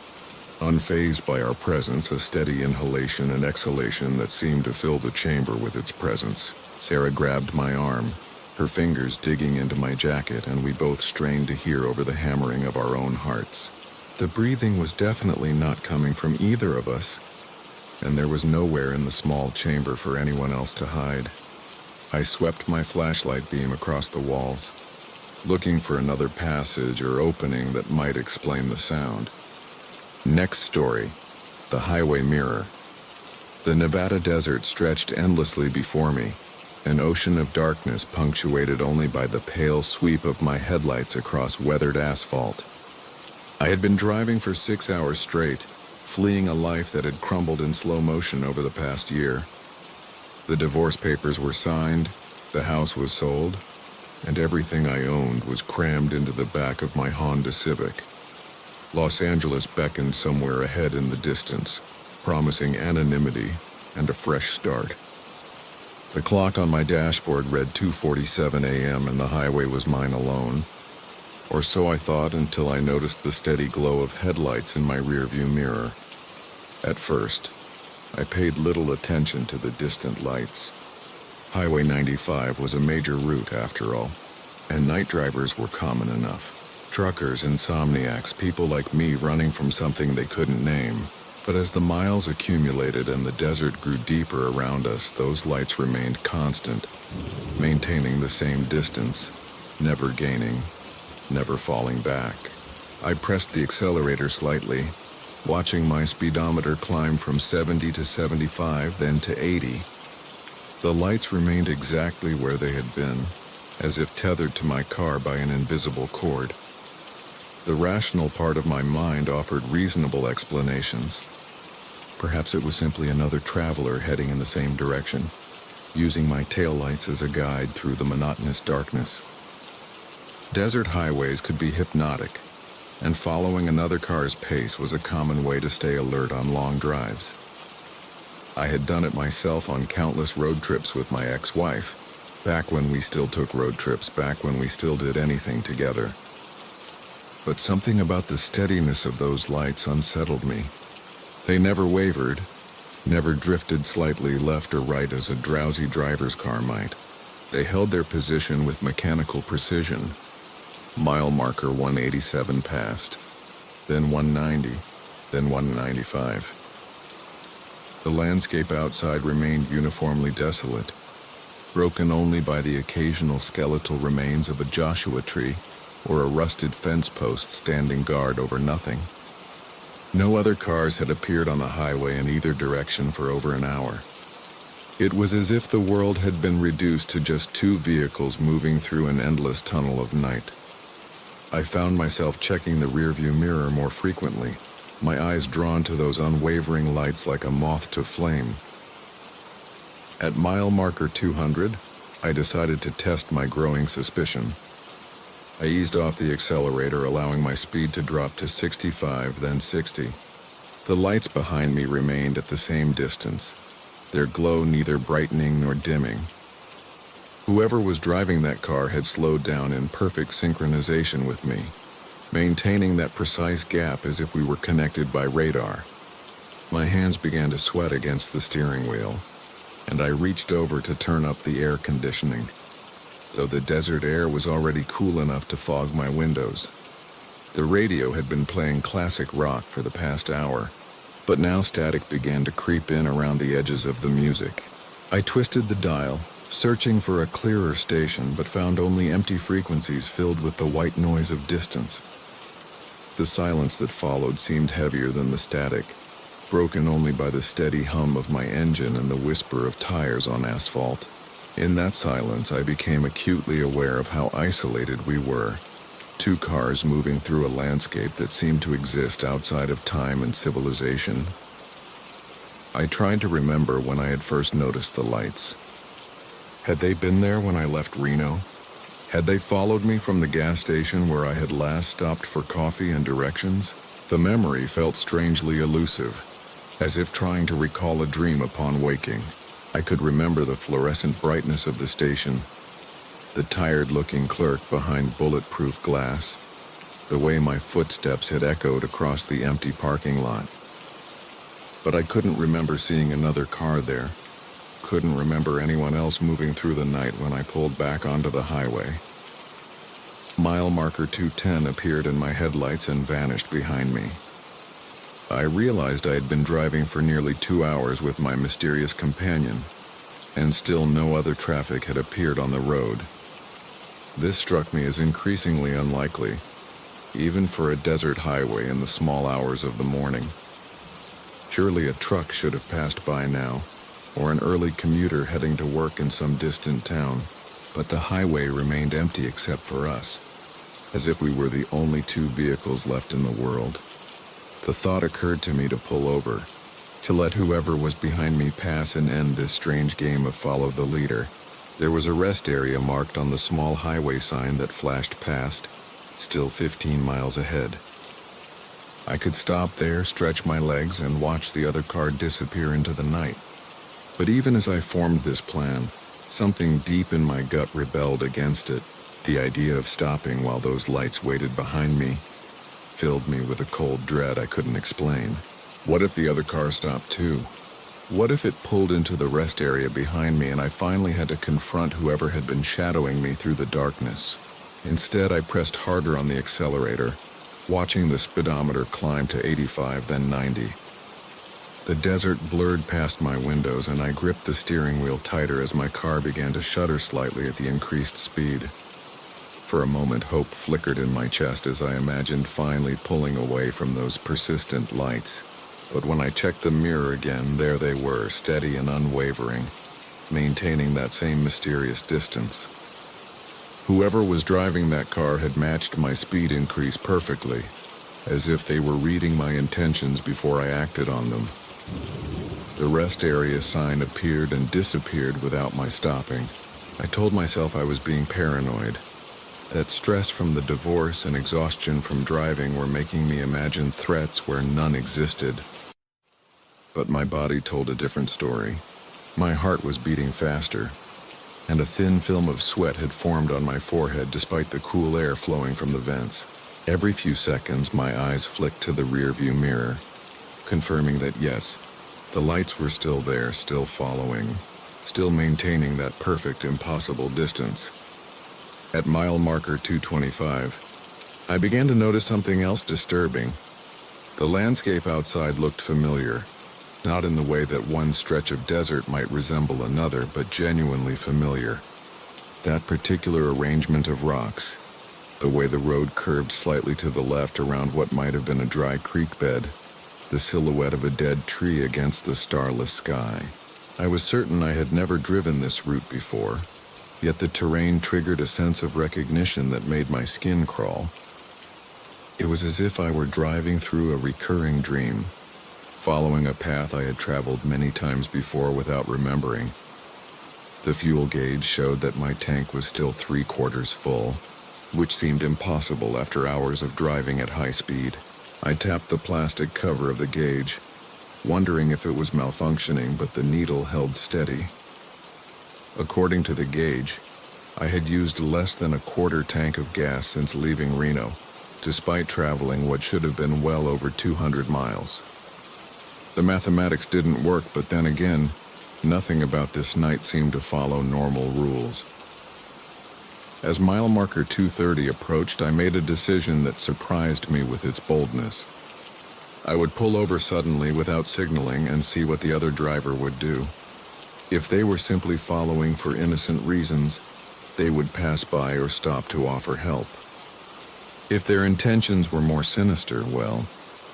unfazed by our presence, a steady inhalation and exhalation that seemed to fill the chamber with its presence. Sarah grabbed my arm, her fingers digging into my jacket, and we both strained to hear over the hammering of our own hearts. The breathing was definitely not coming from either of us, and there was nowhere in the small chamber for anyone else to hide. I swept my flashlight beam across the walls, looking for another passage or opening that might explain the sound. Next story, the highway mirror. The Nevada desert stretched endlessly before me, an ocean of darkness punctuated only by the pale sweep of my headlights across weathered asphalt. I had been driving for 6 hours straight, fleeing a life that had crumbled in slow motion over the past year. The divorce papers were signed, the house was sold, and everything I owned was crammed into the back of my Honda Civic. Los Angeles beckoned somewhere ahead in the distance, promising anonymity and a fresh start. The clock on my dashboard read 2:47 a.m. and the highway was mine alone. Or so I thought until I noticed the steady glow of headlights in my rearview mirror. At first, I paid little attention to the distant lights. Highway 95 was a major route after all, and night drivers were common enough. Truckers, insomniacs, people like me running from something they couldn't name. But as the miles accumulated and the desert grew deeper around us, those lights remained constant, maintaining the same distance, never gaining, never falling back. I pressed the accelerator slightly, watching my speedometer climb from 70 to 75, then to 80. The lights remained exactly where they had been, as if tethered to my car by an invisible cord. The rational part of my mind offered reasonable explanations. Perhaps it was simply another traveler heading in the same direction, using my taillights as a guide through the monotonous darkness. Desert highways could be hypnotic, and following another car's pace was a common way to stay alert on long drives. I had done it myself on countless road trips with my ex-wife, back when we still took road trips, back when we still did anything together. But something about the steadiness of those lights unsettled me. They never wavered, never drifted slightly left or right as a drowsy driver's car might. They held their position with mechanical precision. Mile marker 187 passed, then 190, then 195. The landscape outside remained uniformly desolate, broken only by the occasional skeletal remains of a Joshua tree or a rusted fence post standing guard over nothing. No other cars had appeared on the highway in either direction for over an hour. It was as if the world had been reduced to just two vehicles moving through an endless tunnel of night. I found myself checking the rearview mirror more frequently, my eyes drawn to those unwavering lights like a moth to flame. At mile marker 200, I decided to test my growing suspicion. I eased off the accelerator, allowing my speed to drop to 65, then 60. The lights behind me remained at the same distance, their glow neither brightening nor dimming. Whoever was driving that car had slowed down in perfect synchronization with me, maintaining that precise gap as if we were connected by radar. My hands began to sweat against the steering wheel, and I reached over to turn up the air conditioning, though the desert air was already cool enough to fog my windows. The radio had been playing classic rock for the past hour, but now static began to creep in around the edges of the music. I twisted the dial, searching for a clearer station, but found only empty frequencies filled with the white noise of distance. The silence that followed seemed heavier than the static, broken only by the steady hum of my engine and the whisper of tires on asphalt. In that silence, I became acutely aware of how isolated we were. Two cars moving through a landscape that seemed to exist outside of time and civilization. I tried to remember when I had first noticed the lights. Had they been there when I left Reno? Had they followed me from the gas station where I had last stopped for coffee and directions? The memory felt strangely elusive, as if trying to recall a dream upon waking. I could remember the fluorescent brightness of the station, the tired-looking clerk behind bulletproof glass, the way my footsteps had echoed across the empty parking lot. But I couldn't remember seeing another car there. Couldn't remember anyone else moving through the night when I pulled back onto the highway. Mile marker 210 appeared in my headlights and vanished behind me. I realized I had been driving for nearly 2 hours with my mysterious companion, and still no other traffic had appeared on the road. This struck me as increasingly unlikely, even for a desert highway in the small hours of the morning. Surely a truck should have passed by now, or an early commuter heading to work in some distant town, but the highway remained empty except for us, as if we were the only two vehicles left in the world. The thought occurred to me to pull over, to let whoever was behind me pass and end this strange game of follow the leader. There was a rest area marked on the small highway sign that flashed past, still 15 miles ahead. I could stop there, stretch my legs, and watch the other car disappear into the night. But even as I formed this plan, something deep in my gut rebelled against it. The idea of stopping while those lights waited behind me filled me with a cold dread I couldn't explain. What if the other car stopped too? What if it pulled into the rest area behind me and I finally had to confront whoever had been shadowing me through the darkness? Instead, I pressed harder on the accelerator, watching the speedometer climb to 85, then 90. The desert blurred past my windows, and I gripped the steering wheel tighter as my car began to shudder slightly at the increased speed. For a moment, hope flickered in my chest as I imagined finally pulling away from those persistent lights. But when I checked the mirror again, there they were, steady and unwavering, maintaining that same mysterious distance. Whoever was driving that car had matched my speed increase perfectly, as if they were reading my intentions before I acted on them. The rest area sign appeared and disappeared without my stopping. I told myself I was being paranoid, that stress from the divorce and exhaustion from driving were making me imagine threats where none existed. But my body told a different story. My heart was beating faster, and a thin film of sweat had formed on my forehead despite the cool air flowing from the vents. Every few seconds, my eyes flicked to the rearview mirror, confirming that yes, the lights were still there, still following, still maintaining that perfect, impossible distance. At mile marker 225, I began to notice something else disturbing. The landscape outside looked familiar, not in the way that one stretch of desert might resemble another, but genuinely familiar. That particular arrangement of rocks, the way the road curved slightly to the left around what might have been a dry creek bed, the silhouette of a dead tree against the starless sky. I was certain I had never driven this route before, yet the terrain triggered a sense of recognition that made my skin crawl. It was as if I were driving through a recurring dream, following a path I had traveled many times before without remembering. The fuel gauge showed that my tank was still 3/4 full, which seemed impossible after hours of driving at high speed. I tapped the plastic cover of the gauge, wondering if it was malfunctioning, but the needle held steady. According to the gauge, I had used less than a quarter tank of gas since leaving Reno, despite traveling what should have been well over 200 miles. The mathematics didn't work, but then again, nothing about this night seemed to follow normal rules. As mile marker 230 approached, I made a decision that surprised me with its boldness. I would pull over suddenly without signaling and see what the other driver would do. If they were simply following for innocent reasons, they would pass by or stop to offer help. If their intentions were more sinister, well,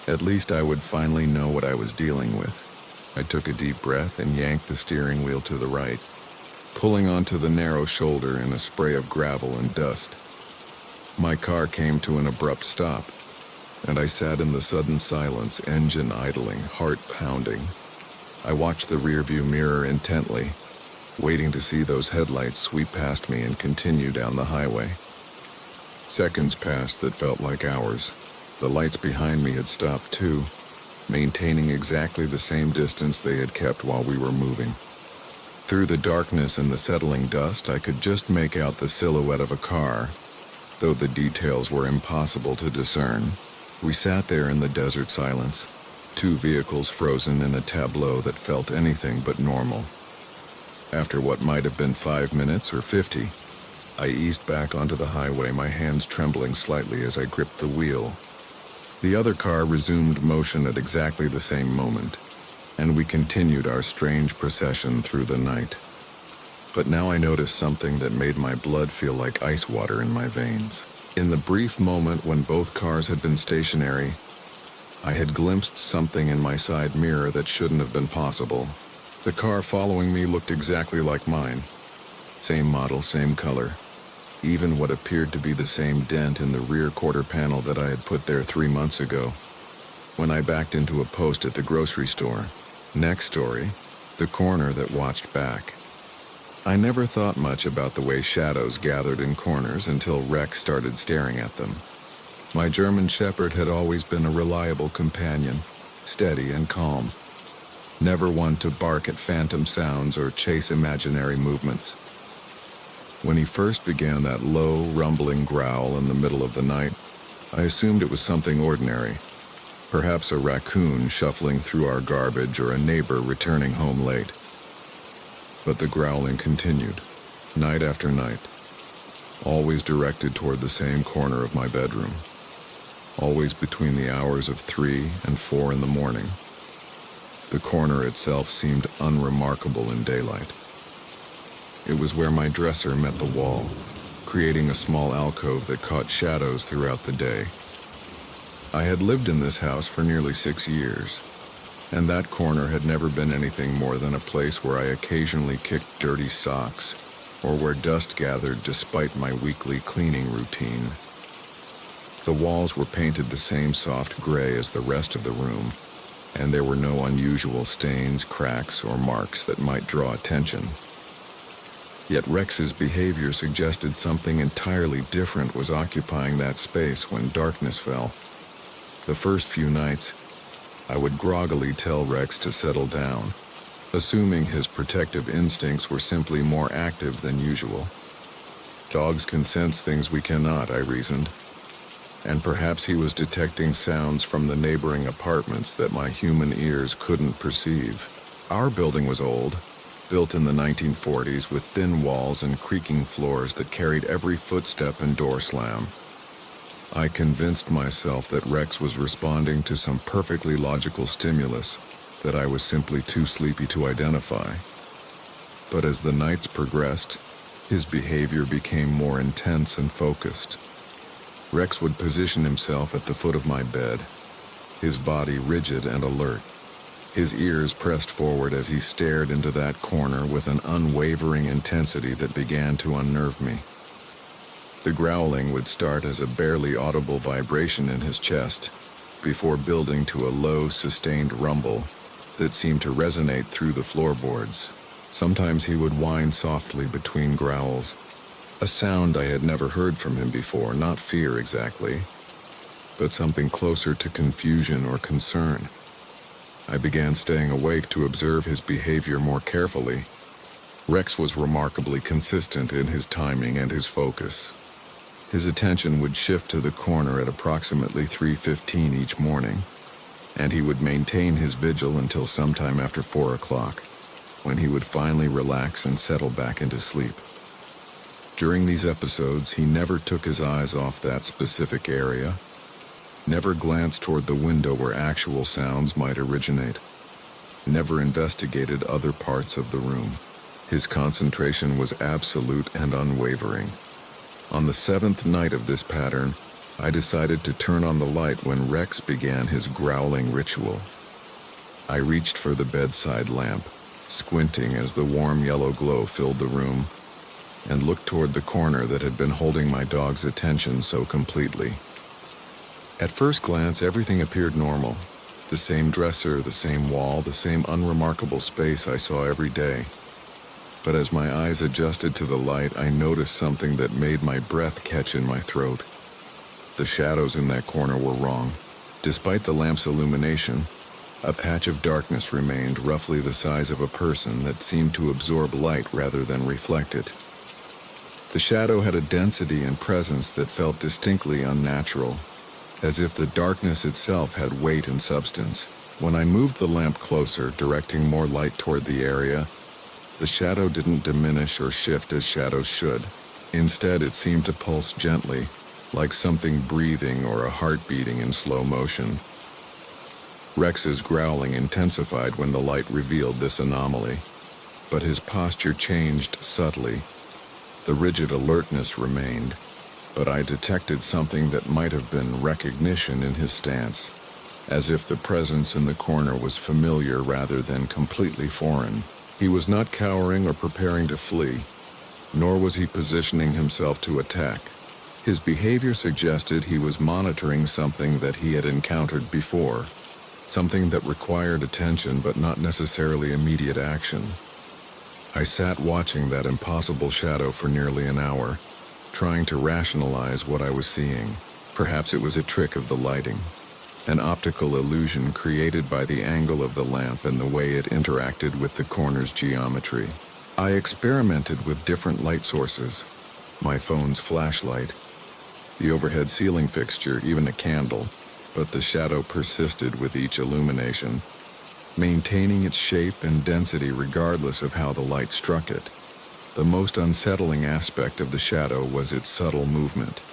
at least I would finally know what I was dealing with. I took a deep breath and yanked the steering wheel to the right, pulling onto the narrow shoulder in a spray of gravel and dust. My car came to an abrupt stop, and I sat in the sudden silence, engine idling, heart pounding. I watched the rearview mirror intently, waiting to see those headlights sweep past me and continue down the highway. Seconds passed that felt like hours. The lights behind me had stopped too, maintaining exactly the same distance they had kept while we were moving. Through the darkness and the settling dust, I could just make out the silhouette of a car, though the details were impossible to discern. We sat there in the desert silence, two vehicles frozen in a tableau that felt anything but normal. After what might have been 5 minutes or 50, I eased back onto the highway, my hands trembling slightly as I gripped the wheel. The other car resumed motion at exactly the same moment, and we continued our strange procession through the night. But now I noticed something that made my blood feel like ice water in my veins. In the brief moment when both cars had been stationary, I had glimpsed something in my side mirror that shouldn't have been possible. The car following me looked exactly like mine. Same model, same color. Even what appeared to be the same dent in the rear quarter panel that I had put there 3 months ago, when I backed into a post at the grocery store. Next story, the corner that watched back. I never thought much about the way shadows gathered in corners until Rex started staring at them. My German Shepherd had always been a reliable companion, steady and calm, never one to bark at phantom sounds or chase imaginary movements. When he first began that low, rumbling growl in the middle of the night, I assumed it was something ordinary, perhaps a raccoon shuffling through our garbage or a neighbor returning home late. But the growling continued, night after night, always directed toward the same corner of my bedroom, always between the hours of 3 and 4 in the morning. The corner itself seemed unremarkable in daylight. It was where my dresser met the wall, creating a small alcove that caught shadows throughout the day. I had lived in this house for nearly 6 years, and that corner had never been anything more than a place where I occasionally kicked dirty socks or where dust gathered despite my weekly cleaning routine. The walls were painted the same soft gray as the rest of the room, and there were no unusual stains, cracks, or marks that might draw attention. Yet Rex's behavior suggested something entirely different was occupying that space when darkness fell. The first few nights, I would groggily tell Rex to settle down, assuming his protective instincts were simply more active than usual. Dogs can sense things we cannot, I reasoned, and perhaps he was detecting sounds from the neighboring apartments that my human ears couldn't perceive. Our building was old, built in the 1940s with thin walls and creaking floors that carried every footstep and door slam. I convinced myself that Rex was responding to some perfectly logical stimulus that I was simply too sleepy to identify. But as the nights progressed, his behavior became more intense and focused. Rex would position himself at the foot of my bed, his body rigid and alert, his ears pressed forward as he stared into that corner with an unwavering intensity that began to unnerve me. The growling would start as a barely audible vibration in his chest, before building to a low, sustained rumble that seemed to resonate through the floorboards. Sometimes he would whine softly between growls, a sound I had never heard from him before, not fear exactly, but something closer to confusion or concern. I began staying awake to observe his behavior more carefully. Rex was remarkably consistent in his timing and his focus. His attention would shift to the corner at approximately 3:15 each morning, and he would maintain his vigil until sometime after 4 o'clock, when he would finally relax and settle back into sleep. During these episodes, he never took his eyes off that specific area, never glanced toward the window where actual sounds might originate, never investigated other parts of the room. His concentration was absolute and unwavering. On the 7th night of this pattern, I decided to turn on the light when Rex began his growling ritual. I reached for the bedside lamp, squinting as the warm yellow glow filled the room, and looked toward the corner that had been holding my dog's attention so completely. At first glance, everything appeared normal. The same dresser, the same wall, the same unremarkable space I saw every day. But as my eyes adjusted to the light, I noticed something that made my breath catch in my throat. The shadows in that corner were wrong. Despite the lamp's illumination, a patch of darkness remained roughly the size of a person that seemed to absorb light rather than reflect it. The shadow had a density and presence that felt distinctly unnatural, as if the darkness itself had weight and substance. When I moved the lamp closer, directing more light toward the area, the shadow didn't diminish or shift as shadows should. Instead, it seemed to pulse gently, like something breathing or a heart beating in slow motion. Rex's growling intensified when the light revealed this anomaly, but his posture changed subtly. The rigid alertness remained, but I detected something that might have been recognition in his stance, as if the presence in the corner was familiar rather than completely foreign. He was not cowering or preparing to flee, nor was he positioning himself to attack. His behavior suggested he was monitoring something that he had encountered before, something that required attention but not necessarily immediate action. I sat watching that impossible shadow for nearly an hour, trying to rationalize what I was seeing. Perhaps it was a trick of the lighting, an optical illusion created by the angle of the lamp and the way it interacted with the corner's geometry. I experimented with different light sources, my phone's flashlight, the overhead ceiling fixture, even a candle, but the shadow persisted with each illumination, maintaining its shape and density regardless of how the light struck it. The most unsettling aspect of the shadow was its subtle movement.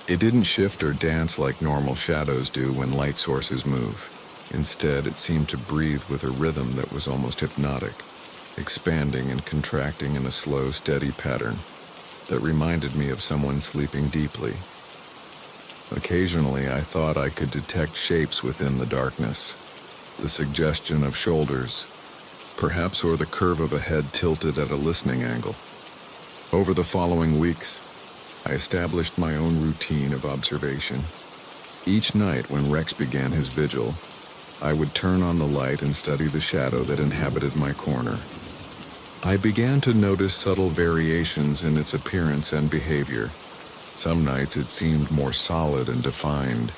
It didn't shift or dance like normal shadows do when light sources move. Instead, it seemed to breathe with a rhythm that was almost hypnotic, expanding and contracting in a slow, steady pattern that reminded me of someone sleeping deeply. Occasionally, I thought I could detect shapes within the darkness, the suggestion of shoulders, perhaps, or the curve of a head tilted at a listening angle. Over the following weeks, I established my own routine of observation. Each night when Rex began his vigil, I would turn on the light and study the shadow that inhabited my corner. I began to notice subtle variations in its appearance and behavior. Some nights it seemed more solid and defined,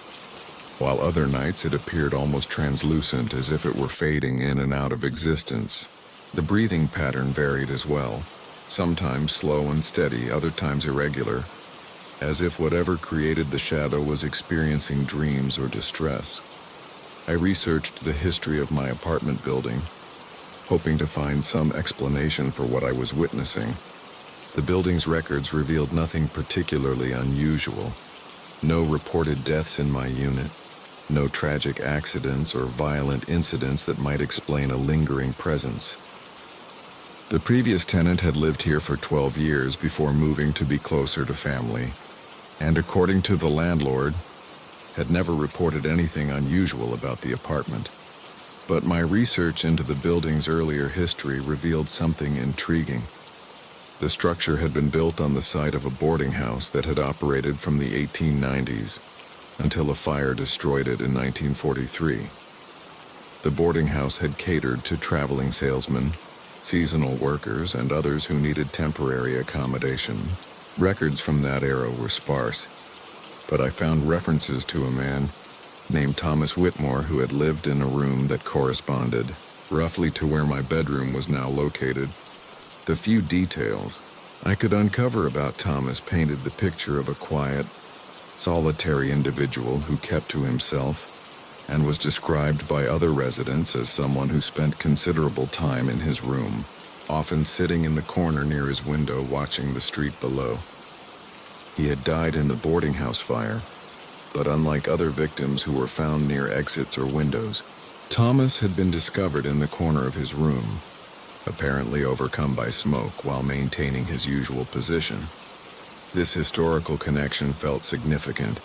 while other nights it appeared almost translucent, as if it were fading in and out of existence. The breathing pattern varied as well, sometimes slow and steady, other times irregular, as if whatever created the shadow was experiencing dreams or distress. I researched the history of my apartment building, hoping to find some explanation for what I was witnessing. The building's records revealed nothing particularly unusual. No reported deaths in my unit, no tragic accidents or violent incidents that might explain a lingering presence. The previous tenant had lived here for 12 years before moving to be closer to family, and according to the landlord, had never reported anything unusual about the apartment. But my research into the building's earlier history revealed something intriguing. The structure had been built on the site of a boarding house that had operated from the 1890s until a fire destroyed it in 1943. The boarding house had catered to traveling salesmen, seasonal workers, and others who needed temporary accommodation. Records from that era were sparse, but I found references to a man named Thomas Whitmore who had lived in a room that corresponded roughly to where my bedroom was now located. The few details I could uncover about Thomas painted the picture of a quiet, solitary individual who kept to himself and was described by other residents as someone who spent considerable time in his room, often sitting in the corner near his window watching the street below. He had died in the boarding house fire, but unlike other victims who were found near exits or windows, Thomas had been discovered in the corner of his room, apparently overcome by smoke while maintaining his usual position. This historical connection felt significant,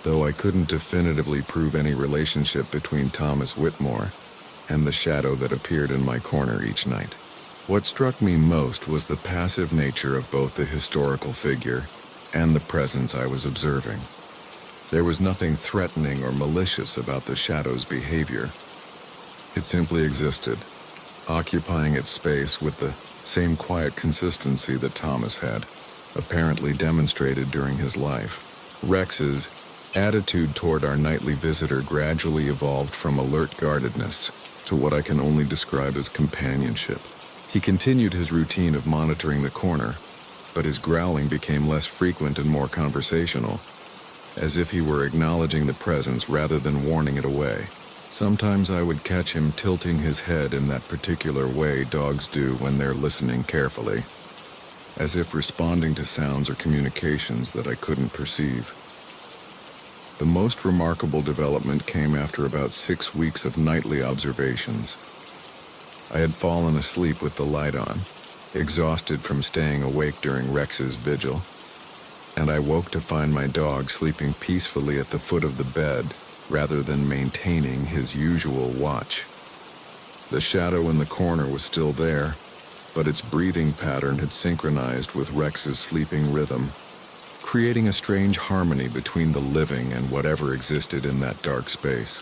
though I couldn't definitively prove any relationship between Thomas Whitmore and the shadow that appeared in my corner each night. What struck me most was the passive nature of both the historical figure and the presence I was observing. There was nothing threatening or malicious about the shadow's behavior. It simply existed, occupying its space with the same quiet consistency that Thomas had apparently demonstrated during his life. Rex's attitude toward our nightly visitor gradually evolved from alert guardedness to what I can only describe as companionship. He continued his routine of monitoring the corner, but his growling became less frequent and more conversational, as if he were acknowledging the presence rather than warning it away. Sometimes I would catch him tilting his head in that particular way dogs do when they're listening carefully, as if responding to sounds or communications that I couldn't perceive. The most remarkable development came after about 6 weeks of nightly observations. I had fallen asleep with the light on, exhausted from staying awake during Rex's vigil, and I woke to find my dog sleeping peacefully at the foot of the bed rather than maintaining his usual watch. The shadow in the corner was still there, but its breathing pattern had synchronized with Rex's sleeping rhythm, creating a strange harmony between the living and whatever existed in that dark space.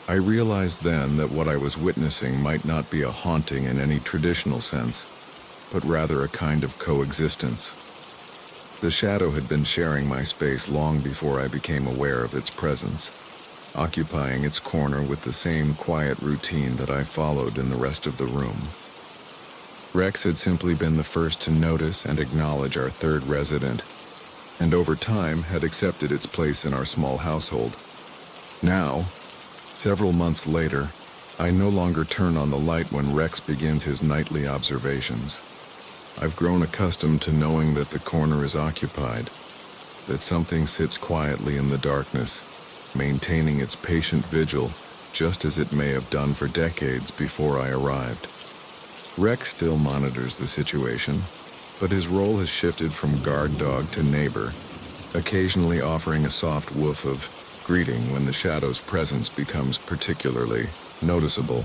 I realized then that what I was witnessing might not be a haunting in any traditional sense, but rather a kind of coexistence. The shadow had been sharing my space long before I became aware of its presence, occupying its corner with the same quiet routine that I followed in the rest of the room. Rex had simply been the first to notice and acknowledge our third resident, and over time had accepted its place in our small household. Now, several months later, I no longer turn on the light when Rex begins his nightly observations. I've grown accustomed to knowing that the corner is occupied, that something sits quietly in the darkness, maintaining its patient vigil just as it may have done for decades before I arrived. Rex still monitors the situation, but his role has shifted from guard dog to neighbor, occasionally offering a soft woof of greeting when the shadow's presence becomes particularly noticeable.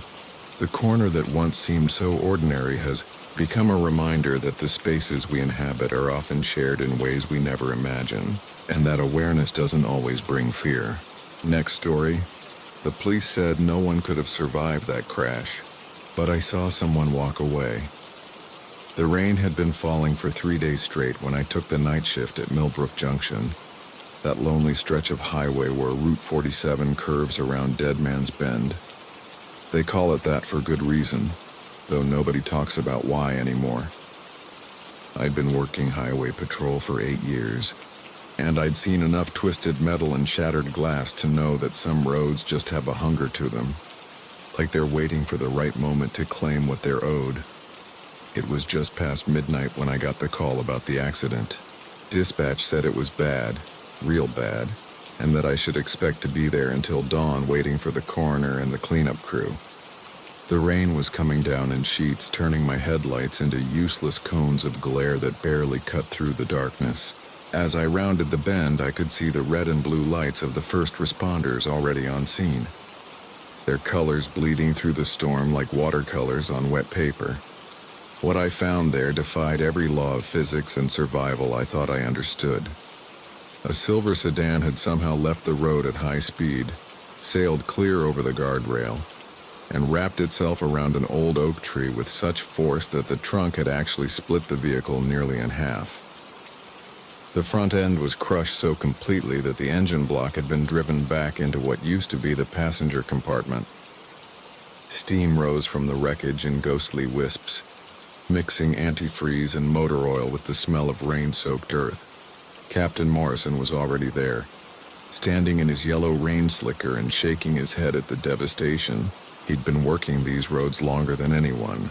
The corner that once seemed so ordinary has become a reminder that the spaces we inhabit are often shared in ways we never imagine, and that awareness doesn't always bring fear. Next story. The police said no one could have survived that crash, but I saw someone walk away. The rain had been falling for 3 days straight when I took the night shift at Millbrook Junction, that lonely stretch of highway where Route 47 curves around Dead Man's Bend. They call it that for good reason, though nobody talks about why anymore. I'd been working highway patrol for 8 years, and I'd seen enough twisted metal and shattered glass to know that some roads just have a hunger to them, like they're waiting for the right moment to claim what they're owed. It was just past midnight when I got the call about the accident. Dispatch said it was bad, real bad, and that I should expect to be there until dawn waiting for the coroner and the cleanup crew. The rain was coming down in sheets, turning my headlights into useless cones of glare that barely cut through the darkness. As I rounded the bend, I could see the red and blue lights of the first responders already on scene, their colors bleeding through the storm like watercolors on wet paper. What I found there defied every law of physics and survival I thought I understood. A silver sedan had somehow left the road at high speed, sailed clear over the guardrail, and wrapped itself around an old oak tree with such force that the trunk had actually split the vehicle nearly in half. The front end was crushed so completely that the engine block had been driven back into what used to be the passenger compartment. Steam rose from the wreckage in ghostly wisps, mixing antifreeze and motor oil with the smell of rain-soaked earth. Captain Morrison was already there, standing in his yellow rain slicker and shaking his head at the devastation. He'd been working these roads longer than anyone,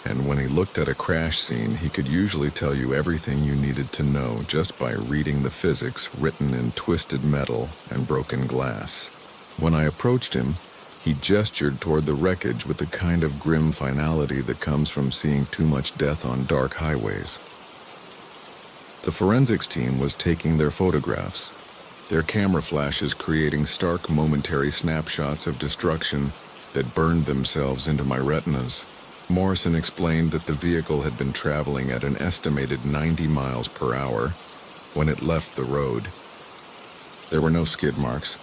and when he looked at a crash scene, he could usually tell you everything you needed to know just by reading the physics written in twisted metal and broken glass. When I approached him, he gestured toward the wreckage with the kind of grim finality that comes from seeing too much death on dark highways. The forensics team was taking their photographs, their camera flashes creating stark momentary snapshots of destruction that burned themselves into my retinas. Morrison explained that the vehicle had been traveling at an estimated 90 miles per hour when it left the road. There were no skid marks,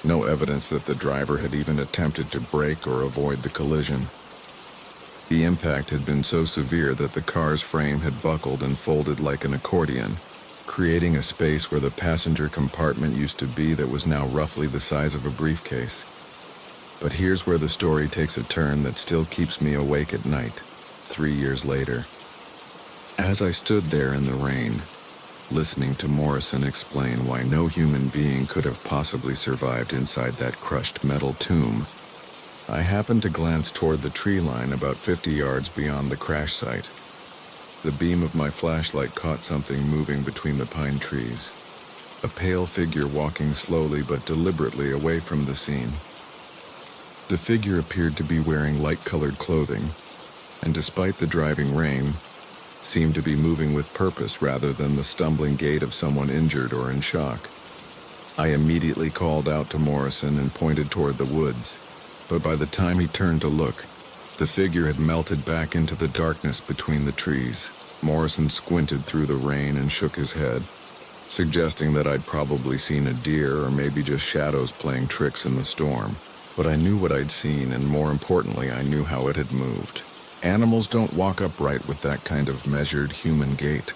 no evidence that the driver had even attempted to brake or avoid the collision. The impact had been so severe that the car's frame had buckled and folded like an accordion, creating a space where the passenger compartment used to be that was now roughly the size of a briefcase. But here's where the story takes a turn that still keeps me awake at night, 3 years later. As I stood there in the rain, listening to Morrison explain why no human being could have possibly survived inside that crushed metal tomb, I happened to glance toward the tree line about 50 yards beyond the crash site. The beam of my flashlight caught something moving between the pine trees, a pale figure walking slowly but deliberately away from the scene. The figure appeared to be wearing light-colored clothing, and despite the driving rain, seemed to be moving with purpose rather than the stumbling gait of someone injured or in shock. I immediately called out to Morrison and pointed toward the woods, but by the time he turned to look, the figure had melted back into the darkness between the trees. Morrison squinted through the rain and shook his head, suggesting that I'd probably seen a deer or maybe just shadows playing tricks in the storm. But I knew what I'd seen, and more importantly, I knew how it had moved. Animals don't walk upright with that kind of measured human gait,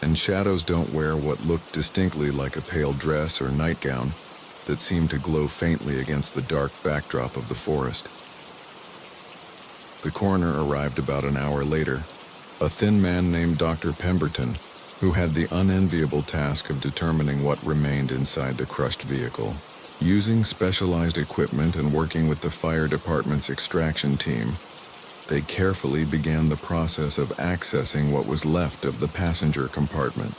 and shadows don't wear what looked distinctly like a pale dress or nightgown that seemed to glow faintly against the dark backdrop of the forest. The coroner arrived about an hour later, a thin man named Dr. Pemberton, who had the unenviable task of determining what remained inside the crushed vehicle. Using specialized equipment and working with the fire department's extraction team, they carefully began the process of accessing what was left of the passenger compartment.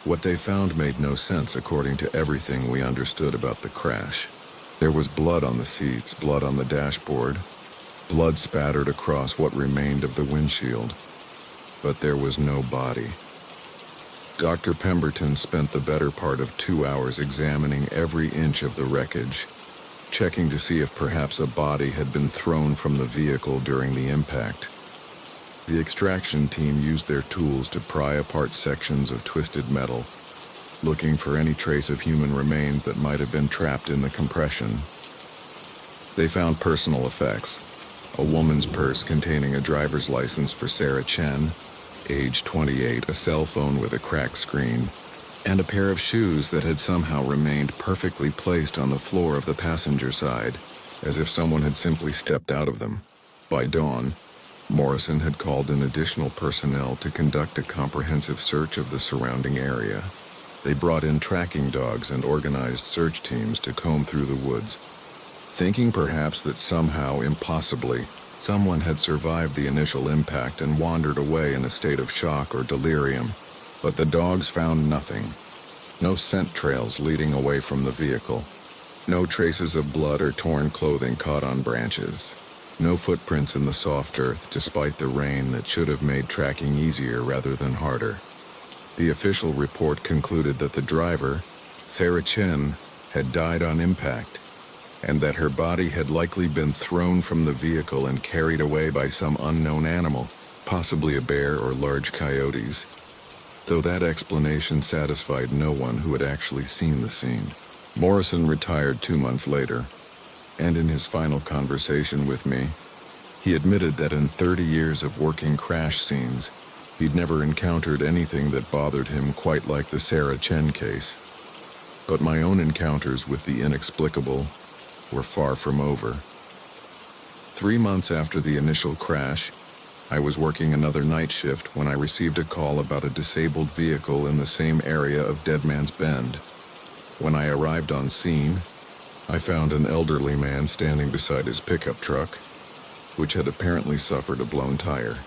What they found made no sense according to everything we understood about the crash. There was blood on the seats, blood on the dashboard, blood spattered across what remained of the windshield. But there was no body. Dr. Pemberton spent the better part of 2 hours examining every inch of the wreckage, checking to see if perhaps a body had been thrown from the vehicle during the impact. The extraction team used their tools to pry apart sections of twisted metal, looking for any trace of human remains that might have been trapped in the compression. They found personal effects: a woman's purse containing a driver's license for Sarah Chen, age 28, a cell phone with a cracked screen, and a pair of shoes that had somehow remained perfectly placed on the floor of the passenger side, as if someone had simply stepped out of them. By dawn, Morrison had called in additional personnel to conduct a comprehensive search of the surrounding area. They brought in tracking dogs and organized search teams to comb through the woods, thinking perhaps that somehow, impossibly, someone had survived the initial impact and wandered away in a state of shock or delirium. But the dogs found nothing. No scent trails leading away from the vehicle. No traces of blood or torn clothing caught on branches. No footprints in the soft earth, despite the rain that should have made tracking easier rather than harder. The official report concluded that the driver, Sarah Chen, had died on impact, and that her body had likely been thrown from the vehicle and carried away by some unknown animal, possibly a bear or large coyotes, though that explanation satisfied no one who had actually seen the scene. Morrison retired 2 months later, and in his final conversation with me, he admitted that in 30 years of working crash scenes, he'd never encountered anything that bothered him quite like the Sarah Chen case. But my own encounters with the inexplicable were far from over. 3 months after the initial crash, I was working another night shift when I received a call about a disabled vehicle in the same area of Dead Man's Bend. When I arrived on scene, I found an elderly man standing beside his pickup truck, which had apparently suffered a blown tire.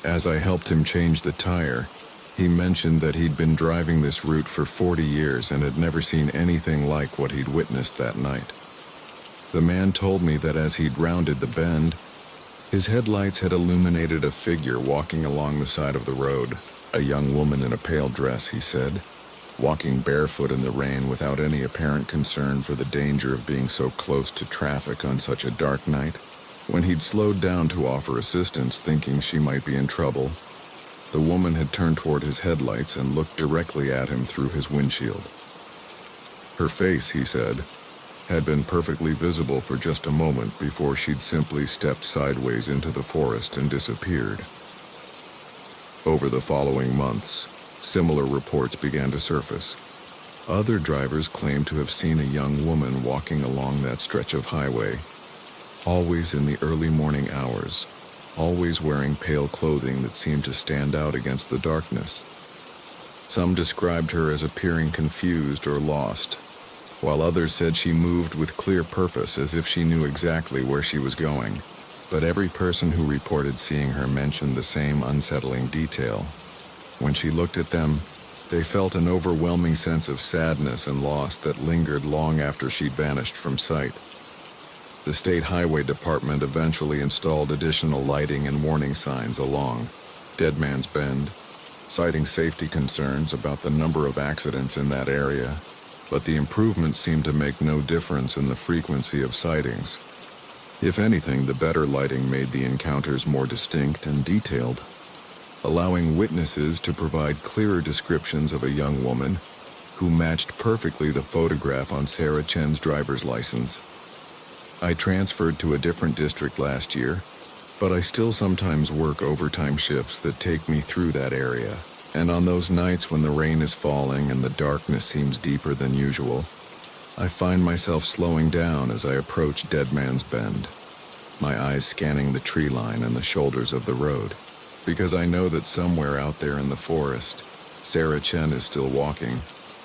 As I helped him change the tire, he mentioned that he'd been driving this route for 40 years and had never seen anything like what he'd witnessed that night. The man told me that as he'd rounded the bend, his headlights had illuminated a figure walking along the side of the road. A young woman in a pale dress, he said, walking barefoot in the rain without any apparent concern for the danger of being so close to traffic on such a dark night. When he'd slowed down to offer assistance, thinking she might be in trouble, the woman had turned toward his headlights and looked directly at him through his windshield. Her face, he said, had been perfectly visible for just a moment before she'd simply stepped sideways into the forest and disappeared. Over the following months, similar reports began to surface. Other drivers claimed to have seen a young woman walking along that stretch of highway, always in the early morning hours, always wearing pale clothing that seemed to stand out against the darkness. Some described her as appearing confused or lost, while others said she moved with clear purpose as if she knew exactly where she was going. But every person who reported seeing her mentioned the same unsettling detail. When she looked at them, they felt an overwhelming sense of sadness and loss that lingered long after she'd vanished from sight. The State Highway Department eventually installed additional lighting and warning signs along Dead Man's Bend, citing safety concerns about the number of accidents in that area, but the improvements seemed to make no difference in the frequency of sightings. If anything, the better lighting made the encounters more distinct and detailed, allowing witnesses to provide clearer descriptions of a young woman who matched perfectly the photograph on Sarah Chen's driver's license. I transferred to a different district last year, but I still sometimes work overtime shifts that take me through that area. And on those nights when the rain is falling and the darkness seems deeper than usual, I find myself slowing down as I approach Dead Man's Bend, my eyes scanning the tree line and the shoulders of the road, because I know that somewhere out there in the forest, Sarah Chen is still walking,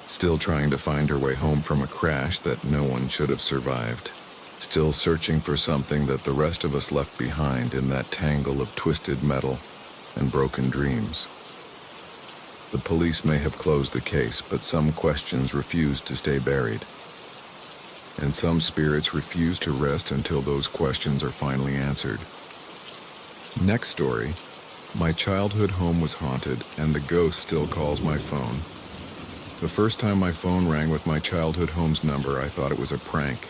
still trying to find her way home from a crash that no one should have survived, still searching for something that the rest of us left behind in that tangle of twisted metal and broken dreams. The police may have closed the case, but some questions refused to stay buried. and some spirits refuse to rest until those questions are finally answered. Next story. My childhood home was haunted, and the ghost still calls my phone. The first time my phone rang with my childhood home's number, I thought it was a prank.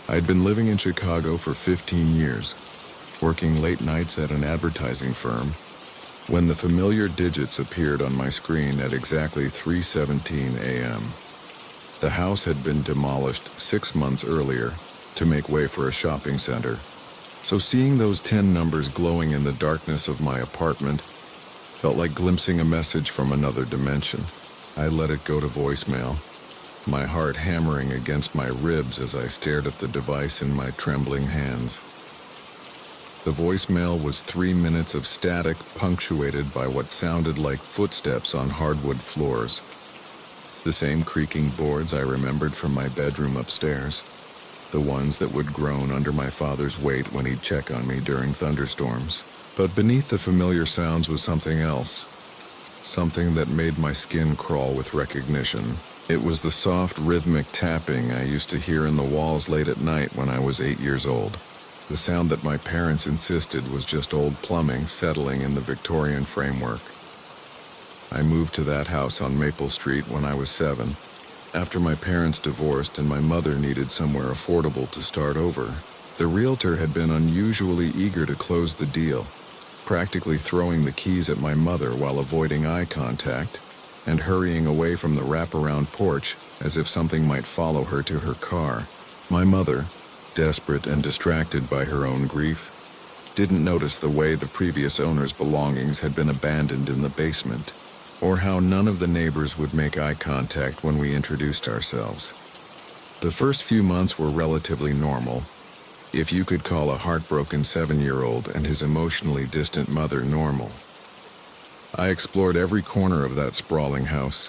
I'd been living in Chicago for 15 years, working late nights at an advertising firm, when the familiar digits appeared on my screen at exactly 3:17 a.m. The house had been demolished 6 months earlier to make way for a shopping center. So seeing those 10 numbers glowing in the darkness of my apartment felt like glimpsing a message from another dimension. I let it go to voicemail, my heart hammering against my ribs as I stared at the device in my trembling hands. The voicemail was 3 minutes of static, punctuated by what sounded like footsteps on hardwood floors. The same creaking boards I remembered from my bedroom upstairs. The ones that would groan under my father's weight when he'd check on me during thunderstorms. But beneath the familiar sounds was something else, something that made my skin crawl with recognition. It was the soft, rhythmic tapping I used to hear in the walls late at night when I was 8 years old. The sound that my parents insisted was just old plumbing settling in the Victorian framework. I moved to that house on Maple Street when I was 7. After my parents divorced and my mother needed somewhere affordable to start over, the realtor had been unusually eager to close the deal, practically throwing the keys at my mother while avoiding eye contact and hurrying away from the wraparound porch as if something might follow her to her car. My mother, desperate and distracted by her own grief, didn't notice the way the previous owner's belongings had been abandoned in the basement, or how none of the neighbors would make eye contact when we introduced ourselves. The first few months were relatively normal, if you could call a heartbroken 7-year-old and his emotionally distant mother normal. I explored every corner of that sprawling house,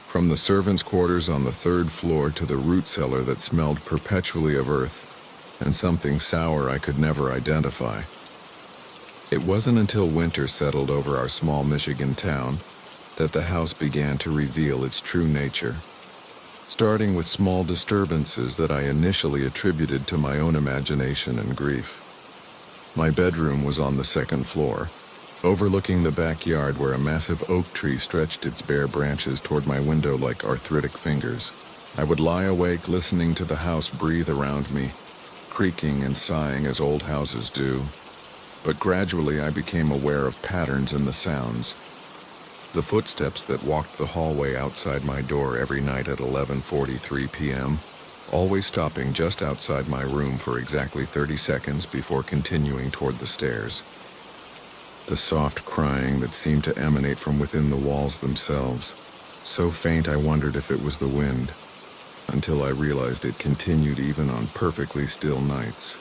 from the servants' quarters on the 3rd floor to the root cellar that smelled perpetually of earth and something sour I could never identify. It wasn't until winter settled over our small Michigan town that the house began to reveal its true nature, starting with small disturbances that I initially attributed to my own imagination and grief. My bedroom was on the 2nd floor, overlooking the backyard where a massive oak tree stretched its bare branches toward my window like arthritic fingers. I would lie awake listening to the house breathe around me, creaking and sighing as old houses do. But gradually I became aware of patterns in the sounds. The footsteps that walked the hallway outside my door every night at 11:43 p.m., always stopping just outside my room for exactly 30 seconds before continuing toward the stairs. The soft crying that seemed to emanate from within the walls themselves, so faint I wondered if it was the wind, until I realized it continued even on perfectly still nights.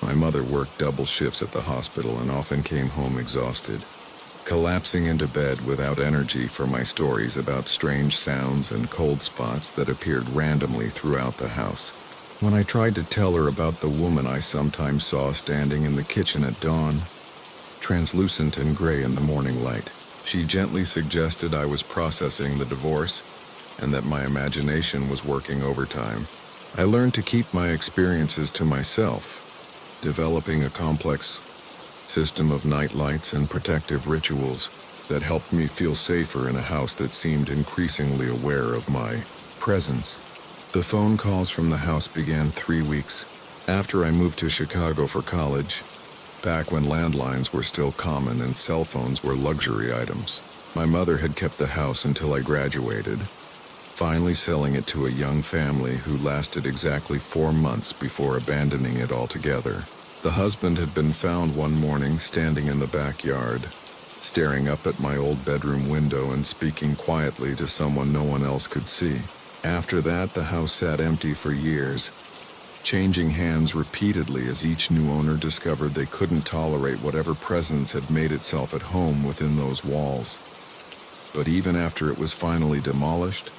My mother worked double shifts at the hospital and often came home exhausted, collapsing into bed without energy for my stories about strange sounds and cold spots that appeared randomly throughout the house. When I tried to tell her about the woman I sometimes saw standing in the kitchen at dawn, translucent and gray in the morning light, she gently suggested I was processing the divorce and that my imagination was working overtime. I learned to keep my experiences to myself, developing a complex system of night lights and protective rituals that helped me feel safer in a house that seemed increasingly aware of my presence. The phone calls from the house began 3 weeks after I moved to Chicago for college, back when landlines were still common and cell phones were luxury items. My mother had kept the house until I graduated, finally selling it to a young family who lasted exactly 4 months before abandoning it altogether. The husband had been found one morning standing in the backyard, staring up at my old bedroom window and speaking quietly to someone no one else could see. After that, the house sat empty for years, changing hands repeatedly as each new owner discovered they couldn't tolerate whatever presence had made itself at home within those walls. But even after it was finally demolished,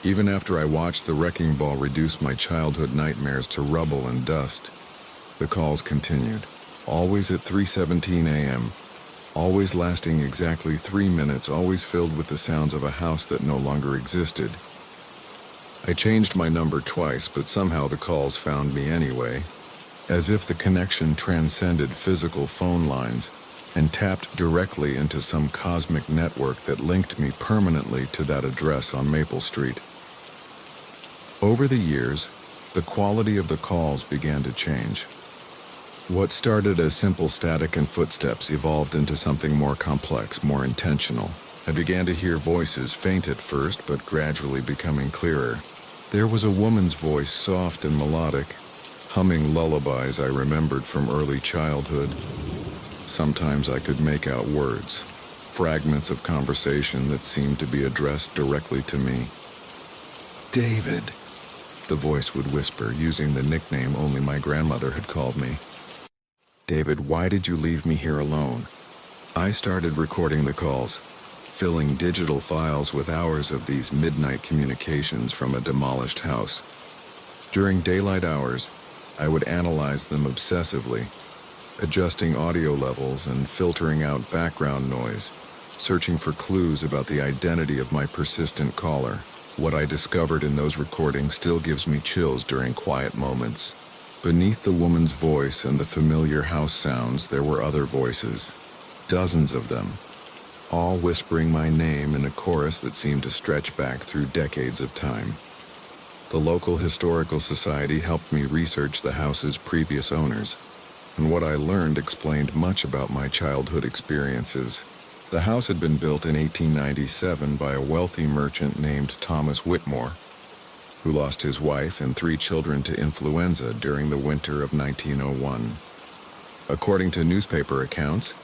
even after I watched the wrecking ball reduce my childhood nightmares to rubble and dust, the calls continued, always at 3:17 a.m., always lasting exactly 3 minutes, always filled with the sounds of a house that no longer existed. I changed my number twice, but somehow the calls found me anyway, as if the connection transcended physical phone lines and tapped directly into some cosmic network that linked me permanently to that address on Maple Street. Over the years, the quality of the calls began to change. What started as simple static and footsteps evolved into something more complex, more intentional. I began to hear voices, faint at first, but gradually becoming clearer. There was a woman's voice, soft and melodic, humming lullabies I remembered from early childhood. Sometimes I could make out words, fragments of conversation that seemed to be addressed directly to me. "David," the voice would whisper, using the nickname only my grandmother had called me. "David, why did you leave me here alone?" I started recording the calls, filling digital files with hours of these midnight communications from a demolished house. During daylight hours, I would analyze them obsessively, adjusting audio levels and filtering out background noise, searching for clues about the identity of my persistent caller. What I discovered in those recordings still gives me chills during quiet moments. Beneath the woman's voice and the familiar house sounds, there were other voices, dozens of them, all whispering my name in a chorus that seemed to stretch back through decades of time. The local historical society helped me research the house's previous owners, and what I learned explained much about my childhood experiences. The house had been built in 1897 by a wealthy merchant named Thomas Whitmore, who lost his wife and 3 children to influenza during the winter of 1901. According to newspaper accounts,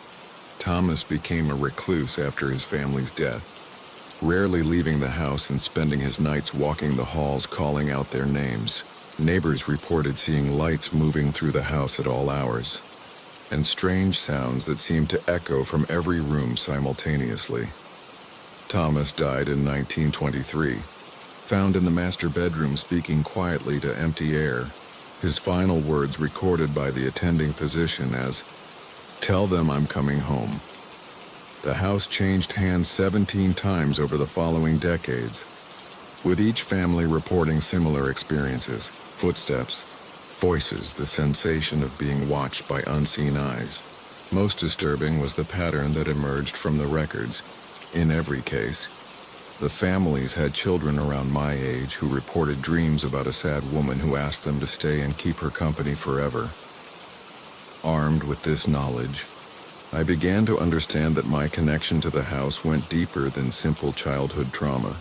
Thomas became a recluse after his family's death, rarely leaving the house and spending his nights walking the halls calling out their names. Neighbors reported seeing lights moving through the house at all hours, and strange sounds that seemed to echo from every room simultaneously. Thomas died in 1923, found in the master bedroom speaking quietly to empty air, his final words recorded by the attending physician as, "Tell them I'm coming home." The house changed hands 17 times over the following decades, with each family reporting similar experiences: footsteps, voices, the sensation of being watched by unseen eyes. Most disturbing was the pattern that emerged from the records. In every case, the families had children around my age who reported dreams about a sad woman who asked them to stay and keep her company forever. Armed with this knowledge, I began to understand that my connection to the house went deeper than simple childhood trauma.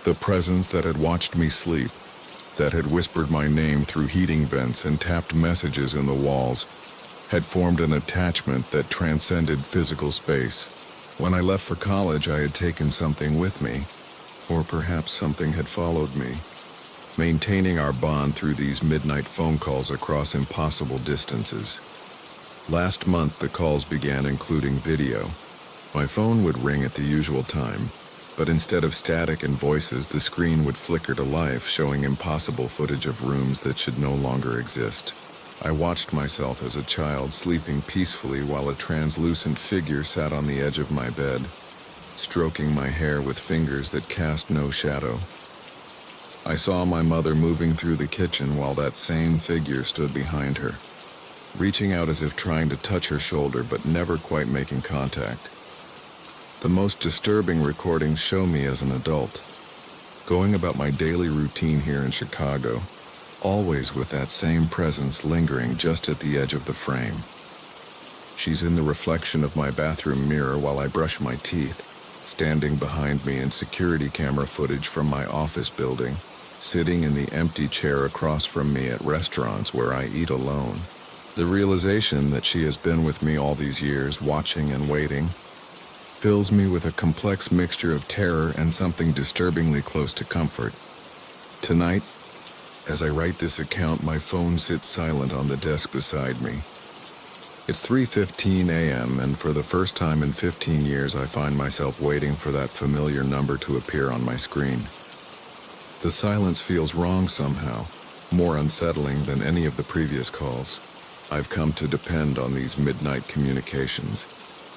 The presence that had watched me sleep, that had whispered my name through heating vents and tapped messages in the walls, had formed an attachment that transcended physical space. When I left for college, I had taken something with me, or perhaps something had followed me, maintaining our bond through these midnight phone calls across impossible distances. Last month, the calls began including video. My phone would ring at the usual time, but instead of static and voices, the screen would flicker to life, showing impossible footage of rooms that should no longer exist. I watched myself as a child sleeping peacefully while a translucent figure sat on the edge of my bed, stroking my hair with fingers that cast no shadow. I saw my mother moving through the kitchen while that same figure stood behind her, reaching out as if trying to touch her shoulder but never quite making contact. The most disturbing recordings show me as an adult, going about my daily routine here in Chicago, always with that same presence lingering just at the edge of the frame. She's in the reflection of my bathroom mirror while I brush my teeth, standing behind me in security camera footage from my office building, sitting in the empty chair across from me at restaurants where I eat alone. The realization that she has been with me all these years, watching and waiting, fills me with a complex mixture of terror and something disturbingly close to comfort. Tonight, as I write this account, my phone sits silent on the desk beside me. It's 3:15 a.m., and for the first time in 15 years, I find myself waiting for that familiar number to appear on my screen. The silence feels wrong somehow, more unsettling than any of the previous calls. I've come to depend on these midnight communications,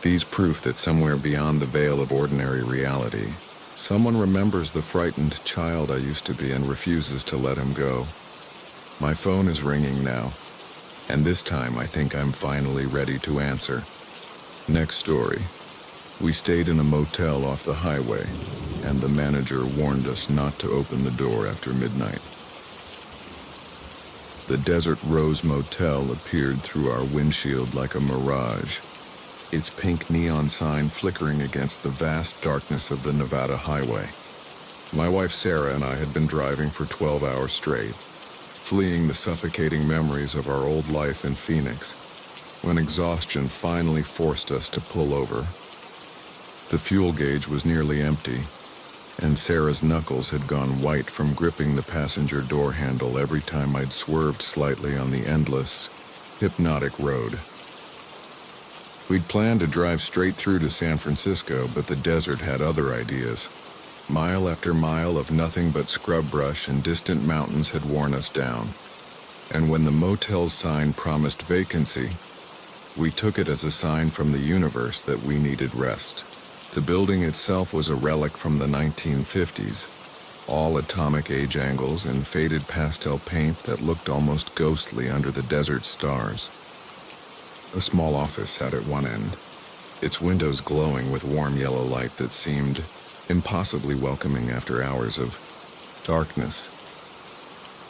these proof that somewhere beyond the veil of ordinary reality, Someone remembers the frightened child I used to be and refuses to let him go. My phone is ringing now, and this time I think I'm finally ready to answer. Next story. We stayed in a motel off the highway, and the manager warned us not to open the door after midnight. The Desert Rose Motel appeared through our windshield like a mirage, its pink neon sign flickering against the vast darkness of the Nevada highway. My wife Sarah and I had been driving for 12 hours straight, fleeing the suffocating memories of our old life in Phoenix, when exhaustion finally forced us to pull over. The fuel gauge was nearly empty, and Sarah's knuckles had gone white from gripping the passenger door handle every time I'd swerved slightly on the endless, hypnotic road. We'd planned to drive straight through to San Francisco, but the desert had other ideas. Mile after mile of nothing but scrub brush and distant mountains had worn us down. And when the motel's sign promised vacancy, we took it as a sign from the universe that we needed rest. The building itself was a relic from the 1950s, all atomic age angles and faded pastel paint that looked almost ghostly under the desert stars. A small office sat at one end, its windows glowing with warm yellow light that seemed impossibly welcoming after hours of darkness.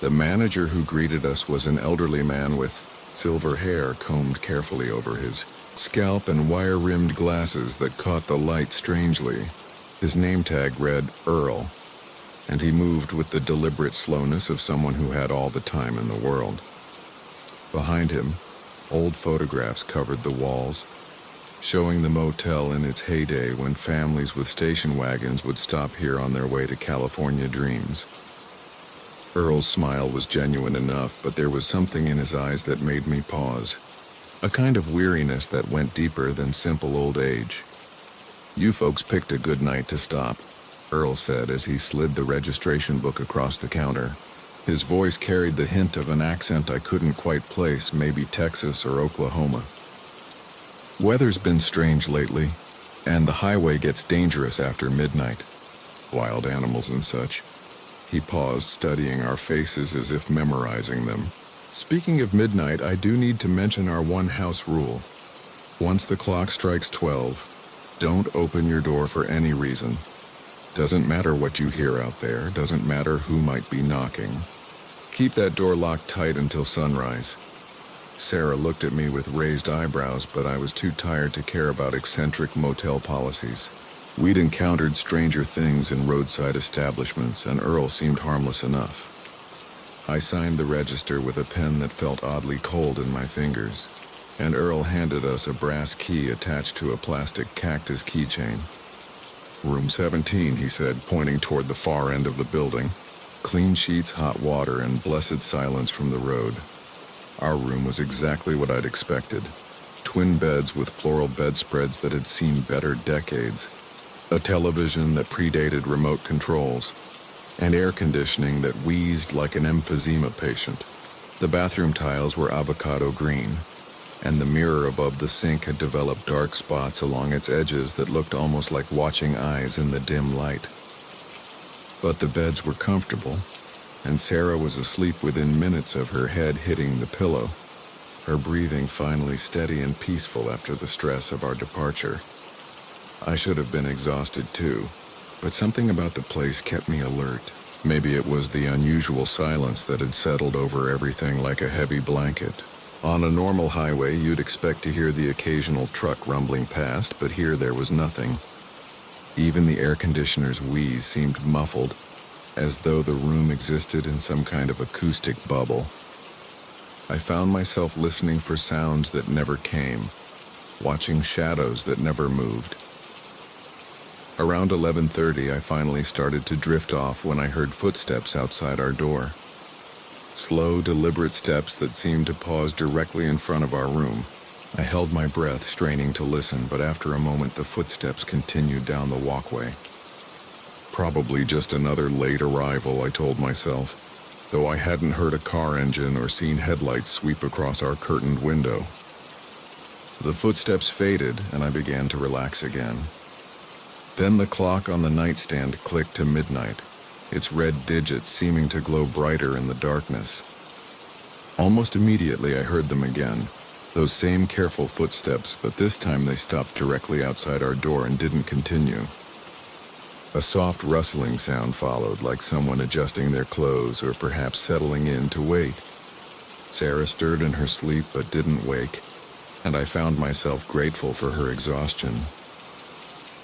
The manager who greeted us was an elderly man with silver hair combed carefully over his scalp and wire-rimmed glasses that caught the light strangely. His name tag read Earl, and he moved with the deliberate slowness of someone who had all the time in the world. Behind him, old photographs covered the walls, showing the motel in its heyday when families with station wagons would stop here on their way to California dreams. Earl's smile was genuine enough, but there was something in his eyes that made me pause. A kind of weariness that went deeper than simple old age. "You folks picked a good night to stop," Earl said as he slid the registration book across the counter. His voice carried the hint of an accent I couldn't quite place, maybe Texas or Oklahoma. "Weather's been strange lately, and the highway gets dangerous after midnight. Wild animals and such." He paused, studying our faces as if memorizing them. "Speaking of midnight, I do need to mention our one-house rule. Once the clock strikes 12, don't open your door for any reason. Doesn't matter what you hear out there, doesn't matter who might be knocking. Keep that door locked tight until sunrise." Sarah looked at me with raised eyebrows, but I was too tired to care about eccentric motel policies. We'd encountered stranger things in roadside establishments, and Earl seemed harmless enough. I signed the register with a pen that felt oddly cold in my fingers, and Earl handed us a brass key attached to a plastic cactus keychain. "Room 17, he said, pointing toward the far end of the building. Clean sheets, hot water, and blessed silence from the road. Our room was exactly what I'd expected. Twin beds with floral bedspreads that had seen better decades, a television that predated remote controls, and air conditioning that wheezed like an emphysema patient. The bathroom tiles were avocado green, and the mirror above the sink had developed dark spots along its edges that looked almost like watching eyes in the dim light. But the beds were comfortable, and Sarah was asleep within minutes of her head hitting the pillow, her breathing finally steady and peaceful after the stress of our departure. I should have been exhausted too, but something about the place kept me alert. Maybe it was the unusual silence that had settled over everything like a heavy blanket. On a normal highway, you'd expect to hear the occasional truck rumbling past, but here there was nothing. Even the air conditioner's wheeze seemed muffled, as though the room existed in some kind of acoustic bubble. I found myself listening for sounds that never came, watching shadows that never moved. Around 11:30, I finally started to drift off when I heard footsteps outside our door. Slow, deliberate steps that seemed to pause directly in front of our room. I held my breath, straining to listen, but after a moment the footsteps continued down the walkway. Probably just another late arrival, I told myself, though I hadn't heard a car engine or seen headlights sweep across our curtained window. The footsteps faded, and I began to relax again. Then the clock on the nightstand clicked to midnight, its red digits seeming to glow brighter in the darkness. Almost immediately I heard them again, those same careful footsteps, but this time they stopped directly outside our door and didn't continue. A soft rustling sound followed, like someone adjusting their clothes or perhaps settling in to wait. Sarah stirred in her sleep but didn't wake, and I found myself grateful for her exhaustion.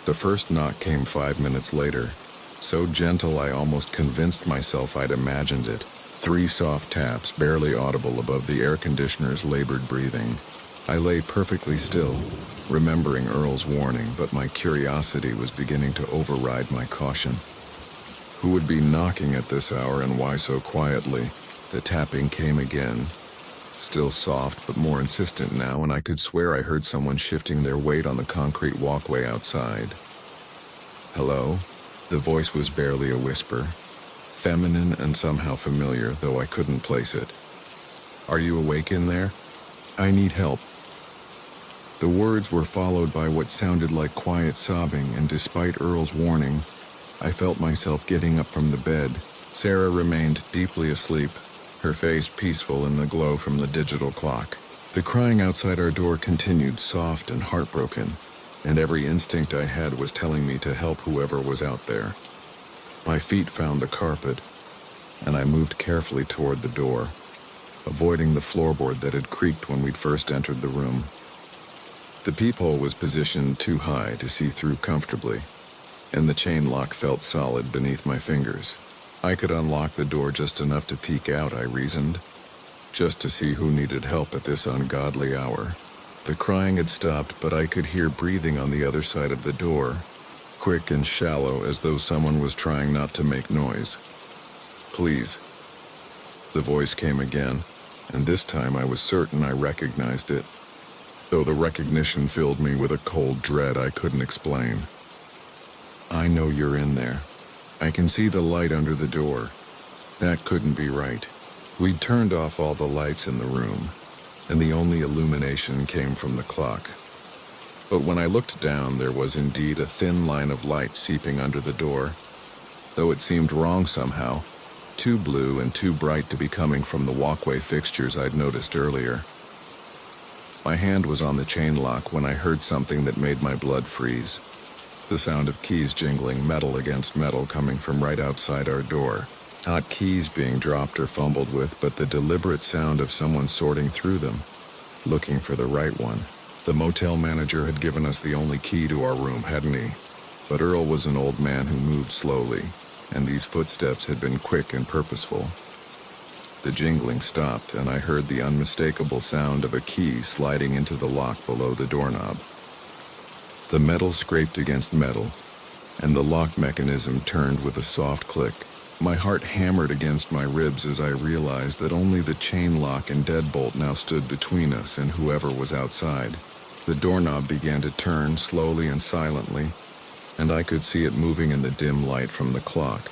The first knock came 5 minutes later, so gentle I almost convinced myself I'd imagined it. 3 soft taps, barely audible above the air conditioner's labored breathing. I lay perfectly still, remembering Earl's warning, but my curiosity was beginning to override my caution. Who would be knocking at this hour and why so quietly? The tapping came again, still soft but more insistent now, and I could swear I heard someone shifting their weight on the concrete walkway outside. Hello? The voice was barely a whisper, feminine and somehow familiar, though I couldn't place it. Are you awake in there? I need help. The words were followed by what sounded like quiet sobbing, and despite Earl's warning, I felt myself getting up from the bed. Sarah remained deeply asleep, her face peaceful in the glow from the digital clock. The crying outside our door continued, soft and heartbroken, and every instinct I had was telling me to help whoever was out there. My feet found the carpet, and I moved carefully toward the door, avoiding the floorboard that had creaked when we'd first entered the room. The peephole was positioned too high to see through comfortably, and the chain lock felt solid beneath my fingers. I could unlock the door just enough to peek out, I reasoned, just to see who needed help at this ungodly hour. The crying had stopped, but I could hear breathing on the other side of the door, quick and shallow, as though someone was trying not to make noise. Please. The voice came again, and this time I was certain I recognized it, though the recognition filled me with a cold dread I couldn't explain. I know you're in there. I can see the light under the door. That couldn't be right. We'd turned off all the lights in the room, and the only illumination came from the clock. But when I looked down, there was indeed a thin line of light seeping under the door, though it seemed wrong somehow, too blue and too bright to be coming from the walkway fixtures I'd noticed earlier. My hand was on the chain lock when I heard something that made my blood freeze. The sound of keys jingling, metal against metal, coming from right outside our door. Not keys being dropped or fumbled with, but the deliberate sound of someone sorting through them, looking for the right one. The motel manager had given us the only key to our room, hadn't he? But Earl was an old man who moved slowly, and these footsteps had been quick and purposeful. The jingling stopped, and I heard the unmistakable sound of a key sliding into the lock below the doorknob. The metal scraped against metal, and the lock mechanism turned with a soft click. My heart hammered against my ribs as I realized that only the chain lock and deadbolt now stood between us and whoever was outside. The doorknob began to turn slowly and silently, and I could see it moving in the dim light from the clock.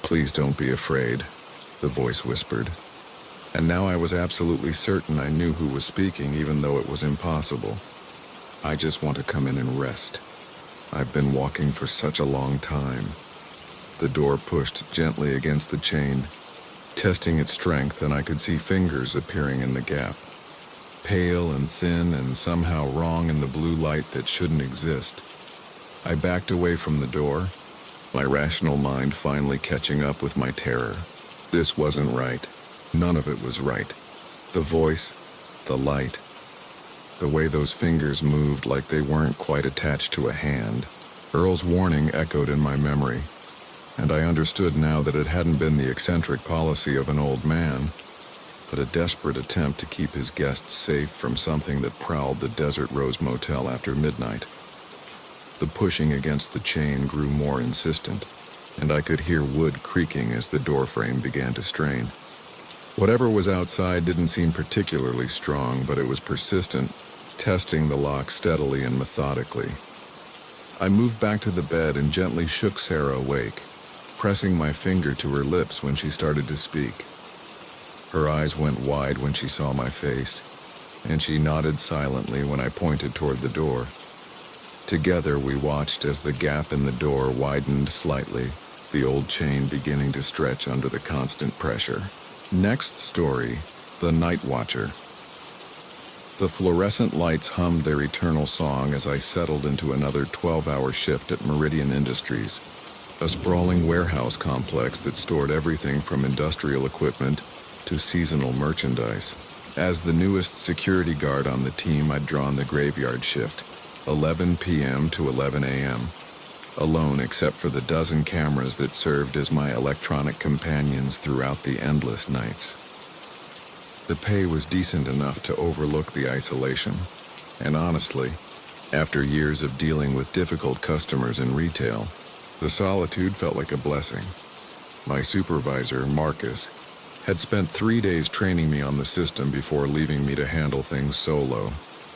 Please don't be afraid, the voice whispered. And now I was absolutely certain I knew who was speaking, even though it was impossible. I just want to come in and rest. I've been walking for such a long time. The door pushed gently against the chain, testing its strength, and I could see fingers appearing in the gap. Pale and thin and somehow wrong in the blue light that shouldn't exist. I backed away from the door, my rational mind finally catching up with my terror. This wasn't right. None of it was right. The voice, the light, the way those fingers moved like they weren't quite attached to a hand. Earl's warning echoed in my memory, and I understood now that it hadn't been the eccentric policy of an old man, but a desperate attempt to keep his guests safe from something that prowled the Desert Rose Motel after midnight. The pushing against the chain grew more insistent, and I could hear wood creaking as the doorframe began to strain. Whatever was outside didn't seem particularly strong, but it was persistent, testing the lock steadily and methodically. I moved back to the bed and gently shook Sarah awake, pressing my finger to her lips when she started to speak. Her eyes went wide when she saw my face, and she nodded silently when I pointed toward the door. Together we watched as the gap in the door widened slightly, the old chain beginning to stretch under the constant pressure. Next story, the Night Watcher. The fluorescent lights hummed their eternal song as I settled into another 12-hour shift at Meridian Industries, a sprawling warehouse complex that stored everything from industrial equipment to seasonal merchandise. As the newest security guard on the team, I'd drawn the graveyard shift, 11 p.m. to 11 a.m., alone except for the dozen cameras that served as my electronic companions throughout the endless nights. The pay was decent enough to overlook the isolation, and honestly, after years of dealing with difficult customers in retail, the solitude felt like a blessing. My supervisor, Marcus, had spent 3 days training me on the system before leaving me to handle things solo.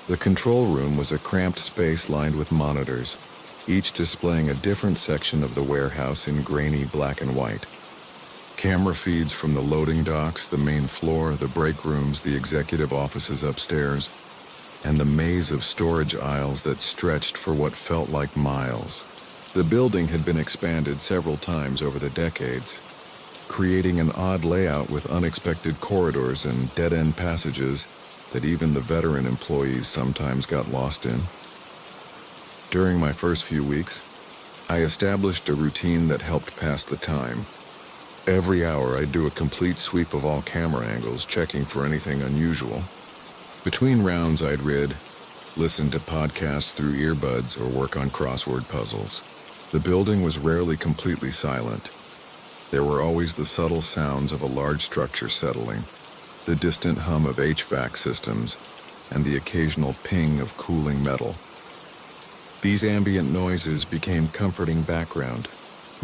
The control room was a cramped space lined with monitors, each displaying a different section of the warehouse in grainy black and white. Camera feeds from the loading docks, the main floor, the break rooms, the executive offices upstairs, and the maze of storage aisles that stretched for what felt like miles. The building had been expanded several times over the decades, creating an odd layout with unexpected corridors and dead-end passages that even the veteran employees sometimes got lost in. During my first few weeks, I established a routine that helped pass the time. Every hour I'd do a complete sweep of all camera angles, checking for anything unusual. Between rounds I'd read, listen to podcasts through earbuds, or work on crossword puzzles. The building was rarely completely silent. There were always the subtle sounds of a large structure settling, the distant hum of HVAC systems, and the occasional ping of cooling metal. These ambient noises became comforting background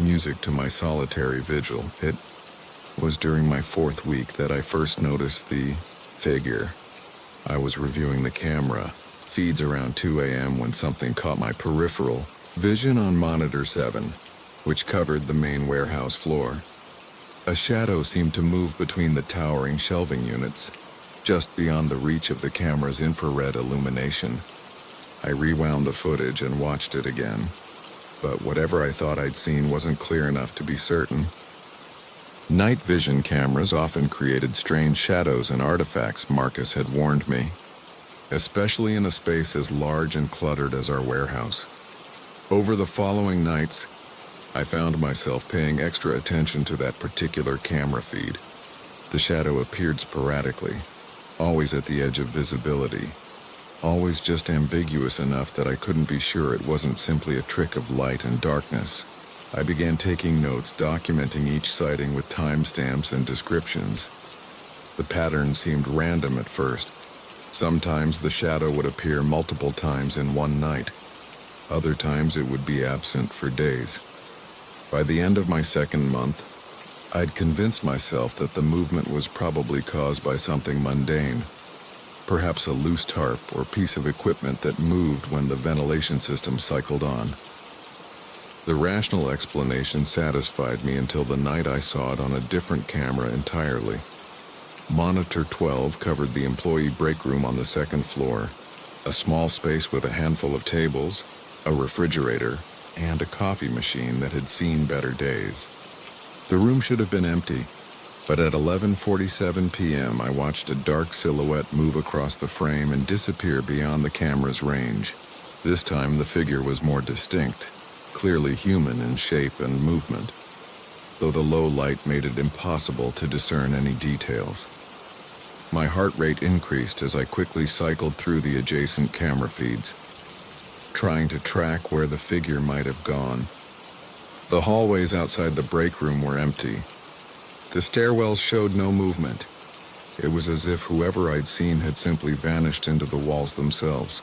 music to my solitary vigil. It was during my 4th week that I first noticed the figure. I was reviewing the camera feeds around 2 a.m. when something caught my peripheral vision on monitor 7, which covered the main warehouse floor. A shadow seemed to move between the towering shelving units, just beyond the reach of the camera's infrared illumination. I rewound the footage and watched it again, but whatever I thought I'd seen wasn't clear enough to be certain. Night vision cameras often created strange shadows and artifacts, Marcus had warned me, especially in a space as large and cluttered as our warehouse. Over the following nights, I found myself paying extra attention to that particular camera feed. The shadow appeared sporadically, always at the edge of visibility, always just ambiguous enough that I couldn't be sure it wasn't simply a trick of light and darkness. I began taking notes, documenting each sighting with timestamps and descriptions. The pattern seemed random at first. Sometimes the shadow would appear multiple times in one night. Other times it would be absent for days. By the end of my 2nd month, I'd convinced myself that the movement was probably caused by something mundane, perhaps a loose tarp or piece of equipment that moved when the ventilation system cycled on. The rational explanation satisfied me until the night I saw it on a different camera entirely. Monitor 12 covered the employee break room on the 2nd floor, a small space with a handful of tables, a refrigerator, and a coffee machine that had seen better days. The room should have been empty, but at 11:47 p.m. I watched a dark silhouette move across the frame and disappear beyond the camera's range. This time the figure was more distinct, clearly human in shape and movement, though the low light made it impossible to discern any details. My heart rate increased as I quickly cycled through the adjacent camera feeds, trying to track where the figure might have gone. The hallways outside the break room were empty. The stairwells showed no movement. It was as if whoever I'd seen had simply vanished into the walls themselves.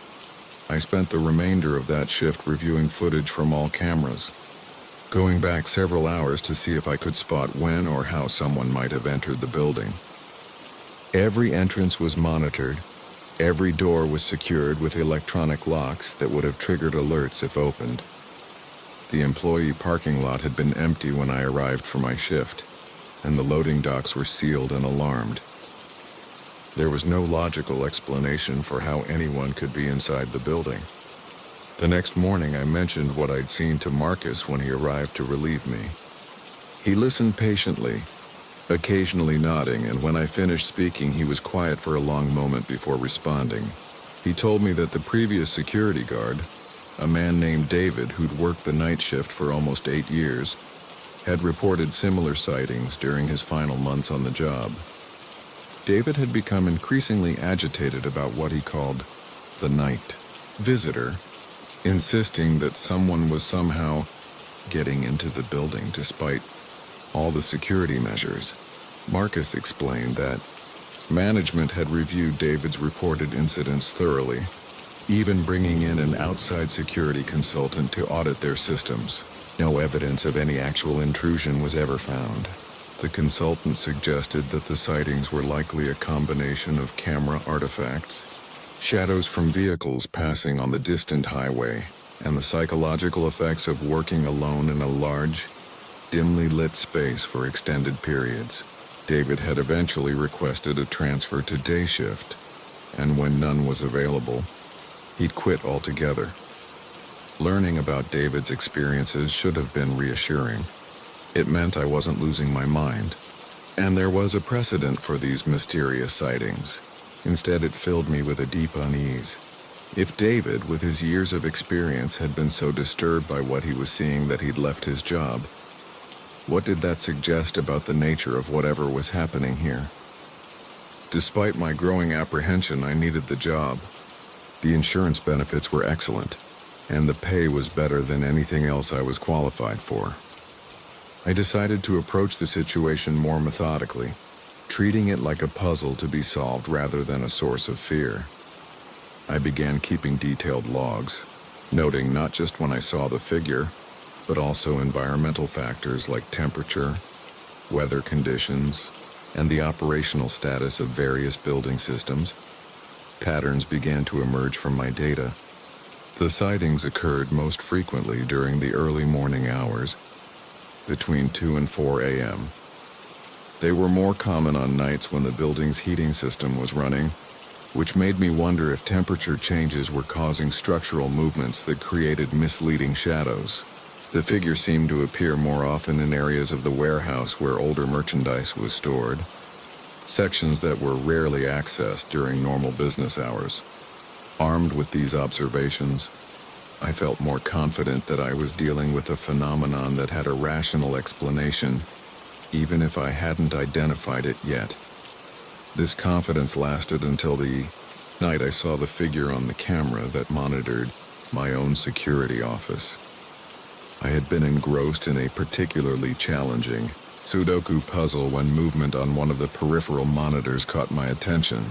I spent the remainder of that shift reviewing footage from all cameras, going back several hours to see if I could spot when or how someone might have entered the building. Every entrance was monitored. Every door was secured with electronic locks that would have triggered alerts if opened. The employee parking lot had been empty when I arrived for my shift, and the loading docks were sealed and alarmed. There was no logical explanation for how anyone could be inside the building. The next morning, I mentioned what I'd seen to Marcus when he arrived to relieve me. He listened patiently, occasionally nodding, and when I finished speaking, he was quiet for a long moment before responding. He told me that the previous security guard, a man named David who'd worked the night shift for almost 8 years, had reported similar sightings during his final months on the job. David had become increasingly agitated about what he called the night visitor, insisting that someone was somehow getting into the building despite all the security measures. Marcus explained that management had reviewed David's reported incidents thoroughly, even bringing in an outside security consultant to audit their systems. No evidence of any actual intrusion was ever found. The consultant suggested that the sightings were likely a combination of camera artifacts, shadows from vehicles passing on the distant highway, and the psychological effects of working alone in a large, dimly lit space for extended periods. David had eventually requested a transfer to day shift, and when none was available, he'd quit altogether. Learning about David's experiences should have been reassuring. It meant I wasn't losing my mind, and there was a precedent for these mysterious sightings. Instead, it filled me with a deep unease. If David, with his years of experience, had been so disturbed by what he was seeing that he'd left his job, what did that suggest about the nature of whatever was happening here? Despite my growing apprehension, I needed the job. The insurance benefits were excellent, and the pay was better than anything else I was qualified for. I decided to approach the situation more methodically, treating it like a puzzle to be solved rather than a source of fear. I began keeping detailed logs, noting not just when I saw the figure, but also environmental factors like temperature, weather conditions, and the operational status of various building systems. Patterns began to emerge from my data. The sightings occurred most frequently during the early morning hours, between 2 and 4 a.m. They were more common on nights when the building's heating system was running, which made me wonder if temperature changes were causing structural movements that created misleading shadows. The figure seemed to appear more often in areas of the warehouse where older merchandise was stored, sections that were rarely accessed during normal business hours. Armed with these observations, I felt more confident that I was dealing with a phenomenon that had a rational explanation, even if I hadn't identified it yet. This confidence lasted until the night I saw the figure on the camera that monitored my own security office. I had been engrossed in a particularly challenging Sudoku puzzle when movement on one of the peripheral monitors caught my attention.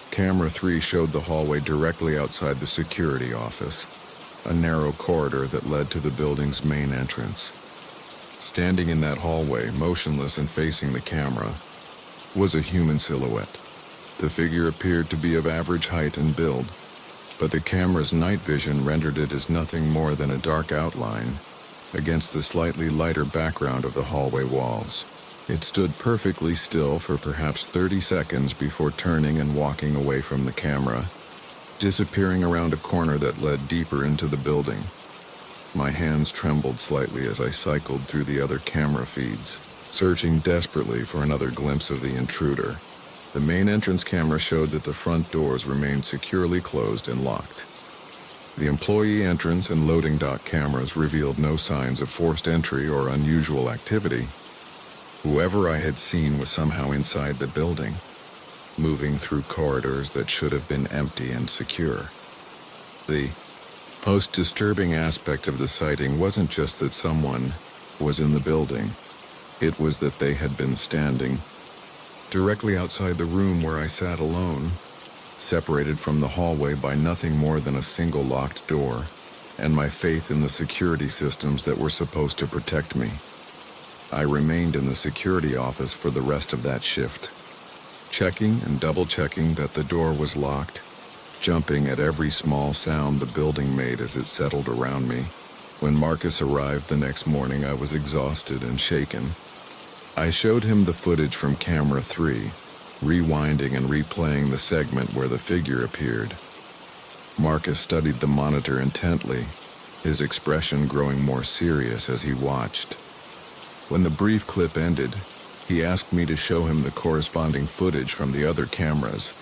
Camera 3 showed the hallway directly outside the security office, a narrow corridor that led to the building's main entrance. Standing in that hallway, motionless and facing the camera, was a human silhouette. The figure appeared to be of average height and build, but the camera's night vision rendered it as nothing more than a dark outline against the slightly lighter background of the hallway walls. It stood perfectly still for perhaps 30 seconds before turning and walking away from the camera, disappearing around a corner that led deeper into the building. My hands trembled slightly as I cycled through the other camera feeds, searching desperately for another glimpse of the intruder. The main entrance camera showed that the front doors remained securely closed and locked. The employee entrance and loading dock cameras revealed no signs of forced entry or unusual activity. Whoever I had seen was somehow inside the building, moving through corridors that should have been empty and secure. The most disturbing aspect of the sighting wasn't just that someone was in the building. It was that they had been standing directly outside the room where I sat alone, separated from the hallway by nothing more than a single locked door, and my faith in the security systems that were supposed to protect me. I remained in the security office for the rest of that shift, checking and double-checking that the door was locked, jumping at every small sound the building made as it settled around me. When Marcus arrived the next morning, I was exhausted and shaken. I showed him the footage from camera 3, rewinding and replaying the segment where the figure appeared. Marcus studied the monitor intently, his expression growing more serious as he watched. When the brief clip ended, he asked me to show him the corresponding footage from the other cameras,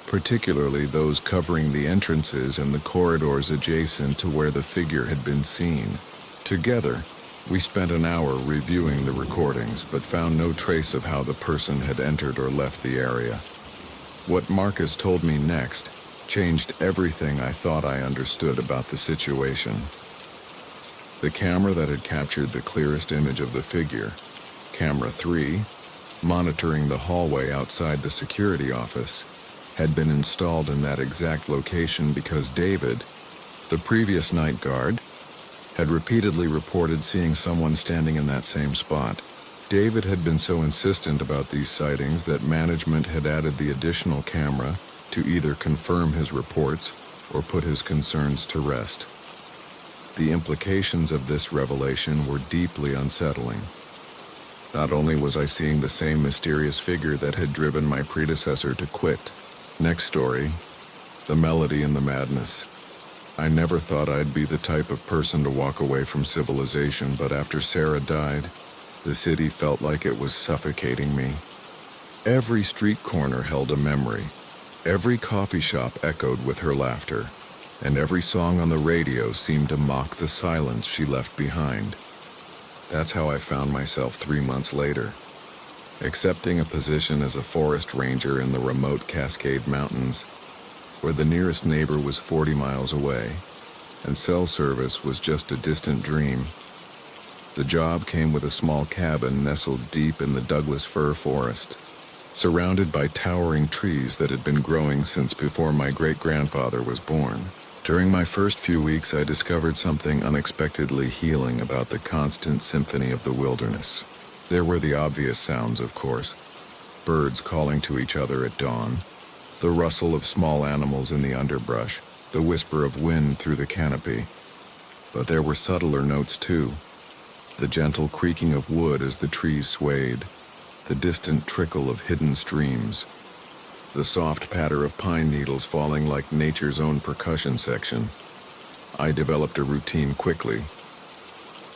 particularly those covering the entrances and the corridors adjacent to where the figure had been seen. Together, we spent an hour reviewing the recordings, but found no trace of how the person had entered or left the area. What Marcus told me next changed everything I thought I understood about the situation. The camera that had captured the clearest image of the figure, Camera 3, monitoring the hallway outside the security office, had been installed in that exact location because David, the previous night guard, had repeatedly reported seeing someone standing in that same spot. David had been so insistent about these sightings that management had added the additional camera to either confirm his reports or put his concerns to rest. The implications of this revelation were deeply unsettling. Not only was I seeing the same mysterious figure that had driven my predecessor to quit. Next story, the melody and the madness. I never thought I'd be the type of person to walk away from civilization, but after Sarah died, the city felt like it was suffocating me. Every street corner held a memory. Every coffee shop echoed with her laughter, and every song on the radio seemed to mock the silence she left behind. That's how I found myself 3 months later, accepting a position as a forest ranger in the remote Cascade Mountains, where the nearest neighbor was 40 miles away, and cell service was just a distant dream. The job came with a small cabin nestled deep in the Douglas fir forest, surrounded by towering trees that had been growing since before my great-grandfather was born. During my first few weeks, I discovered something unexpectedly healing about the constant symphony of the wilderness. There were the obvious sounds, of course. Birds calling to each other at dawn, the rustle of small animals in the underbrush, the whisper of wind through the canopy. But there were subtler notes too. The gentle creaking of wood as the trees swayed, the distant trickle of hidden streams, the soft patter of pine needles falling like nature's own percussion section. I developed a routine quickly.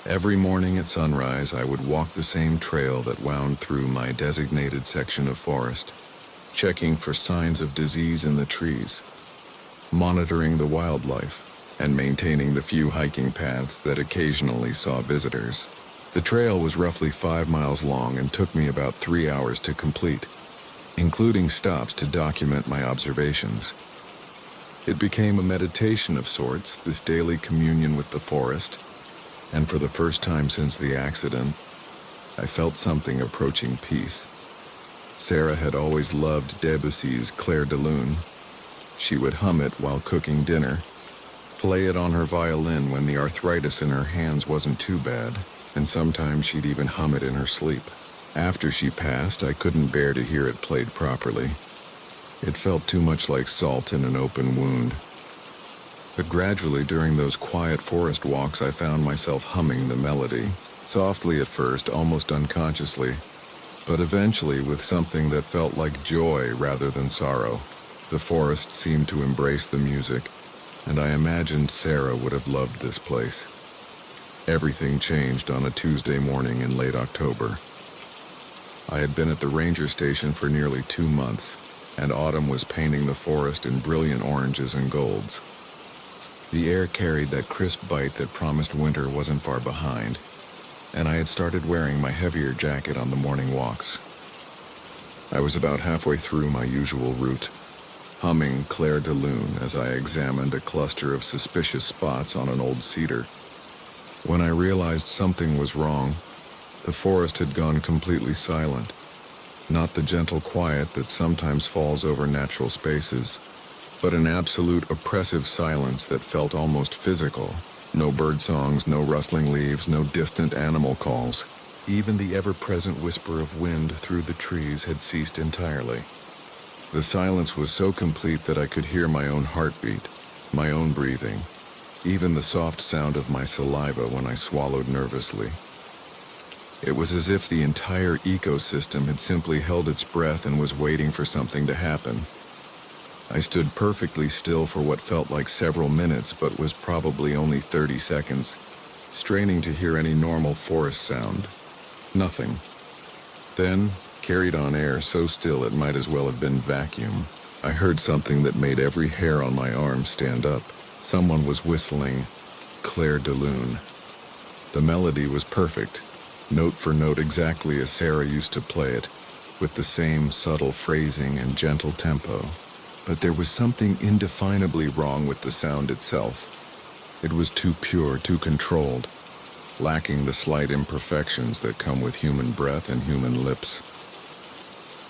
Every morning at sunrise, I would walk the same trail that wound through my designated section of forest, checking for signs of disease in the trees, monitoring the wildlife, and maintaining the few hiking paths that occasionally saw visitors. The trail was roughly 5 miles long and took me about 3 hours to complete, including stops to document my observations. It became a meditation of sorts, this daily communion with the forest, and for the first time since the accident, I felt something approaching peace. Sarah had always loved Debussy's Clair de Lune. She would hum it while cooking dinner, play it on her violin when the arthritis in her hands wasn't too bad, and sometimes she'd even hum it in her sleep. After she passed, I couldn't bear to hear it played properly. It felt too much like salt in an open wound. But gradually, during those quiet forest walks, I found myself humming the melody, softly at first, almost unconsciously, but eventually with something that felt like joy rather than sorrow. The forest seemed to embrace the music, and I imagined Sarah would have loved this place. Everything changed on a Tuesday morning in late October. I had been at the ranger station for nearly 2 months, and autumn was painting the forest in brilliant oranges and golds. The air carried that crisp bite that promised winter wasn't far behind, and I had started wearing my heavier jacket on the morning walks. I was about halfway through my usual route, humming Clair de Lune as I examined a cluster of suspicious spots on an old cedar. When I realized something was wrong, the forest had gone completely silent. Not the gentle quiet that sometimes falls over natural spaces, but an absolute oppressive silence that felt almost physical. No bird songs, no rustling leaves, no distant animal calls. Even the ever-present whisper of wind through the trees had ceased entirely. The silence was so complete that I could hear my own heartbeat, my own breathing, even the soft sound of my saliva when I swallowed nervously. It was as if the entire ecosystem had simply held its breath and was waiting for something to happen. I stood perfectly still for what felt like several minutes but was probably only 30 seconds, straining to hear any normal forest sound. Nothing. Then, carried on air so still it might as well have been vacuum, I heard something that made every hair on my arm stand up. Someone was whistling Claire de Lune. The melody was perfect, note for note exactly as Sarah used to play it, with the same subtle phrasing and gentle tempo. But there was something indefinably wrong with the sound itself. It was too pure, too controlled, lacking the slight imperfections that come with human breath and human lips.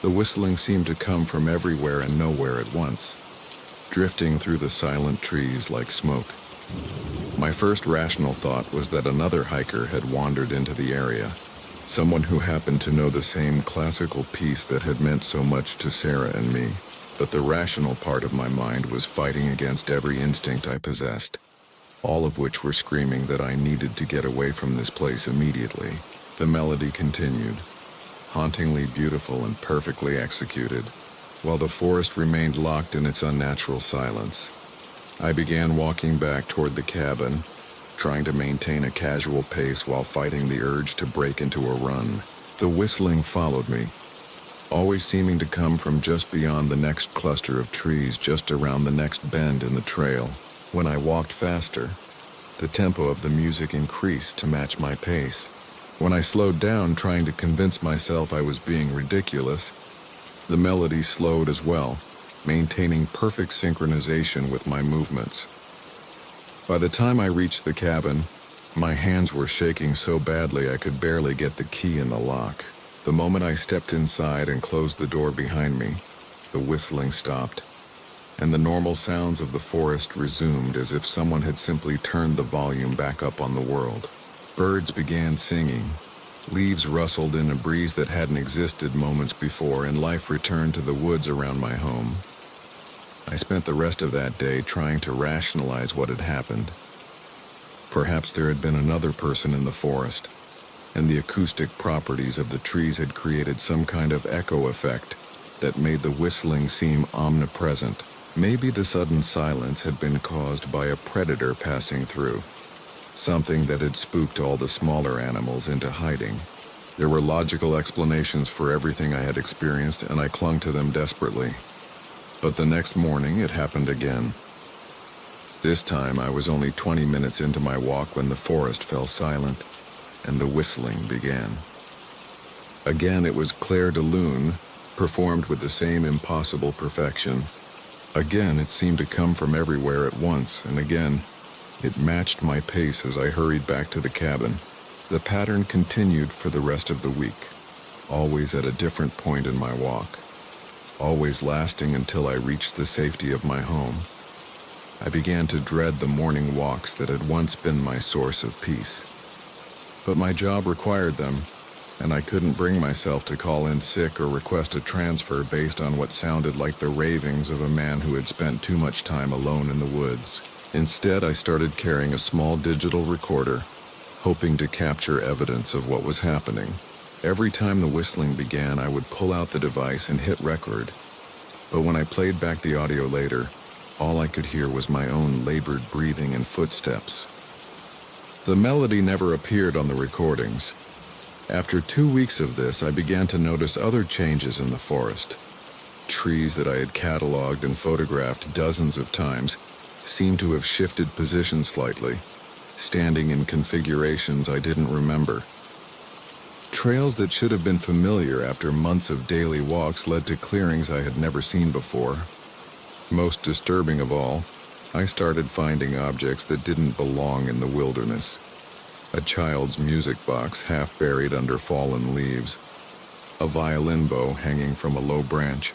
The whistling seemed to come from everywhere and nowhere at once, drifting through the silent trees like smoke. My first rational thought was that another hiker had wandered into the area, someone who happened to know the same classical piece that had meant so much to Sarah and me. But the rational part of my mind was fighting against every instinct I possessed, all of which were screaming that I needed to get away from this place immediately. The melody continued, hauntingly beautiful and perfectly executed, while the forest remained locked in its unnatural silence. I began walking back toward the cabin, trying to maintain a casual pace while fighting the urge to break into a run. The whistling followed me, always seeming to come from just beyond the next cluster of trees, just around the next bend in the trail. When I walked faster, the tempo of the music increased to match my pace. When I slowed down, trying to convince myself I was being ridiculous, the melody slowed as well, maintaining perfect synchronization with my movements. By the time I reached the cabin, my hands were shaking so badly I could barely get the key in the lock. The moment I stepped inside and closed the door behind me, the whistling stopped, and the normal sounds of the forest resumed as if someone had simply turned the volume back up on the world. Birds began singing, leaves rustled in a breeze that hadn't existed moments before, and life returned to the woods around my home. I spent the rest of that day trying to rationalize what had happened. Perhaps there had been another person in the forest, and the acoustic properties of the trees had created some kind of echo effect that made the whistling seem omnipresent. Maybe the sudden silence had been caused by a predator passing through, something that had spooked all the smaller animals into hiding. There were logical explanations for everything I had experienced, and I clung to them desperately. But the next morning, it happened again. This time, I was only 20 minutes into my walk when the forest fell silent, and the whistling began. Again, it was Claire de Lune, performed with the same impossible perfection. Again, it seemed to come from everywhere at once, and again, it matched my pace as I hurried back to the cabin. The pattern continued for the rest of the week, always at a different point in my walk, always lasting until I reached the safety of my home. I began to dread the morning walks that had once been my source of peace. But my job required them, and I couldn't bring myself to call in sick or request a transfer based on what sounded like the ravings of a man who had spent too much time alone in the woods. Instead, I started carrying a small digital recorder, hoping to capture evidence of what was happening. Every time the whistling began, I would pull out the device and hit record. But when I played back the audio later, all I could hear was my own labored breathing and footsteps. The melody never appeared on the recordings. After 2 weeks of this, I began to notice other changes in the forest. Trees that I had cataloged and photographed dozens of times seemed to have shifted position slightly, standing in configurations I didn't remember. Trails that should have been familiar after months of daily walks led to clearings I had never seen before. Most disturbing of all, I started finding objects that didn't belong in the wilderness. A child's music box half buried under fallen leaves, a violin bow hanging from a low branch,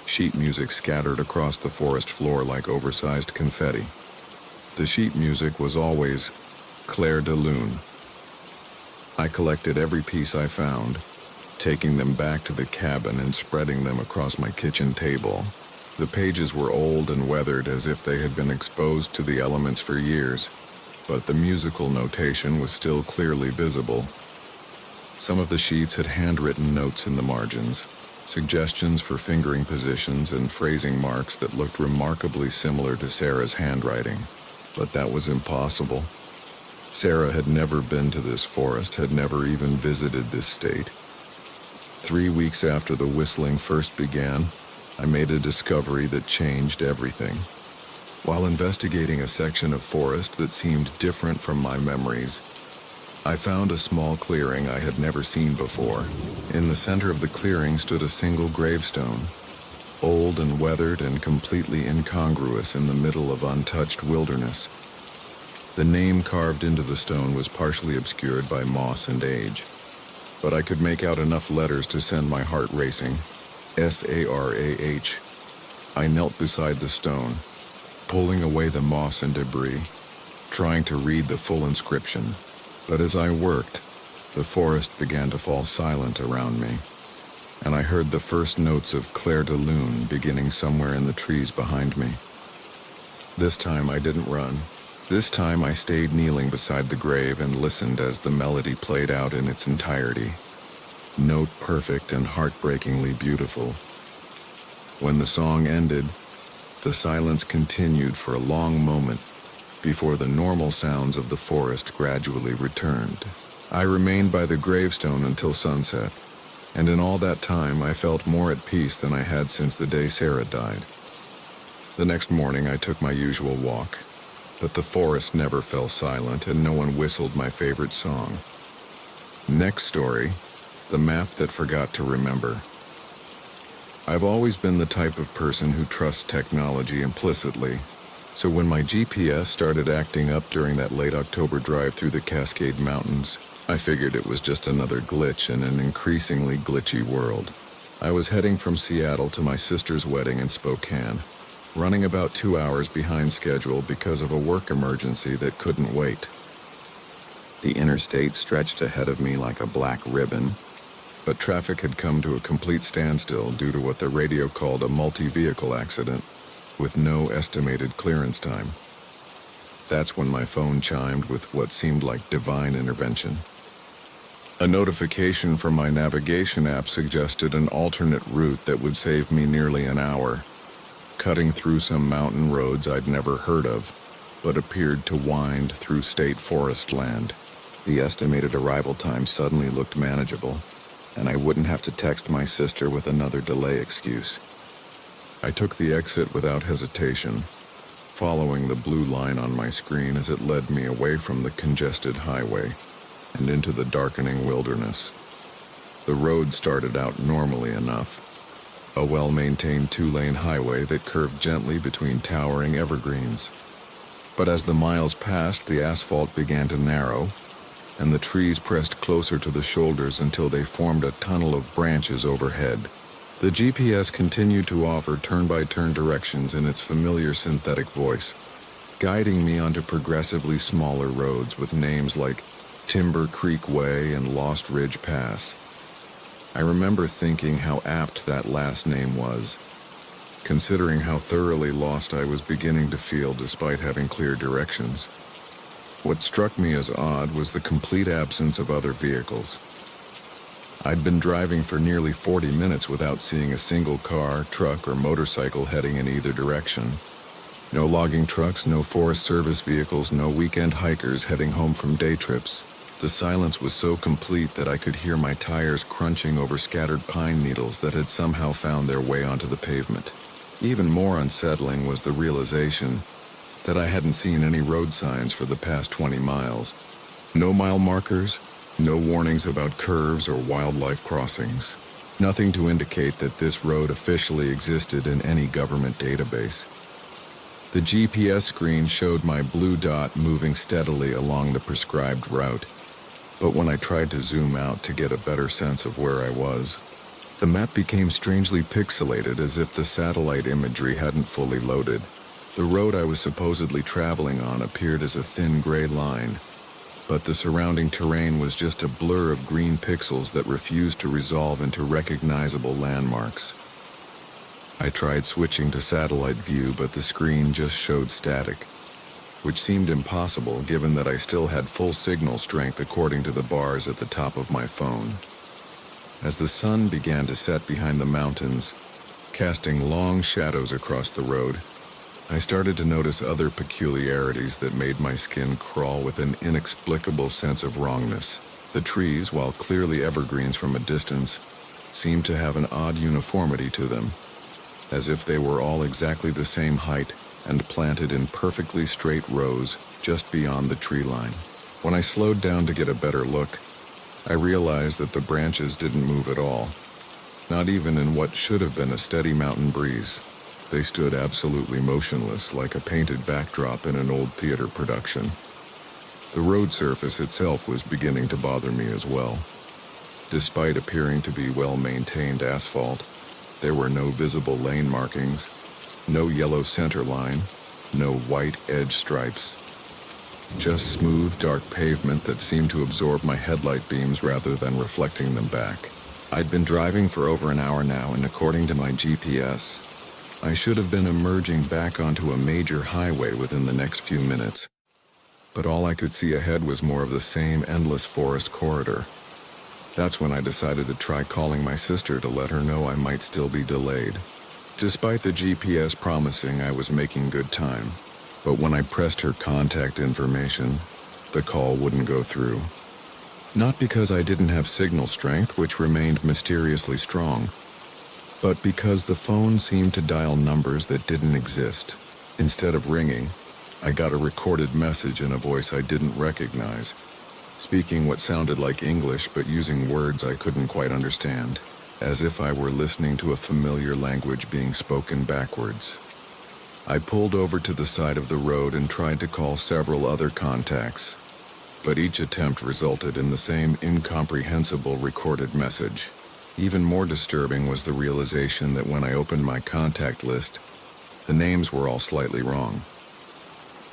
sheet music scattered across the forest floor like oversized confetti. The sheet music was always Claire de Lune. I collected every piece I found, taking them back to the cabin and spreading them across my kitchen table. The pages were old and weathered as if they had been exposed to the elements for years, but the musical notation was still clearly visible. Some of the sheets had handwritten notes in the margins, suggestions for fingering positions and phrasing marks that looked remarkably similar to Sarah's handwriting. But that was impossible. Sarah had never been to this forest, had never even visited this state. 3 weeks after the whistling first began, I made a discovery that changed everything. While investigating a section of forest that seemed different from my memories, I found a small clearing I had never seen before. In the center of the clearing stood a single gravestone, old and weathered and completely incongruous in the middle of untouched wilderness. The name carved into the stone was partially obscured by moss and age, but I could make out enough letters to send my heart racing. S-A-R-A-H. I knelt beside the stone, pulling away the moss and debris, trying to read the full inscription. But as I worked, the forest began to fall silent around me, and I heard the first notes of Clair de Lune beginning somewhere in the trees behind me. This time I didn't run. This time I stayed kneeling beside the grave and listened as the melody played out in its entirety, note perfect and heartbreakingly beautiful. When the song ended, the silence continued for a long moment before the normal sounds of the forest gradually returned. I remained by the gravestone until sunset, and in all that time I felt more at peace than I had since the day Sarah died. The next morning I took my usual walk, but the forest never fell silent and no one whistled my favorite song. Next story, the map that forgot to remember. I've always been the type of person who trusts technology implicitly, so when my GPS started acting up during that late October drive through the Cascade Mountains, I figured it was just another glitch in an increasingly glitchy world. I was heading from Seattle to my sister's wedding in Spokane, running about 2 hours behind schedule because of a work emergency that couldn't wait. The interstate stretched ahead of me like a black ribbon, but traffic had come to a complete standstill due to what the radio called a multi-vehicle accident, with no estimated clearance time. That's when my phone chimed with what seemed like divine intervention. A notification from my navigation app suggested an alternate route that would save me nearly an hour, cutting through some mountain roads I'd never heard of, but appeared to wind through state forest land. The estimated arrival time suddenly looked manageable, and I wouldn't have to text my sister with another delay excuse. I took the exit without hesitation, following the blue line on my screen as it led me away from the congested highway and into the darkening wilderness. The road started out normally enough, a well-maintained 2-lane highway that curved gently between towering evergreens. But as the miles passed, the asphalt began to narrow, and the trees pressed closer to the shoulders until they formed a tunnel of branches overhead. The GPS continued to offer turn-by-turn directions in its familiar synthetic voice, guiding me onto progressively smaller roads with names like Timber Creek Way and Lost Ridge Pass. I remember thinking how apt that last name was, considering how thoroughly lost I was beginning to feel despite having clear directions. What struck me as odd was the complete absence of other vehicles. I'd been driving for nearly 40 minutes without seeing a single car, truck, or motorcycle heading in either direction. No logging trucks, no Forest Service vehicles, no weekend hikers heading home from day trips. The silence was so complete that I could hear my tires crunching over scattered pine needles that had somehow found their way onto the pavement. Even more unsettling was the realization that I hadn't seen any road signs for the past 20 miles. No mile markers, no warnings about curves or wildlife crossings. Nothing to indicate that this road officially existed in any government database. The GPS screen showed my blue dot moving steadily along the prescribed route, but when I tried to zoom out to get a better sense of where I was, the map became strangely pixelated as if the satellite imagery hadn't fully loaded. The road I was supposedly traveling on appeared as a thin gray line, but the surrounding terrain was just a blur of green pixels that refused to resolve into recognizable landmarks. I tried switching to satellite view, but the screen just showed static, which seemed impossible given that I still had full signal strength according to the bars at the top of my phone. As the sun began to set behind the mountains, casting long shadows across the road, I started to notice other peculiarities that made my skin crawl with an inexplicable sense of wrongness. The trees, while clearly evergreens from a distance, seemed to have an odd uniformity to them, as if they were all exactly the same height and planted in perfectly straight rows just beyond the tree line. When I slowed down to get a better look, I realized that the branches didn't move at all, not even in what should have been a steady mountain breeze. They stood absolutely motionless, like a painted backdrop in an old theater production. The road surface itself was beginning to bother me as well. Despite appearing to be well-maintained asphalt, there were no visible lane markings, no yellow center line, no white edge stripes. Just smooth, dark pavement that seemed to absorb my headlight beams rather than reflecting them back. I'd been driving for over an hour now, and according to my GPS, I should have been emerging back onto a major highway within the next few minutes. But all I could see ahead was more of the same endless forest corridor. That's when I decided to try calling my sister to let her know I might still be delayed. Despite the GPS promising I was making good time, but when I pressed her contact information, the call wouldn't go through. Not because I didn't have signal strength, which remained mysteriously strong, but because the phone seemed to dial numbers that didn't exist. Instead of ringing, I got a recorded message in a voice I didn't recognize, speaking what sounded like English but using words I couldn't quite understand, as if I were listening to a familiar language being spoken backwards. I pulled over to the side of the road and tried to call several other contacts, but each attempt resulted in the same incomprehensible recorded message. Even more disturbing was the realization that when I opened my contact list, the names were all slightly wrong.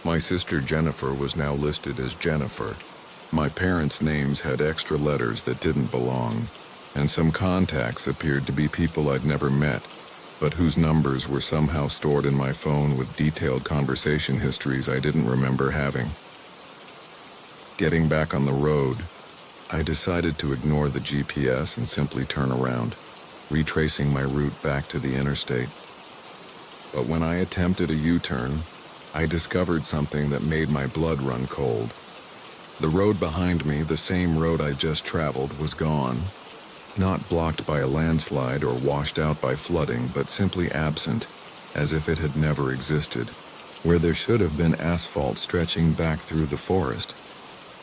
My sister Jennifer was now listed as Jennifer. My parents' names had extra letters that didn't belong, and some contacts appeared to be people I'd never met, but whose numbers were somehow stored in my phone with detailed conversation histories I didn't remember having. Getting back on the road, I decided to ignore the GPS and simply turn around, retracing my route back to the interstate. But when I attempted a U-turn, I discovered something that made my blood run cold. The road behind me, the same road I just traveled, was gone. Not blocked by a landslide or washed out by flooding, but simply absent, as if it had never existed. Where there should have been asphalt stretching back through the forest,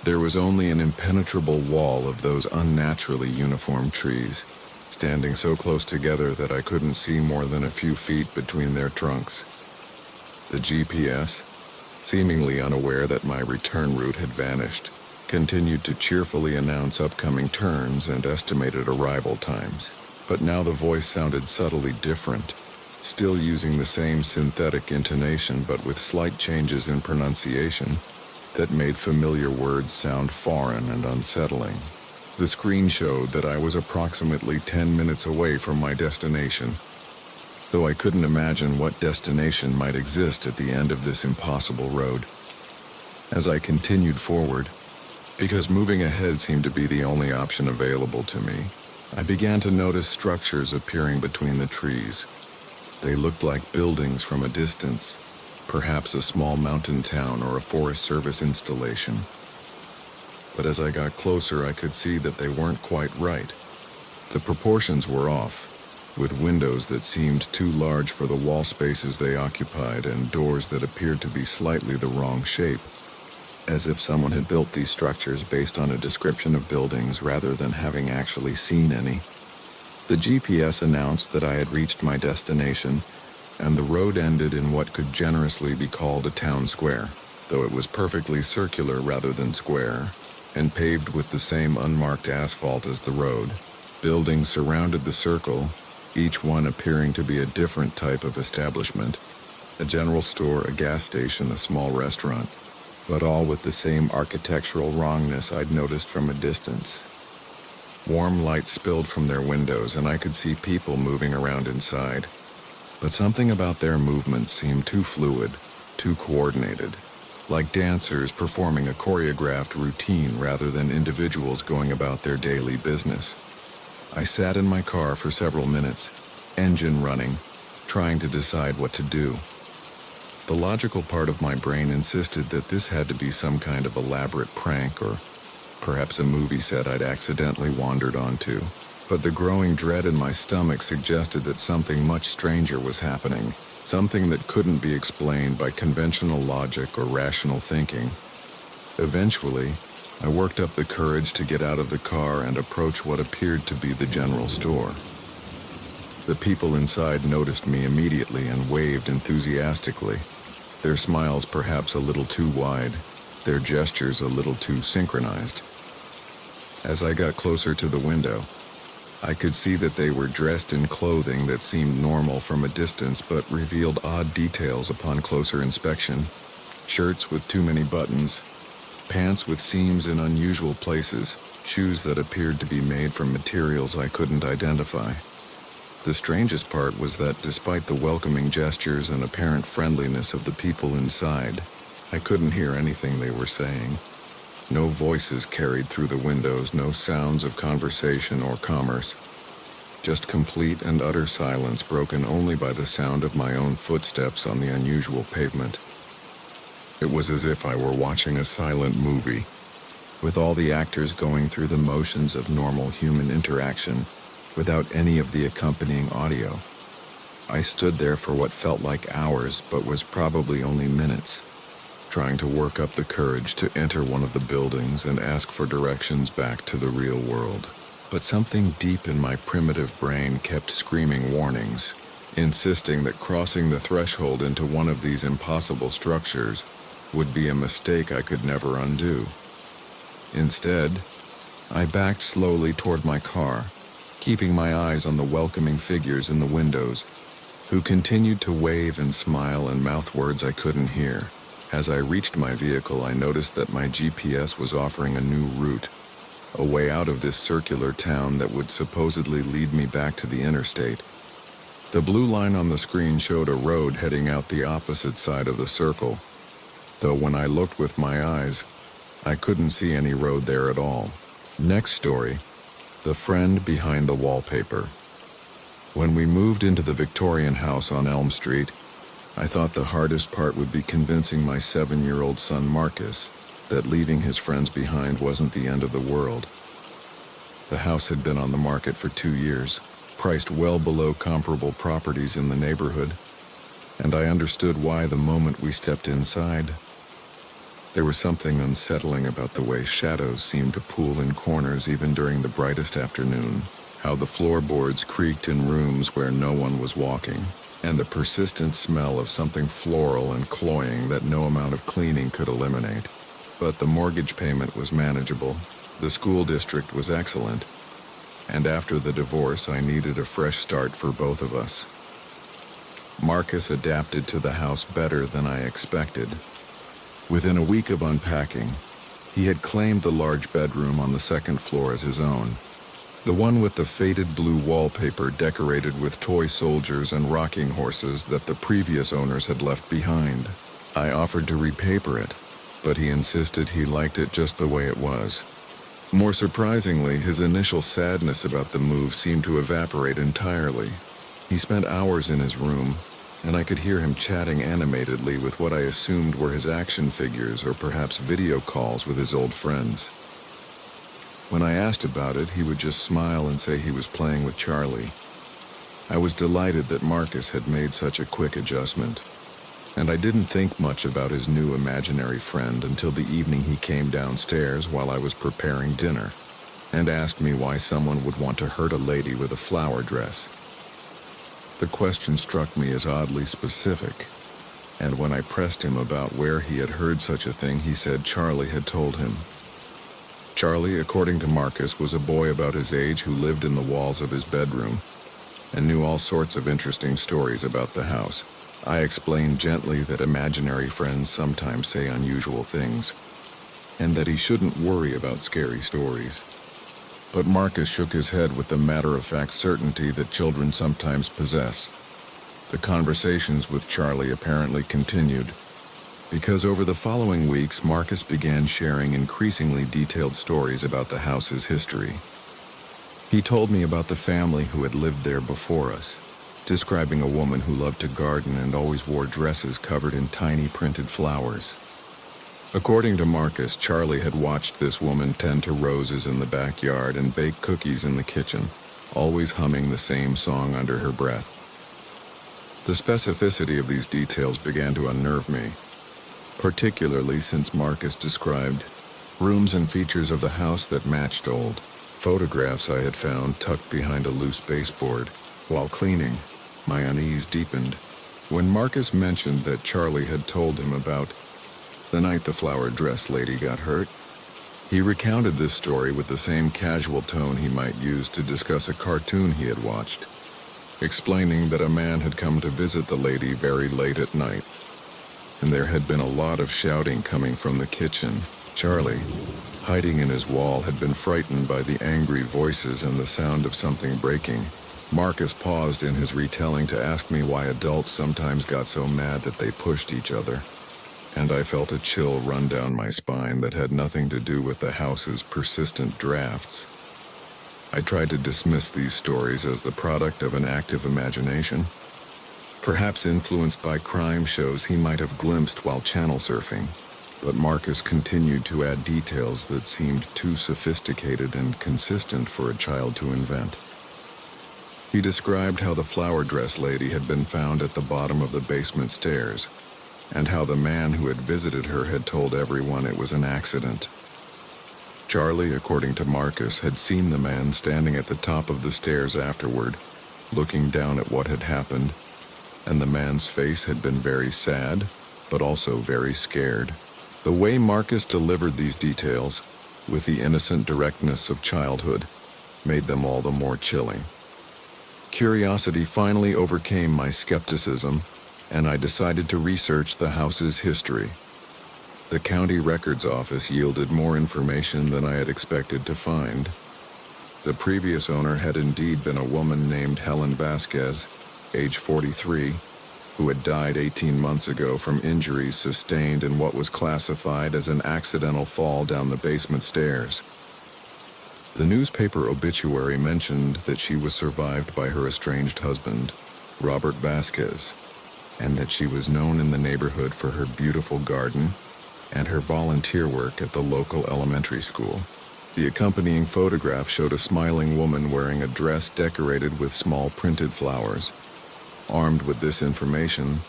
there was only an impenetrable wall of those unnaturally uniform trees, standing so close together that I couldn't see more than a few feet between their trunks. The GPS, seemingly unaware that my return route had vanished, continued to cheerfully announce upcoming turns and estimated arrival times. But now the voice sounded subtly different, still using the same synthetic intonation but with slight changes in pronunciation that made familiar words sound foreign and unsettling. The screen showed that I was approximately 10 minutes away from my destination, though I couldn't imagine what destination might exist at the end of this impossible road. As I continued forward, because moving ahead seemed to be the only option available to me, I began to notice structures appearing between the trees. They looked like buildings from a distance, perhaps a small mountain town or a Forest Service installation. But as I got closer, I could see that they weren't quite right. The proportions were off, with windows that seemed too large for the wall spaces they occupied and doors that appeared to be slightly the wrong shape, as if someone had built these structures based on a description of buildings rather than having actually seen any. The GPS announced that I had reached my destination, and the road ended in what could generously be called a town square, though it was perfectly circular rather than square, and paved with the same unmarked asphalt as the road. Buildings surrounded the circle, each one appearing to be a different type of establishment: a general store, a gas station, a small restaurant, but all with the same architectural wrongness I'd noticed from a distance. Warm light spilled from their windows, and I could see people moving around inside. But something about their movements seemed too fluid, too coordinated, like dancers performing a choreographed routine rather than individuals going about their daily business. I sat in my car for several minutes, engine running, trying to decide what to do. The logical part of my brain insisted that this had to be some kind of elaborate prank or perhaps a movie set I'd accidentally wandered onto. But the growing dread in my stomach suggested that something much stranger was happening, something that couldn't be explained by conventional logic or rational thinking. Eventually, I worked up the courage to get out of the car and approach what appeared to be the general store. The people inside noticed me immediately and waved enthusiastically, their smiles perhaps a little too wide, their gestures a little too synchronized. As I got closer to the window, I could see that they were dressed in clothing that seemed normal from a distance but revealed odd details upon closer inspection. Shirts with too many buttons, pants with seams in unusual places, shoes that appeared to be made from materials I couldn't identify. The strangest part was that despite the welcoming gestures and apparent friendliness of the people inside, I couldn't hear anything they were saying. No voices carried through the windows, no sounds of conversation or commerce. Just complete and utter silence broken only by the sound of my own footsteps on the unusual pavement. It was as if I were watching a silent movie, with all the actors going through the motions of normal human interaction, without any of the accompanying audio. I stood there for what felt like hours, but was probably only minutes, trying to work up the courage to enter one of the buildings and ask for directions back to the real world. But something deep in my primitive brain kept screaming warnings, insisting that crossing the threshold into one of these impossible structures would be a mistake I could never undo. Instead, I backed slowly toward my car, keeping my eyes on the welcoming figures in the windows, who continued to wave and smile and mouth words I couldn't hear. As I reached my vehicle, I noticed that my GPS was offering a new route, a way out of this circular town that would supposedly lead me back to the interstate. The blue line on the screen showed a road heading out the opposite side of the circle, though when I looked with my eyes, I couldn't see any road there at all. Next story. The friend behind the wallpaper. When we moved into the Victorian house on Elm Street, I thought the hardest part would be convincing my 7-year-old son Marcus that leaving his friends behind wasn't the end of the world. The house had been on the market for 2 years, priced well below comparable properties in the neighborhood, and I understood why the moment we stepped inside. There was something unsettling about the way shadows seemed to pool in corners even during the brightest afternoon, how the floorboards creaked in rooms where no one was walking, and the persistent smell of something floral and cloying that no amount of cleaning could eliminate. But the mortgage payment was manageable, the school district was excellent, and after the divorce I needed a fresh start for both of us. Marcus adapted to the house better than I expected. Within a week of unpacking, he had claimed the large bedroom on the second floor as his own, the one with the faded blue wallpaper decorated with toy soldiers and rocking horses that the previous owners had left behind. I offered to repaper it, but he insisted he liked it just the way it was. More surprisingly, his initial sadness about the move seemed to evaporate entirely. He spent hours in his room, and I could hear him chatting animatedly with what I assumed were his action figures or perhaps video calls with his old friends. When I asked about it, he would just smile and say he was playing with Charlie. I was delighted that Marcus had made such a quick adjustment, and I didn't think much about his new imaginary friend until the evening he came downstairs while I was preparing dinner and asked me why someone would want to hurt a lady with a flower dress. The question struck me as oddly specific, and when I pressed him about where he had heard such a thing, he said Charlie had told him. Charlie, according to Marcus, was a boy about his age who lived in the walls of his bedroom and knew all sorts of interesting stories about the house. I explained gently that imaginary friends sometimes say unusual things, and that he shouldn't worry about scary stories. But Marcus shook his head with the matter-of-fact certainty that children sometimes possess. The conversations with Charlie apparently continued, because over the following weeks, Marcus began sharing increasingly detailed stories about the house's history. He told me about the family who had lived there before us, describing a woman who loved to garden and always wore dresses covered in tiny printed flowers. According to Marcus, Charlie had watched this woman tend to roses in the backyard and bake cookies in the kitchen, always humming the same song under her breath. The specificity of these details began to unnerve me, particularly since Marcus described rooms and features of the house that matched old photographs I had found tucked behind a loose baseboard. While cleaning, my unease deepened when Marcus mentioned that Charlie had told him about the night the flower dress lady got hurt. He recounted this story with the same casual tone he might use to discuss a cartoon he had watched, explaining that a man had come to visit the lady very late at night, and there had been a lot of shouting coming from the kitchen. Charlie, hiding in his wall, had been frightened by the angry voices and the sound of something breaking. Marcus paused in his retelling to ask me why adults sometimes got so mad that they pushed each other, and I felt a chill run down my spine that had nothing to do with the house's persistent drafts. I tried to dismiss these stories as the product of an active imagination, perhaps influenced by crime shows he might have glimpsed while channel surfing, but Marcus continued to add details that seemed too sophisticated and consistent for a child to invent. He described how the flower dress lady had been found at the bottom of the basement stairs, and how the man who had visited her had told everyone it was an accident. Charlie, according to Marcus, had seen the man standing at the top of the stairs afterward, looking down at what had happened, and the man's face had been very sad, but also very scared. The way Marcus delivered these details, with the innocent directness of childhood, made them all the more chilling. Curiosity finally overcame my skepticism, and I decided to research the house's history. The county records office yielded more information than I had expected to find. The previous owner had indeed been a woman named Helen Vasquez, age 43, who had died 18 months ago from injuries sustained in what was classified as an accidental fall down the basement stairs. The newspaper obituary mentioned that she was survived by her estranged husband, Robert Vasquez, and that she was known in the neighborhood for her beautiful garden and her volunteer work at the local elementary school. The accompanying photograph showed a smiling woman wearing a dress decorated with small printed flowers. Armed with this information,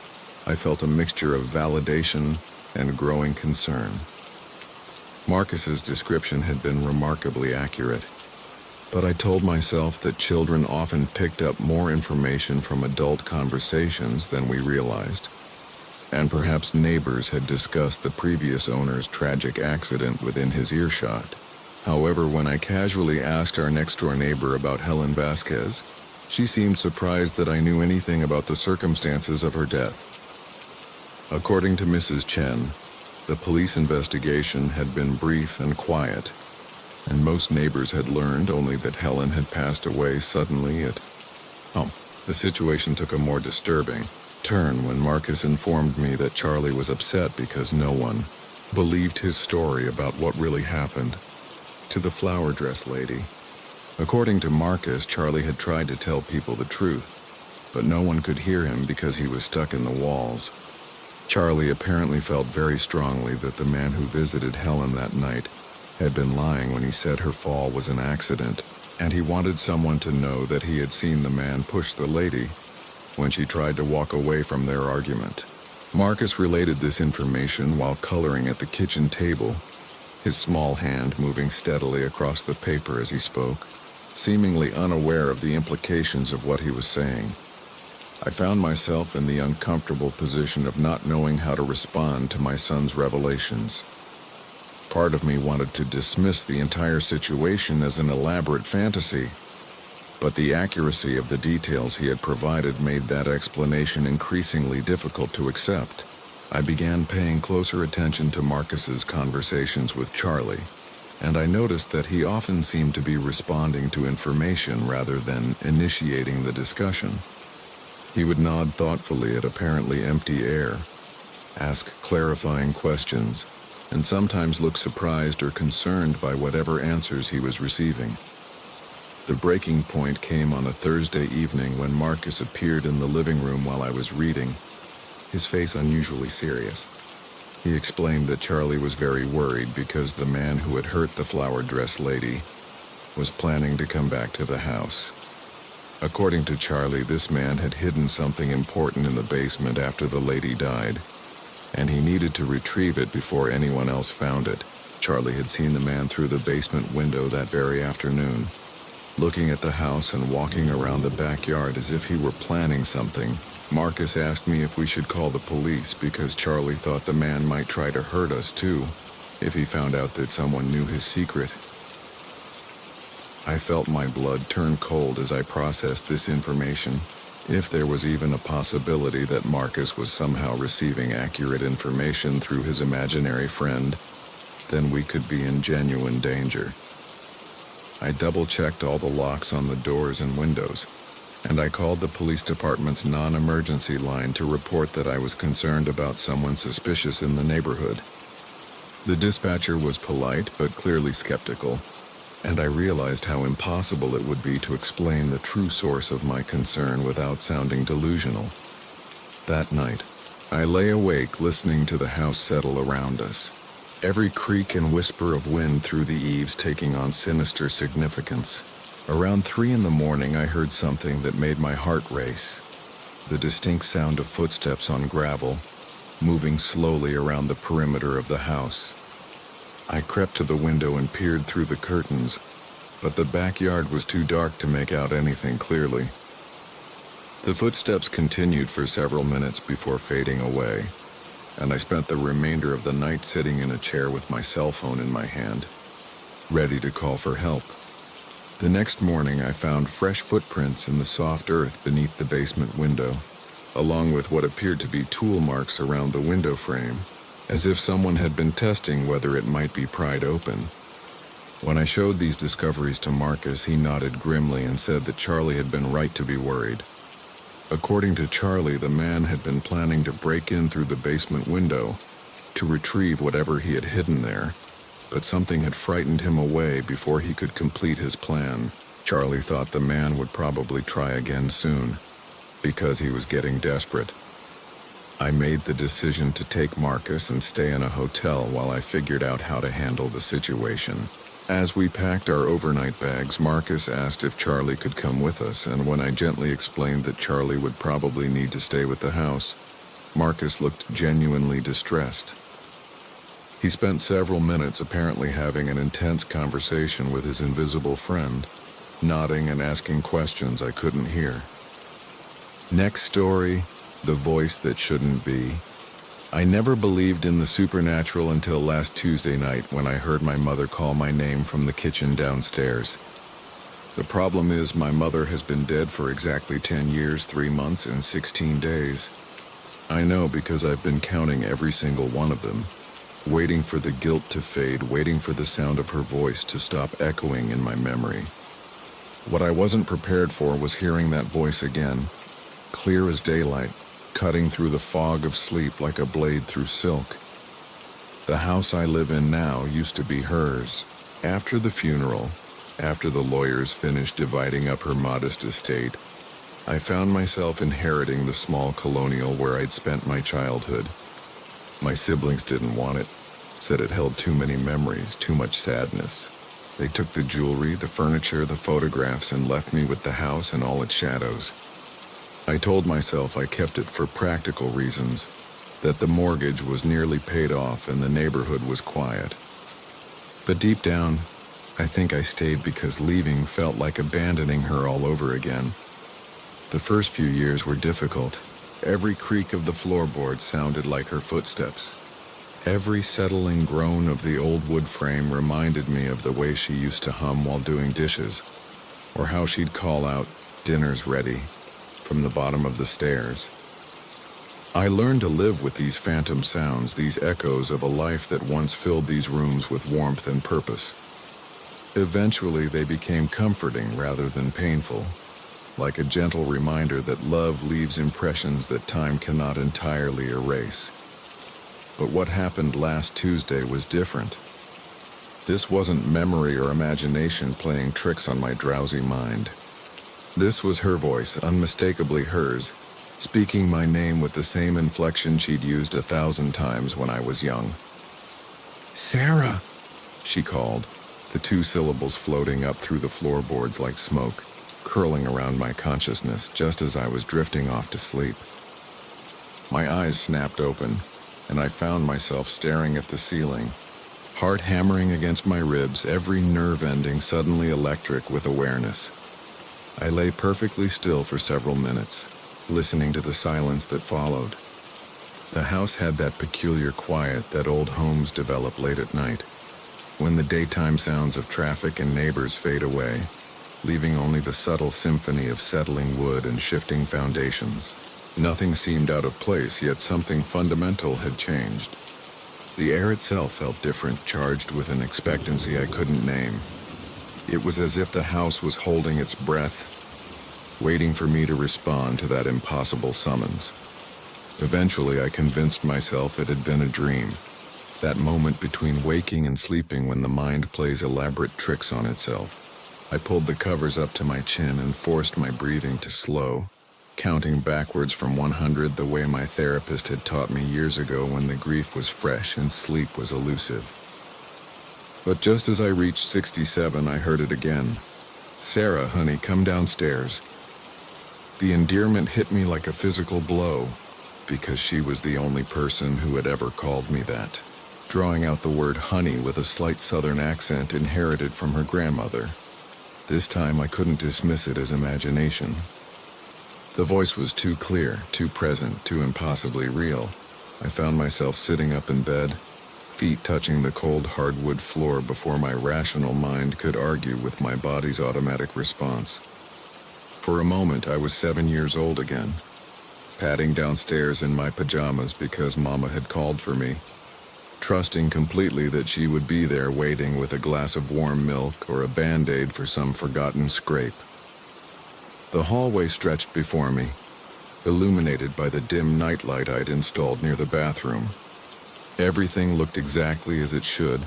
I felt a mixture of validation and growing concern. Marcus's description had been remarkably accurate, but I told myself that children often picked up more information from adult conversations than we realized, and perhaps neighbors had discussed the previous owner's tragic accident within his earshot. However, when I casually asked our next-door neighbor about Helen Vasquez, she seemed surprised that I knew anything about the circumstances of her death. According to Mrs. Chen, the police investigation had been brief and quiet, and most neighbors had learned only that Helen had passed away suddenly at home. The situation took a more disturbing turn when Marcus informed me that Charlie was upset because no one believed his story about what really happened to the flower dress lady. According to Marcus, Charlie had tried to tell people the truth, but no one could hear him because he was stuck in the walls. Charlie apparently felt very strongly that the man who visited Helen that night had been lying when he said her fall was an accident, and he wanted someone to know that he had seen the man push the lady when she tried to walk away from their argument. Marcus related this information while coloring at the kitchen table, his small hand moving steadily across the paper as he spoke, seemingly unaware of the implications of what he was saying. I found myself in the uncomfortable position of not knowing how to respond to my son's revelations. Part of me wanted to dismiss the entire situation as an elaborate fantasy, but the accuracy of the details he had provided made that explanation increasingly difficult to accept. I began paying closer attention to Marcus's conversations with Charlie, and I noticed that he often seemed to be responding to information rather than initiating the discussion. He would nod thoughtfully at apparently empty air, ask clarifying questions, and sometimes look surprised or concerned by whatever answers he was receiving. The breaking point came on a Thursday evening when Marcus appeared in the living room while I was reading, his face unusually serious. He explained that Charlie was very worried because the man who had hurt the flower dress lady was planning to come back to the house. According to Charlie, this man had hidden something important in the basement after the lady died, and he needed to retrieve it before anyone else found it. Charlie had seen the man through the basement window that very afternoon, looking at the house and walking around the backyard as if he were planning something. Marcus asked me if we should call the police because Charlie thought the man might try to hurt us too, if he found out that someone knew his secret. I felt my blood turn cold as I processed this information. If there was even a possibility that Marcus was somehow receiving accurate information through his imaginary friend, then we could be in genuine danger. I double-checked all the locks on the doors and windows, and I called the police department's non-emergency line to report that I was concerned about someone suspicious in the neighborhood. The dispatcher was polite but clearly skeptical, and I realized how impossible it would be to explain the true source of my concern without sounding delusional. That night, I lay awake listening to the house settle around us, every creak and whisper of wind through the eaves taking on sinister significance. Around 3 a.m, I heard something that made my heart race, the distinct sound of footsteps on gravel, moving slowly around the perimeter of the house. I crept to the window and peered through the curtains, but the backyard was too dark to make out anything clearly. The footsteps continued for several minutes before fading away, and I spent the remainder of the night sitting in a chair with my cell phone in my hand, ready to call for help. The next morning, I found fresh footprints in the soft earth beneath the basement window, along with what appeared to be tool marks around the window frame, as if someone had been testing whether it might be pried open. When I showed these discoveries to Marcus, he nodded grimly and said that Charlie had been right to be worried. According to Charlie, the man had been planning to break in through the basement window to retrieve whatever he had hidden there, but something had frightened him away before he could complete his plan. Charlie thought the man would probably try again soon, because he was getting desperate. I made the decision to take Marcus and stay in a hotel while I figured out how to handle the situation. As we packed our overnight bags, Marcus asked if Charlie could come with us, and when I gently explained that Charlie would probably need to stay with the house, Marcus looked genuinely distressed. He spent several minutes apparently having an intense conversation with his invisible friend, nodding and asking questions I couldn't hear. Next story, the voice that shouldn't be. I never believed in the supernatural until last Tuesday night when I heard my mother call my name from the kitchen downstairs. The problem is my mother has been dead for exactly 10 years, 3 months, and 16 days. I know because I've been counting every single one of them, waiting for the guilt to fade, waiting for the sound of her voice to stop echoing in my memory. What I wasn't prepared for was hearing that voice again, clear as daylight, cutting through the fog of sleep like a blade through silk. The house I live in now used to be hers. After the funeral, after the lawyers finished dividing up her modest estate, I found myself inheriting the small colonial where I'd spent my childhood. My siblings didn't want it, said it held too many memories, too much sadness. They took the jewelry, the furniture, the photographs, and left me with the house and all its shadows. I told myself I kept it for practical reasons, that the mortgage was nearly paid off and the neighborhood was quiet. But deep down, I think I stayed because leaving felt like abandoning her all over again. The first few years were difficult. Every creak of the floorboards sounded like her footsteps. Every settling groan of the old wood frame reminded me of the way she used to hum while doing dishes, or how she'd call out, "Dinner's ready," from the bottom of the stairs. I learned to live with these phantom sounds, these echoes of a life that once filled these rooms with warmth and purpose. Eventually, they became comforting rather than painful, like a gentle reminder that love leaves impressions that time cannot entirely erase. But what happened last Tuesday was different. This wasn't memory or imagination playing tricks on my drowsy mind. This was her voice, unmistakably hers, speaking my name with the same inflection she'd used 1,000 times when I was young. "Sarah," she called, the two syllables floating up through the floorboards like smoke, curling around my consciousness just as I was drifting off to sleep. My eyes snapped open, and I found myself staring at the ceiling, heart hammering against my ribs, every nerve ending suddenly electric with awareness. I lay perfectly still for several minutes, listening to the silence that followed. The house had that peculiar quiet that old homes develop late at night, when the daytime sounds of traffic and neighbors fade away, leaving only the subtle symphony of settling wood and shifting foundations. Nothing seemed out of place, yet something fundamental had changed. The air itself felt different, charged with an expectancy I couldn't name. It was as if the house was holding its breath, waiting for me to respond to that impossible summons. Eventually, I convinced myself it had been a dream, that moment between waking and sleeping when the mind plays elaborate tricks on itself. I pulled the covers up to my chin and forced my breathing to slow, counting backwards from 100 the way my therapist had taught me years ago when the grief was fresh and sleep was elusive. But just as I reached 67, I heard it again. "Sarah, honey, come downstairs." The endearment hit me like a physical blow, because she was the only person who had ever called me that, drawing out the word honey with a slight southern accent inherited from her grandmother. This time I couldn't dismiss it as imagination. The voice was too clear, too present, too impossibly real. I found myself sitting up in bed, feet touching the cold hardwood floor before my rational mind could argue with my body's automatic response. For a moment, I was 7 years old again, padding downstairs in my pajamas because Mama had called for me, trusting completely that she would be there waiting with a glass of warm milk or a Band-Aid for some forgotten scrape. The hallway stretched before me, illuminated by the dim nightlight I'd installed near the bathroom. Everything looked exactly as it should,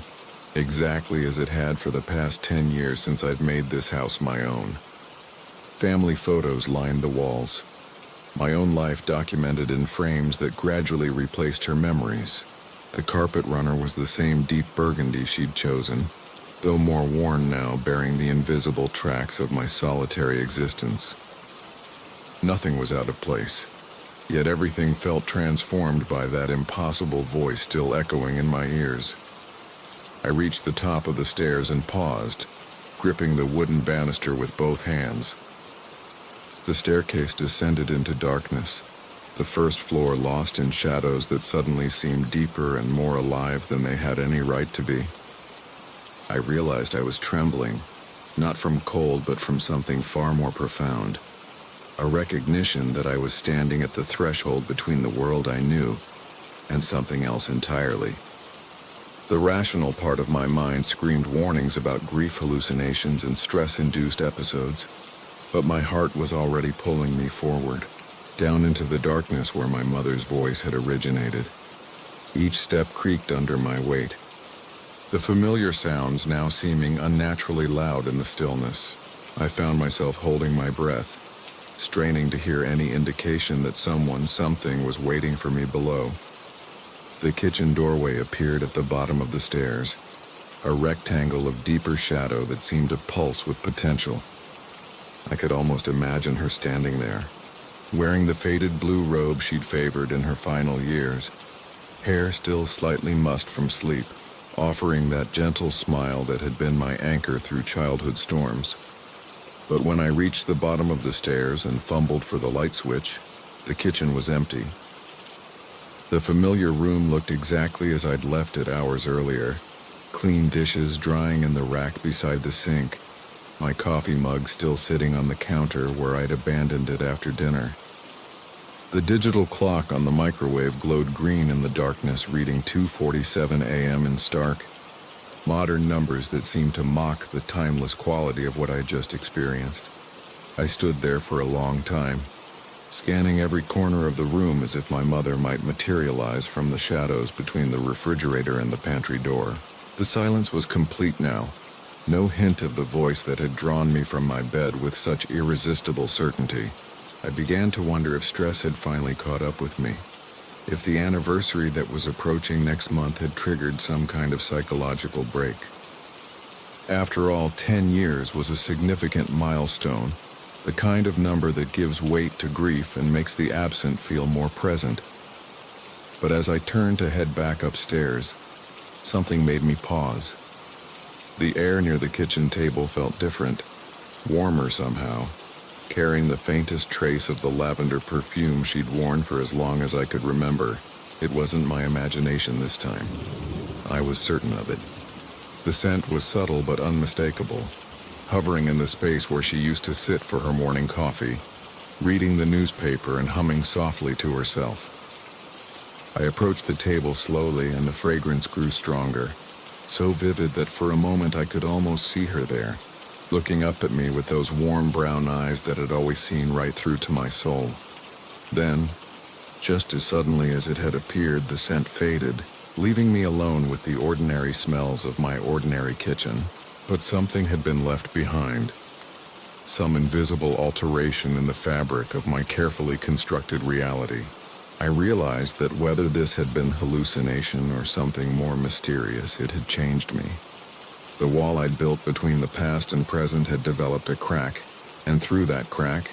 exactly as it had for the past 10 years since I'd made this house my own. Family photos lined the walls, my own life documented in frames that gradually replaced her memories. The carpet runner was the same deep burgundy she'd chosen, though more worn now, bearing the invisible tracks of my solitary existence. Nothing was out of place, yet everything felt transformed by that impossible voice still echoing in my ears. I reached the top of the stairs and paused, gripping the wooden banister with both hands. The staircase descended into darkness, the first floor lost in shadows that suddenly seemed deeper and more alive than they had any right to be. I realized I was trembling, not from cold but from something far more profound, a recognition that I was standing at the threshold between the world I knew and something else entirely. The rational part of my mind screamed warnings about grief hallucinations and stress-induced episodes, but my heart was already pulling me forward, down into the darkness where my mother's voice had originated. Each step creaked under my weight, the familiar sounds now seeming unnaturally loud in the stillness. I found myself holding my breath, straining to hear any indication that someone, something was waiting for me below. The kitchen doorway appeared at the bottom of the stairs, a rectangle of deeper shadow that seemed to pulse with potential. I could almost imagine her standing there, wearing the faded blue robe she'd favored in her final years, hair still slightly mussed from sleep, offering that gentle smile that had been my anchor through childhood storms. But when I reached the bottom of the stairs and fumbled for the light switch, the kitchen was empty. The familiar room looked exactly as I'd left it hours earlier, clean dishes drying in the rack beside the sink, my coffee mug still sitting on the counter where I'd abandoned it after dinner. The digital clock on the microwave glowed green in the darkness, reading 2:47 a.m. in stark, modern numbers that seemed to mock the timeless quality of what I'd just experienced. I stood there for a long time, scanning every corner of the room as if my mother might materialize from the shadows between the refrigerator and the pantry door. The silence was complete now. No hint of the voice that had drawn me from my bed with such irresistible certainty. I began to wonder if stress had finally caught up with me. If the anniversary that was approaching next month had triggered some kind of psychological break. After all, 10 years was a significant milestone, the kind of number that gives weight to grief and makes the absent feel more present. But as I turned to head back upstairs, something made me pause. The air near the kitchen table felt different, warmer somehow, carrying the faintest trace of the lavender perfume she'd worn for as long as I could remember. It wasn't my imagination this time. I was certain of it. The scent was subtle but unmistakable, hovering in the space where she used to sit for her morning coffee, reading the newspaper and humming softly to herself. I approached the table slowly and the fragrance grew stronger, so vivid that for a moment I could almost see her there, looking up at me with those warm brown eyes that had always seen right through to my soul. Then, just as suddenly as it had appeared, the scent faded, leaving me alone with the ordinary smells of my ordinary kitchen. But something had been left behind. Some invisible alteration in the fabric of my carefully constructed reality. I realized that whether this had been hallucination or something more mysterious, it had changed me. The wall I'd built between the past and present had developed a crack, and through that crack,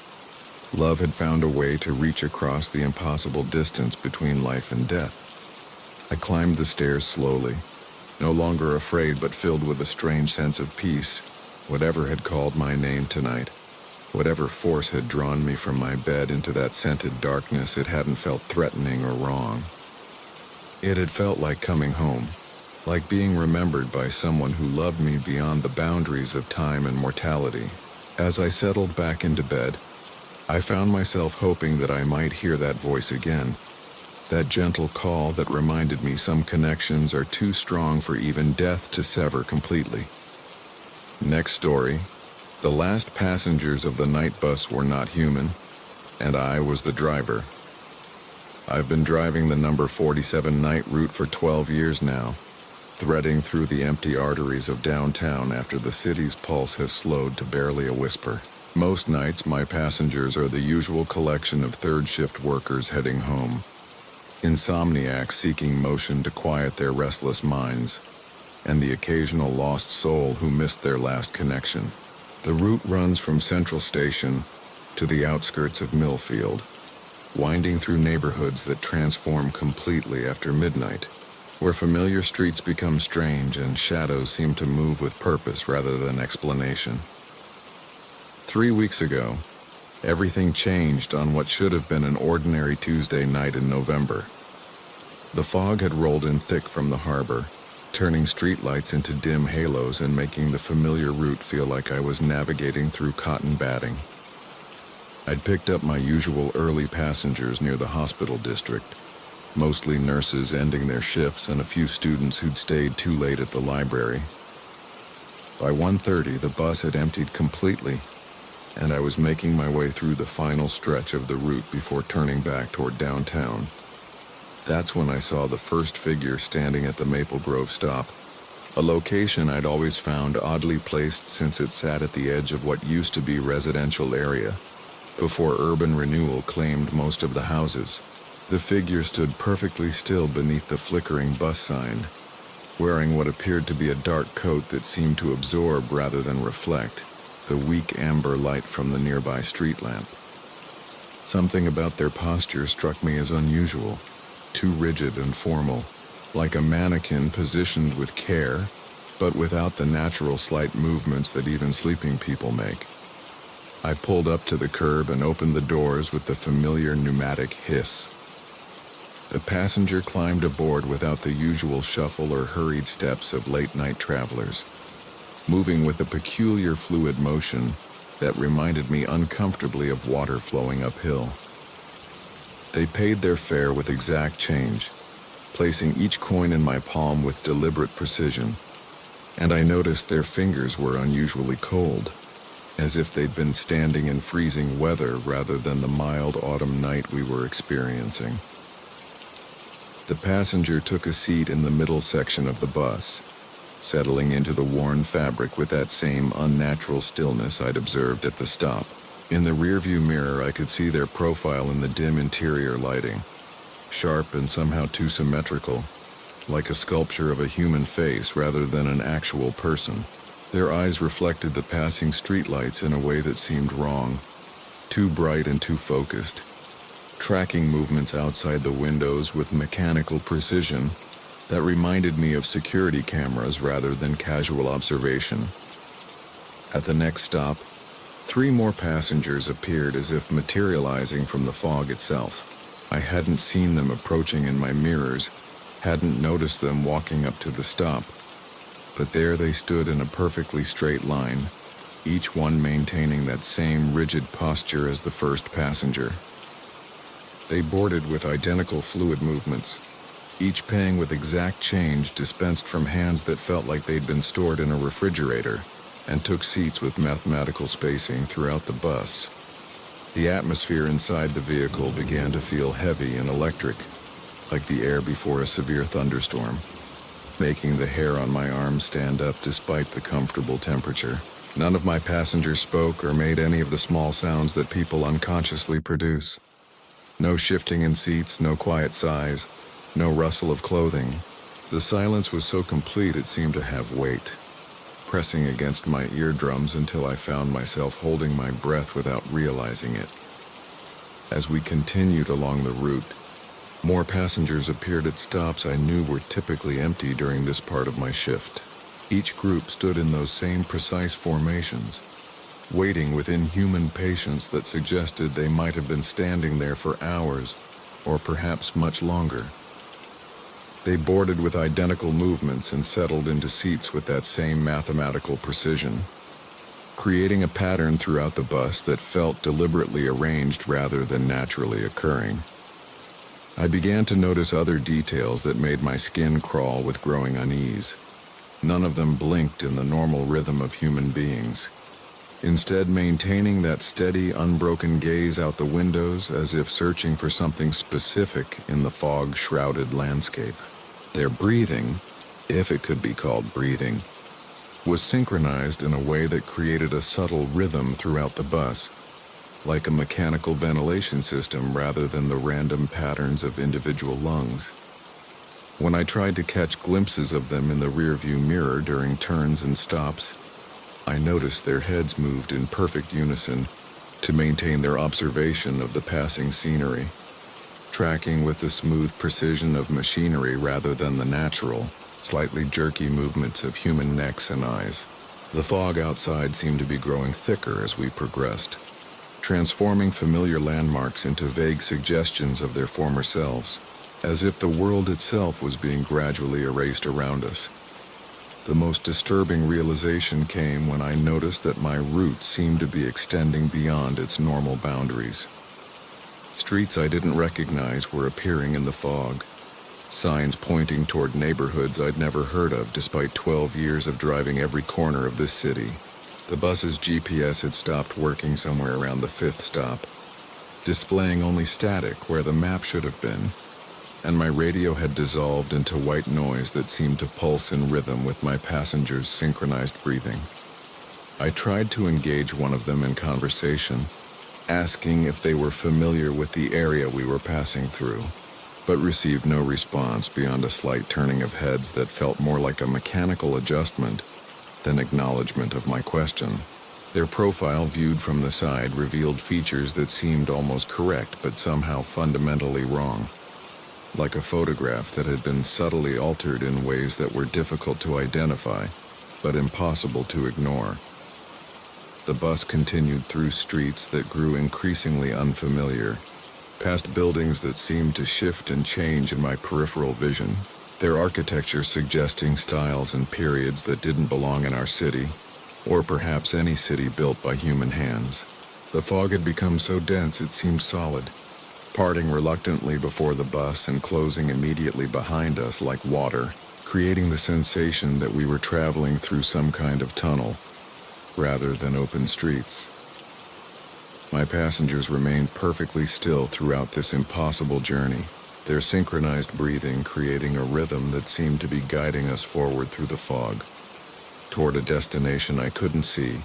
love had found a way to reach across the impossible distance between life and death. I climbed the stairs slowly, no longer afraid but filled with a strange sense of peace. Whatever had called my name tonight, whatever force had drawn me from my bed into that scented darkness, it hadn't felt threatening or wrong. It had felt like coming home, like being remembered by someone who loved me beyond the boundaries of time and mortality. As I settled back into bed, I found myself hoping that I might hear that voice again, that gentle call that reminded me some connections are too strong for even death to sever completely. Next story. The last passengers of the night bus were not human, and I was the driver. I've been driving the number 47 night route for 12 years now, threading through the empty arteries of downtown after the city's pulse has slowed to barely a whisper. Most nights, my passengers are the usual collection of third-shift workers heading home, insomniacs seeking motion to quiet their restless minds, and the occasional lost soul who missed their last connection. The route runs from Central Station to the outskirts of Millfield, winding through neighborhoods that transform completely after midnight, where familiar streets become strange and shadows seem to move with purpose rather than explanation. 3 weeks ago, everything changed on what should have been an ordinary Tuesday night in November. The fog had rolled in thick from the harbor, turning streetlights into dim halos and making the familiar route feel like I was navigating through cotton batting. I'd picked up my usual early passengers near the hospital district, mostly nurses ending their shifts and a few students who'd stayed too late at the library. By 1:30, the bus had emptied completely, and I was making my way through the final stretch of the route before turning back toward downtown. That's when I saw the first figure standing at the Maple Grove stop, a location I'd always found oddly placed since it sat at the edge of what used to be residential area, before urban renewal claimed most of the houses. The figure stood perfectly still beneath the flickering bus sign, wearing what appeared to be a dark coat that seemed to absorb rather than reflect the weak amber light from the nearby street lamp. Something about their posture struck me as unusual, too rigid and formal, like a mannequin positioned with care, but without the natural slight movements that even sleeping people make. I pulled up to the curb and opened the doors with the familiar pneumatic hiss. The passenger climbed aboard without the usual shuffle or hurried steps of late-night travelers, moving with a peculiar fluid motion that reminded me uncomfortably of water flowing uphill. They paid their fare with exact change, placing each coin in my palm with deliberate precision, and I noticed their fingers were unusually cold, as if they'd been standing in freezing weather rather than the mild autumn night we were experiencing. The passenger took a seat in the middle section of the bus, settling into the worn fabric with that same unnatural stillness I'd observed at the stop. In the rearview mirror, I could see their profile in the dim interior lighting, sharp and somehow too symmetrical, like a sculpture of a human face rather than an actual person. Their eyes reflected the passing streetlights in a way that seemed wrong, too bright and too focused, tracking movements outside the windows with mechanical precision that reminded me of security cameras rather than casual observation. At the next stop, 3 more passengers appeared as if materializing from the fog itself. I hadn't seen them approaching in my mirrors, hadn't noticed them walking up to the stop, but there they stood in a perfectly straight line, each one maintaining that same rigid posture as the first passenger. They boarded with identical fluid movements, each paying with exact change dispensed from hands that felt like they'd been stored in a refrigerator, and took seats with mathematical spacing throughout the bus. The atmosphere inside the vehicle began to feel heavy and electric, like the air before a severe thunderstorm, making the hair on my arms stand up despite the comfortable temperature. None of my passengers spoke or made any of the small sounds that people unconsciously produce. No shifting in seats, no quiet sighs, no rustle of clothing. The silence was so complete it seemed to have weight, pressing against my eardrums until I found myself holding my breath without realizing it. As we continued along the route, more passengers appeared at stops I knew were typically empty during this part of my shift. Each group stood in those same precise formations, waiting with inhuman patience that suggested they might have been standing there for hours, or perhaps much longer. They boarded with identical movements and settled into seats with that same mathematical precision, creating a pattern throughout the bus that felt deliberately arranged rather than naturally occurring. I began to notice other details that made my skin crawl with growing unease. None of them blinked in the normal rhythm of human beings, instead maintaining that steady, unbroken gaze out the windows as if searching for something specific in the fog-shrouded landscape. Their breathing, if it could be called breathing, was synchronized in a way that created a subtle rhythm throughout the bus, like a mechanical ventilation system rather than the random patterns of individual lungs. When I tried to catch glimpses of them in the rearview mirror during turns and stops, I noticed their heads moved in perfect unison to maintain their observation of the passing scenery, tracking with the smooth precision of machinery rather than the natural, slightly jerky movements of human necks and eyes. The fog outside seemed to be growing thicker as we progressed, transforming familiar landmarks into vague suggestions of their former selves, as if the world itself was being gradually erased around us. The most disturbing realization came when I noticed that my route seemed to be extending beyond its normal boundaries. Streets I didn't recognize were appearing in the fog, signs pointing toward neighborhoods I'd never heard of despite 12 years of driving every corner of this city. The bus's GPS had stopped working somewhere around the 5th stop, displaying only static where the map should have been, and my radio had dissolved into white noise that seemed to pulse in rhythm with my passengers' synchronized breathing. I tried to engage one of them in conversation, asking if they were familiar with the area we were passing through, but received no response beyond a slight turning of heads that felt more like a mechanical adjustment than acknowledgement of my question. Their profile viewed from the side revealed features that seemed almost correct but somehow fundamentally wrong, like a photograph that had been subtly altered in ways that were difficult to identify, but impossible to ignore. The bus continued through streets that grew increasingly unfamiliar, past buildings that seemed to shift and change in my peripheral vision, their architecture suggesting styles and periods that didn't belong in our city, or perhaps any city built by human hands. The fog had become so dense it seemed solid, parting reluctantly before the bus and closing immediately behind us like water, creating the sensation that we were traveling through some kind of tunnel, rather than open streets. My passengers remained perfectly still throughout this impossible journey, their synchronized breathing creating a rhythm that seemed to be guiding us forward through the fog. toward a destination I couldn't see,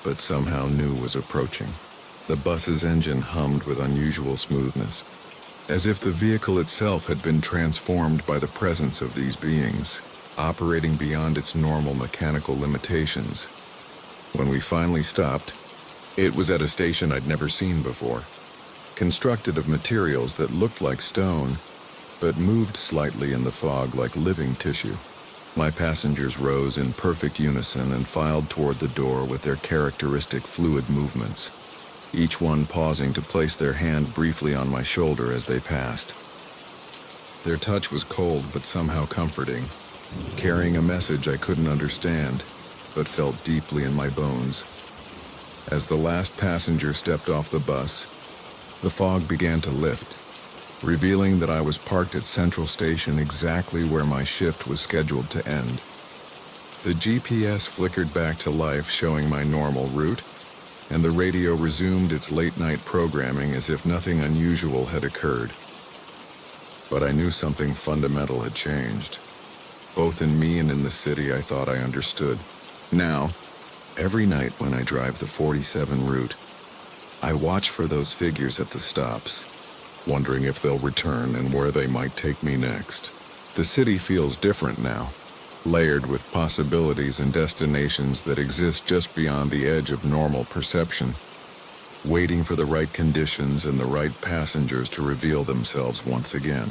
but somehow knew was approaching. The bus's engine hummed with unusual smoothness, as if the vehicle itself had been transformed by the presence of these beings, operating beyond its normal mechanical limitations. When we finally stopped, it was at a station I'd never seen before, constructed of materials that looked like stone, but moved slightly in the fog like living tissue. My passengers rose in perfect unison and filed toward the door with their characteristic fluid movements, each one pausing to place their hand briefly on my shoulder as they passed. Their touch was cold but somehow comforting, carrying a message I couldn't understand, but felt deeply in my bones. As the last passenger stepped off the bus, the fog began to lift, revealing that I was parked at Central Station exactly where my shift was scheduled to end. The GPS flickered back to life, showing my normal route, and the radio resumed its late-night programming as if nothing unusual had occurred. But I knew something fundamental had changed. Both in me and in the city I thought I understood. Now, every night when I drive the 47 route, I watch for those figures at the stops, wondering if they'll return and where they might take me next. The city feels different now, layered with possibilities and destinations that exist just beyond the edge of normal perception, waiting for the right conditions and the right passengers to reveal themselves once again.